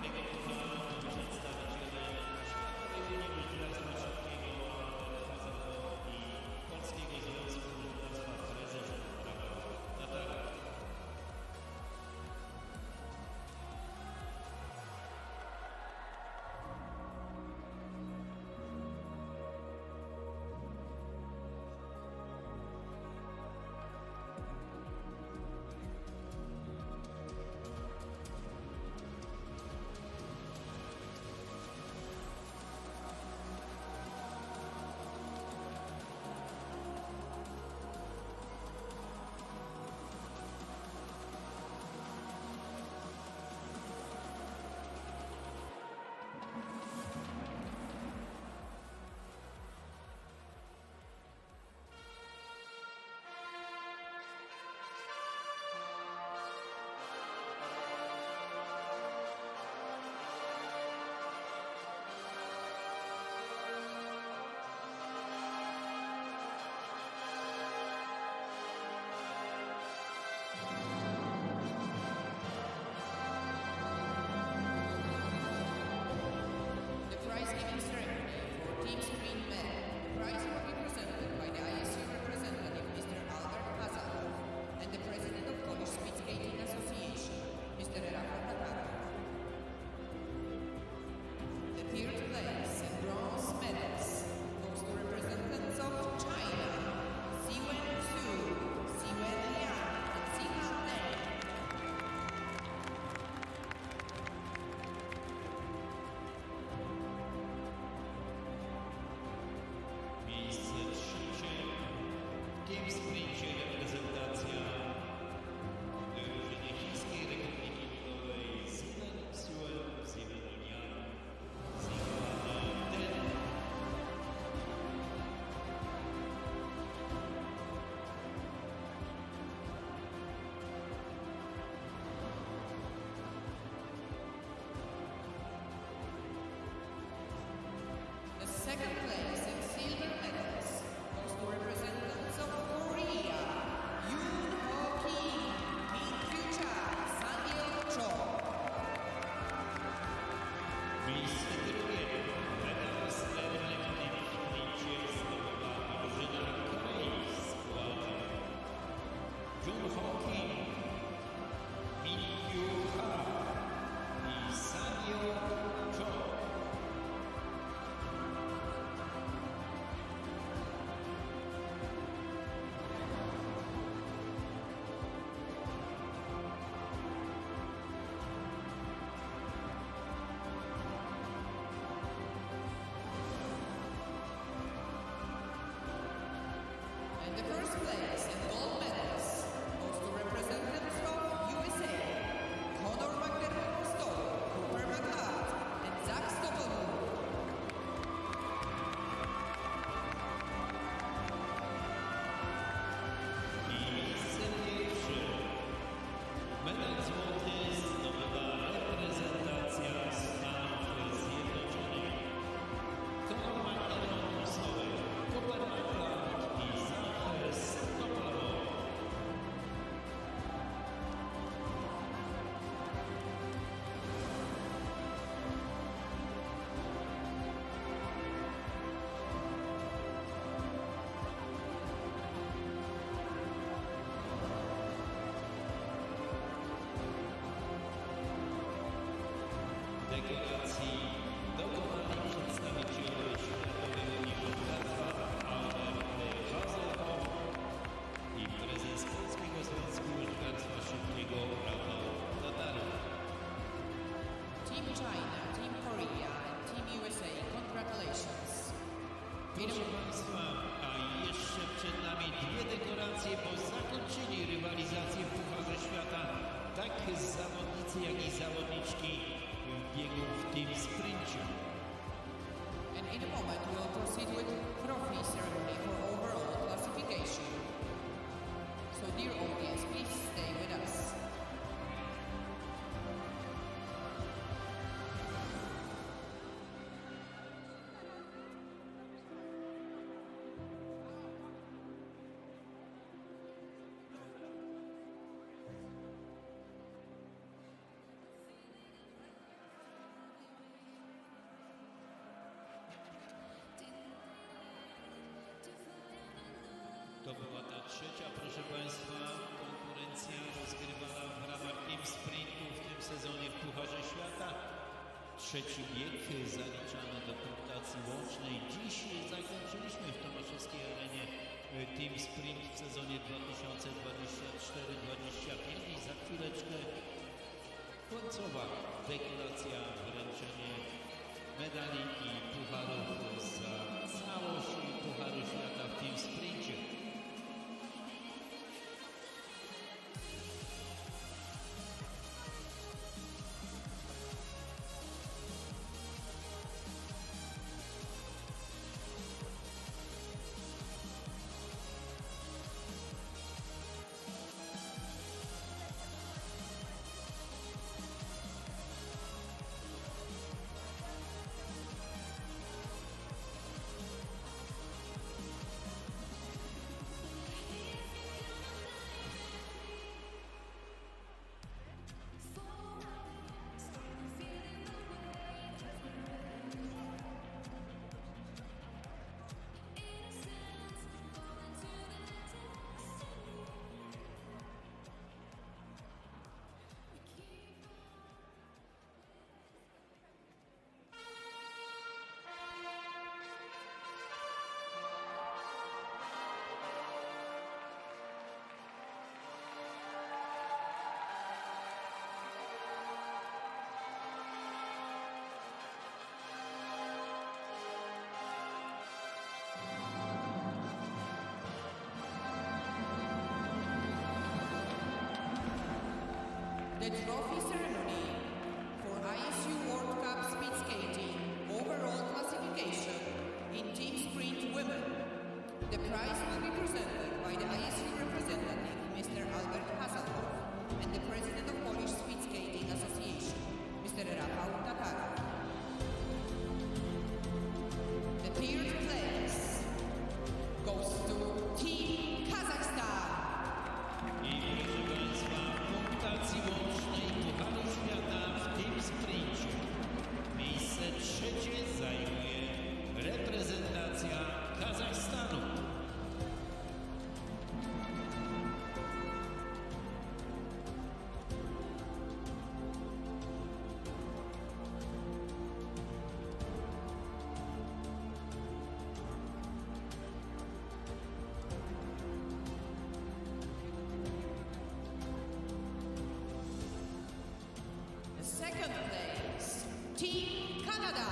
Tego pochwalono przedstawiciele Światowej Unii Multilateralnego Szybkiego, Albert Hazelhoff i Polskiego Związku Żeglarstwa prezes Rafał Kotarów. The prize-giving ceremony for Team Sprint Men. The prize will be presented by the ISU representative, Mr. Albert Hazelhoff, and the president of Polish Speed Skating Association, Mr. Rafał Kotarów. The third place and bronze medals goes to representatives of China, Siwen Xu, Siwen Liang, and Xihan Deng. Miejsce trzecie. W tym sprincie reprezentacja drużyny Chińskiej Republiki Ludowej Siwen Xuen, Siwen Liang, Xihan Deng. The second place and silver medals goes to representatives of Korea, Yoon Ho Kim, Min Kyu Cha, Sang-yeol Cho. Miejsce drugie. Medal srebrny w tym sprincie zdobyła drużyna Korei w składzie Jun Ho Kim, Min Kyu Ha i Sang-yeol Cho. And the first place and gold medals goes to representatives of USA, Conor McDermott-Stowe, Cooper McLeod, and Zach Stoppelman. I miejsce pierwsze. Medal złoty zdobywa reprezentacja Stanów Zjednoczonych. Conor McDermott-Stowe, Cooper McLeod i Zach Stoppelman. Deklaracji dokonali przedstawiciele Światowej Unii Żeglarstwa Albert Hazelhoff i prezes Polskiego Związku Żeglarstwa Szybkiego Rafał Kotarów. Team China, Team Korea, and Team USA, congratulations. Proszę Państwa, a jeszcze przed nami dwie dekoracje, bo zakończyli rywalizację w Pucharze Świata tak zawodnicy, jak i zawodniczki w biegu w tym sprincie. And in a moment, we'll proceed with trophy ceremony for overall classification. So, dear audience, please stay with us. team sprintu w tym sezonie w Pucharze Świata. Trzeci bieg zaliczany do punktacji łącznej. Dziś zakończyliśmy w tomaszowskiej arenie team sprint w sezonie 2024-25 i za chwileczkę końcowa deklaracja, wręczenie medali i pucharów za całość Pucharu Świata w team sprincie. The trophy ceremony for ISU World Cup Speed Skating overall classification in team sprint women. The prize will be presented by the ISU representative, Mr. Albert Hasselhoff, and the president of Polish Speed Skating Association, Mr. Rafał Tatarow. The third place goes to Team Kazakhstan. I proszę Państwa, punktacji łącznej Pucharu Świata w tym sprincie miejsce trzecie zajmuje reprezentacja Kazachstanu. The second place, Team Canada.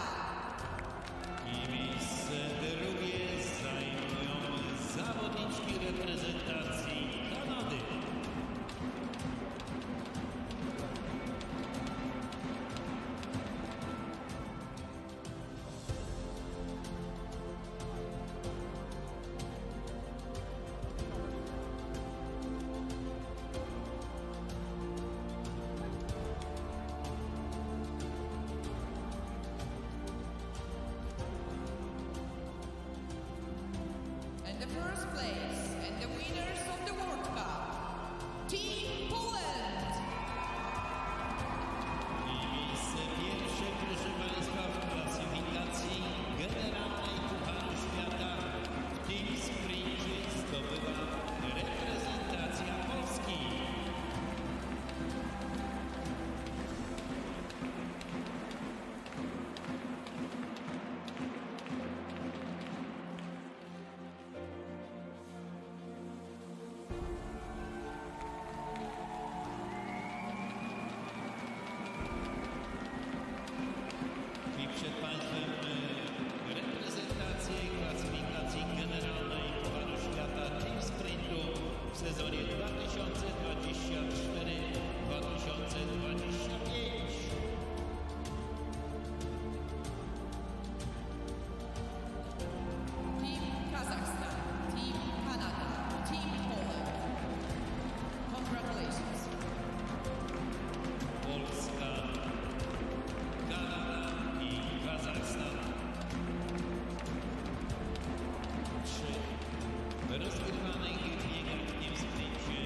I miejsce drugie zajmują zawodniczki reprezentacji Kanady. And the first place and the winners of the World Cup, Team Poland. I miejsce pierwsze, proszę Państwa, w klasyfikacji generalnej Pucharu Świata w tym sprincie zdobyła reprezentacja Polski. I przed Państwem reprezentację klasyfikacji generalnej Pucharu Świata Team Sprintu w sezonie 2024-2025. Team Kazakhstan, Team Canada, Team Poland. Congratulations. Polska, Kanada i Kazachstan. Trzy rozgrywanych biegach w tym sprincie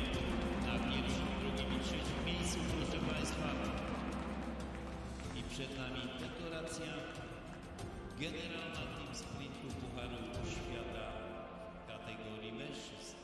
na pierwszym, drugim i trzecim miejscu, proszę Państwa. I przed nami dekoracja generalna team sprintu Pucharu Świata kategorii mężczyzn.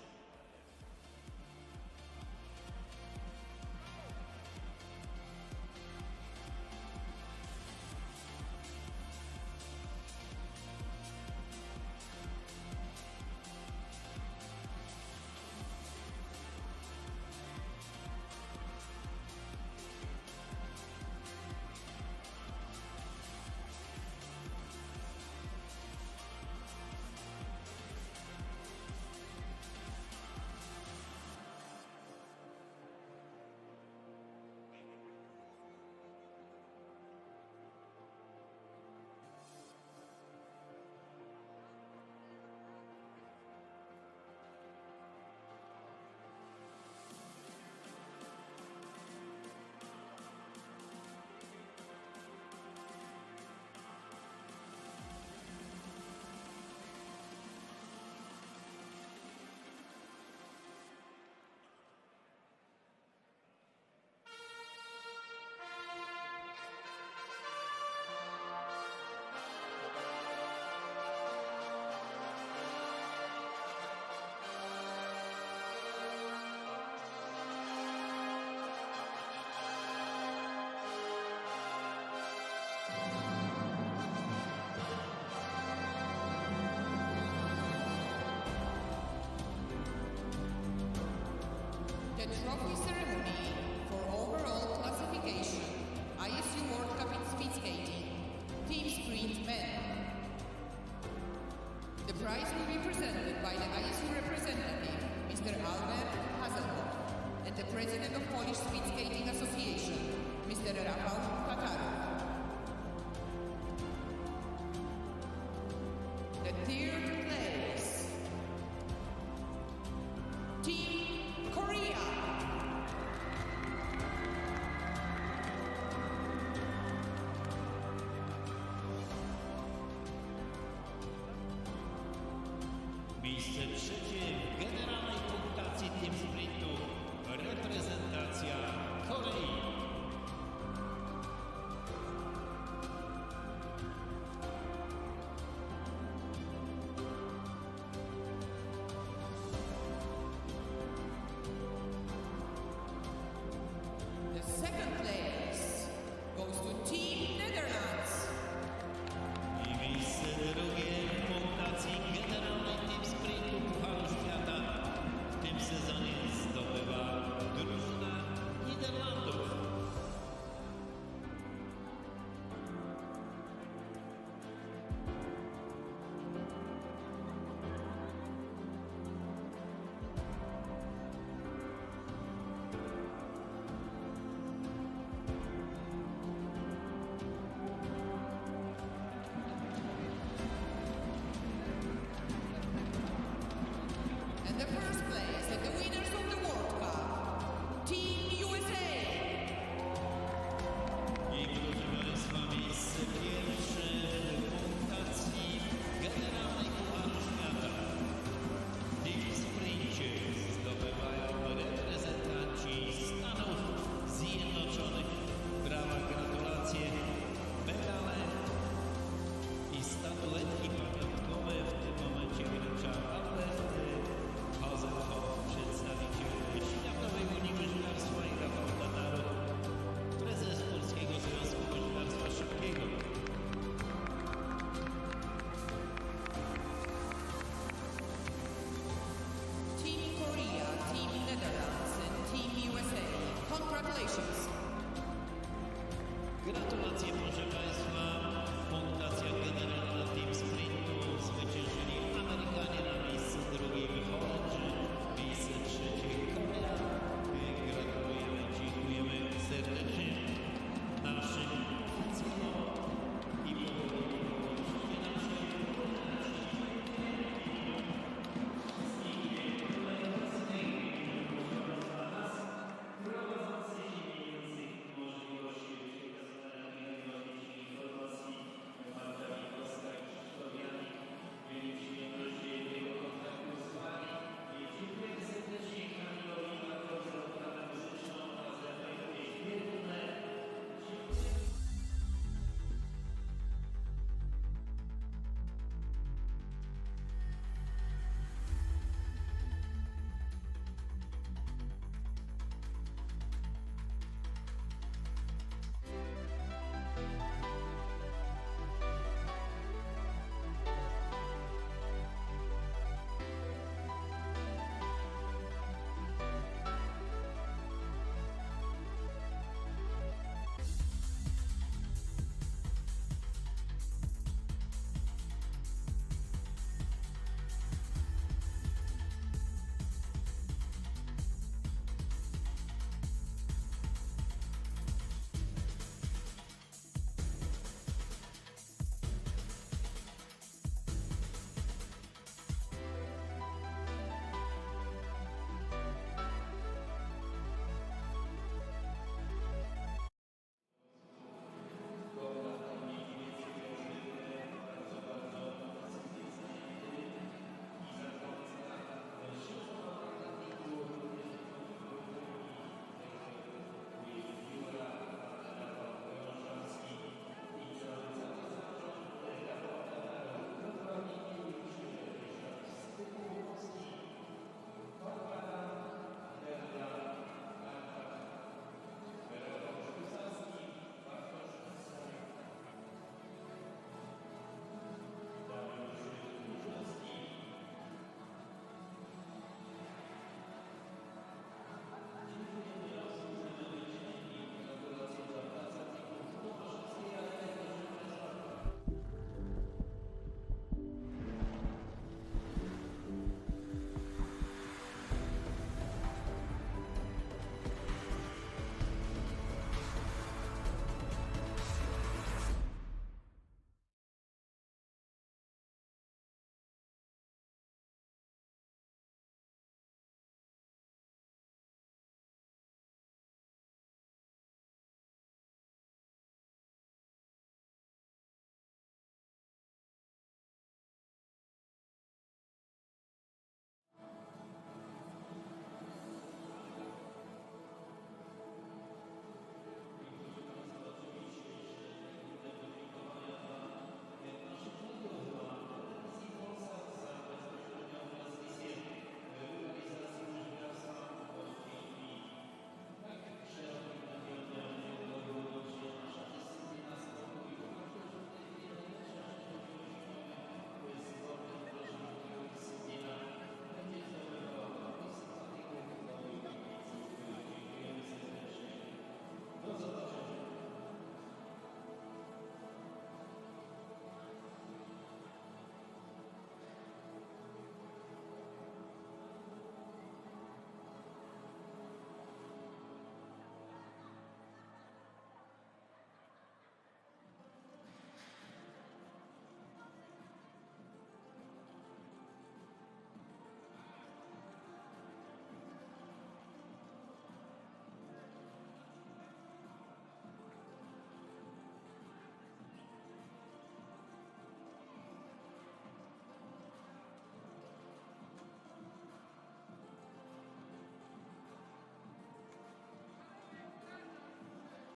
Gratulacje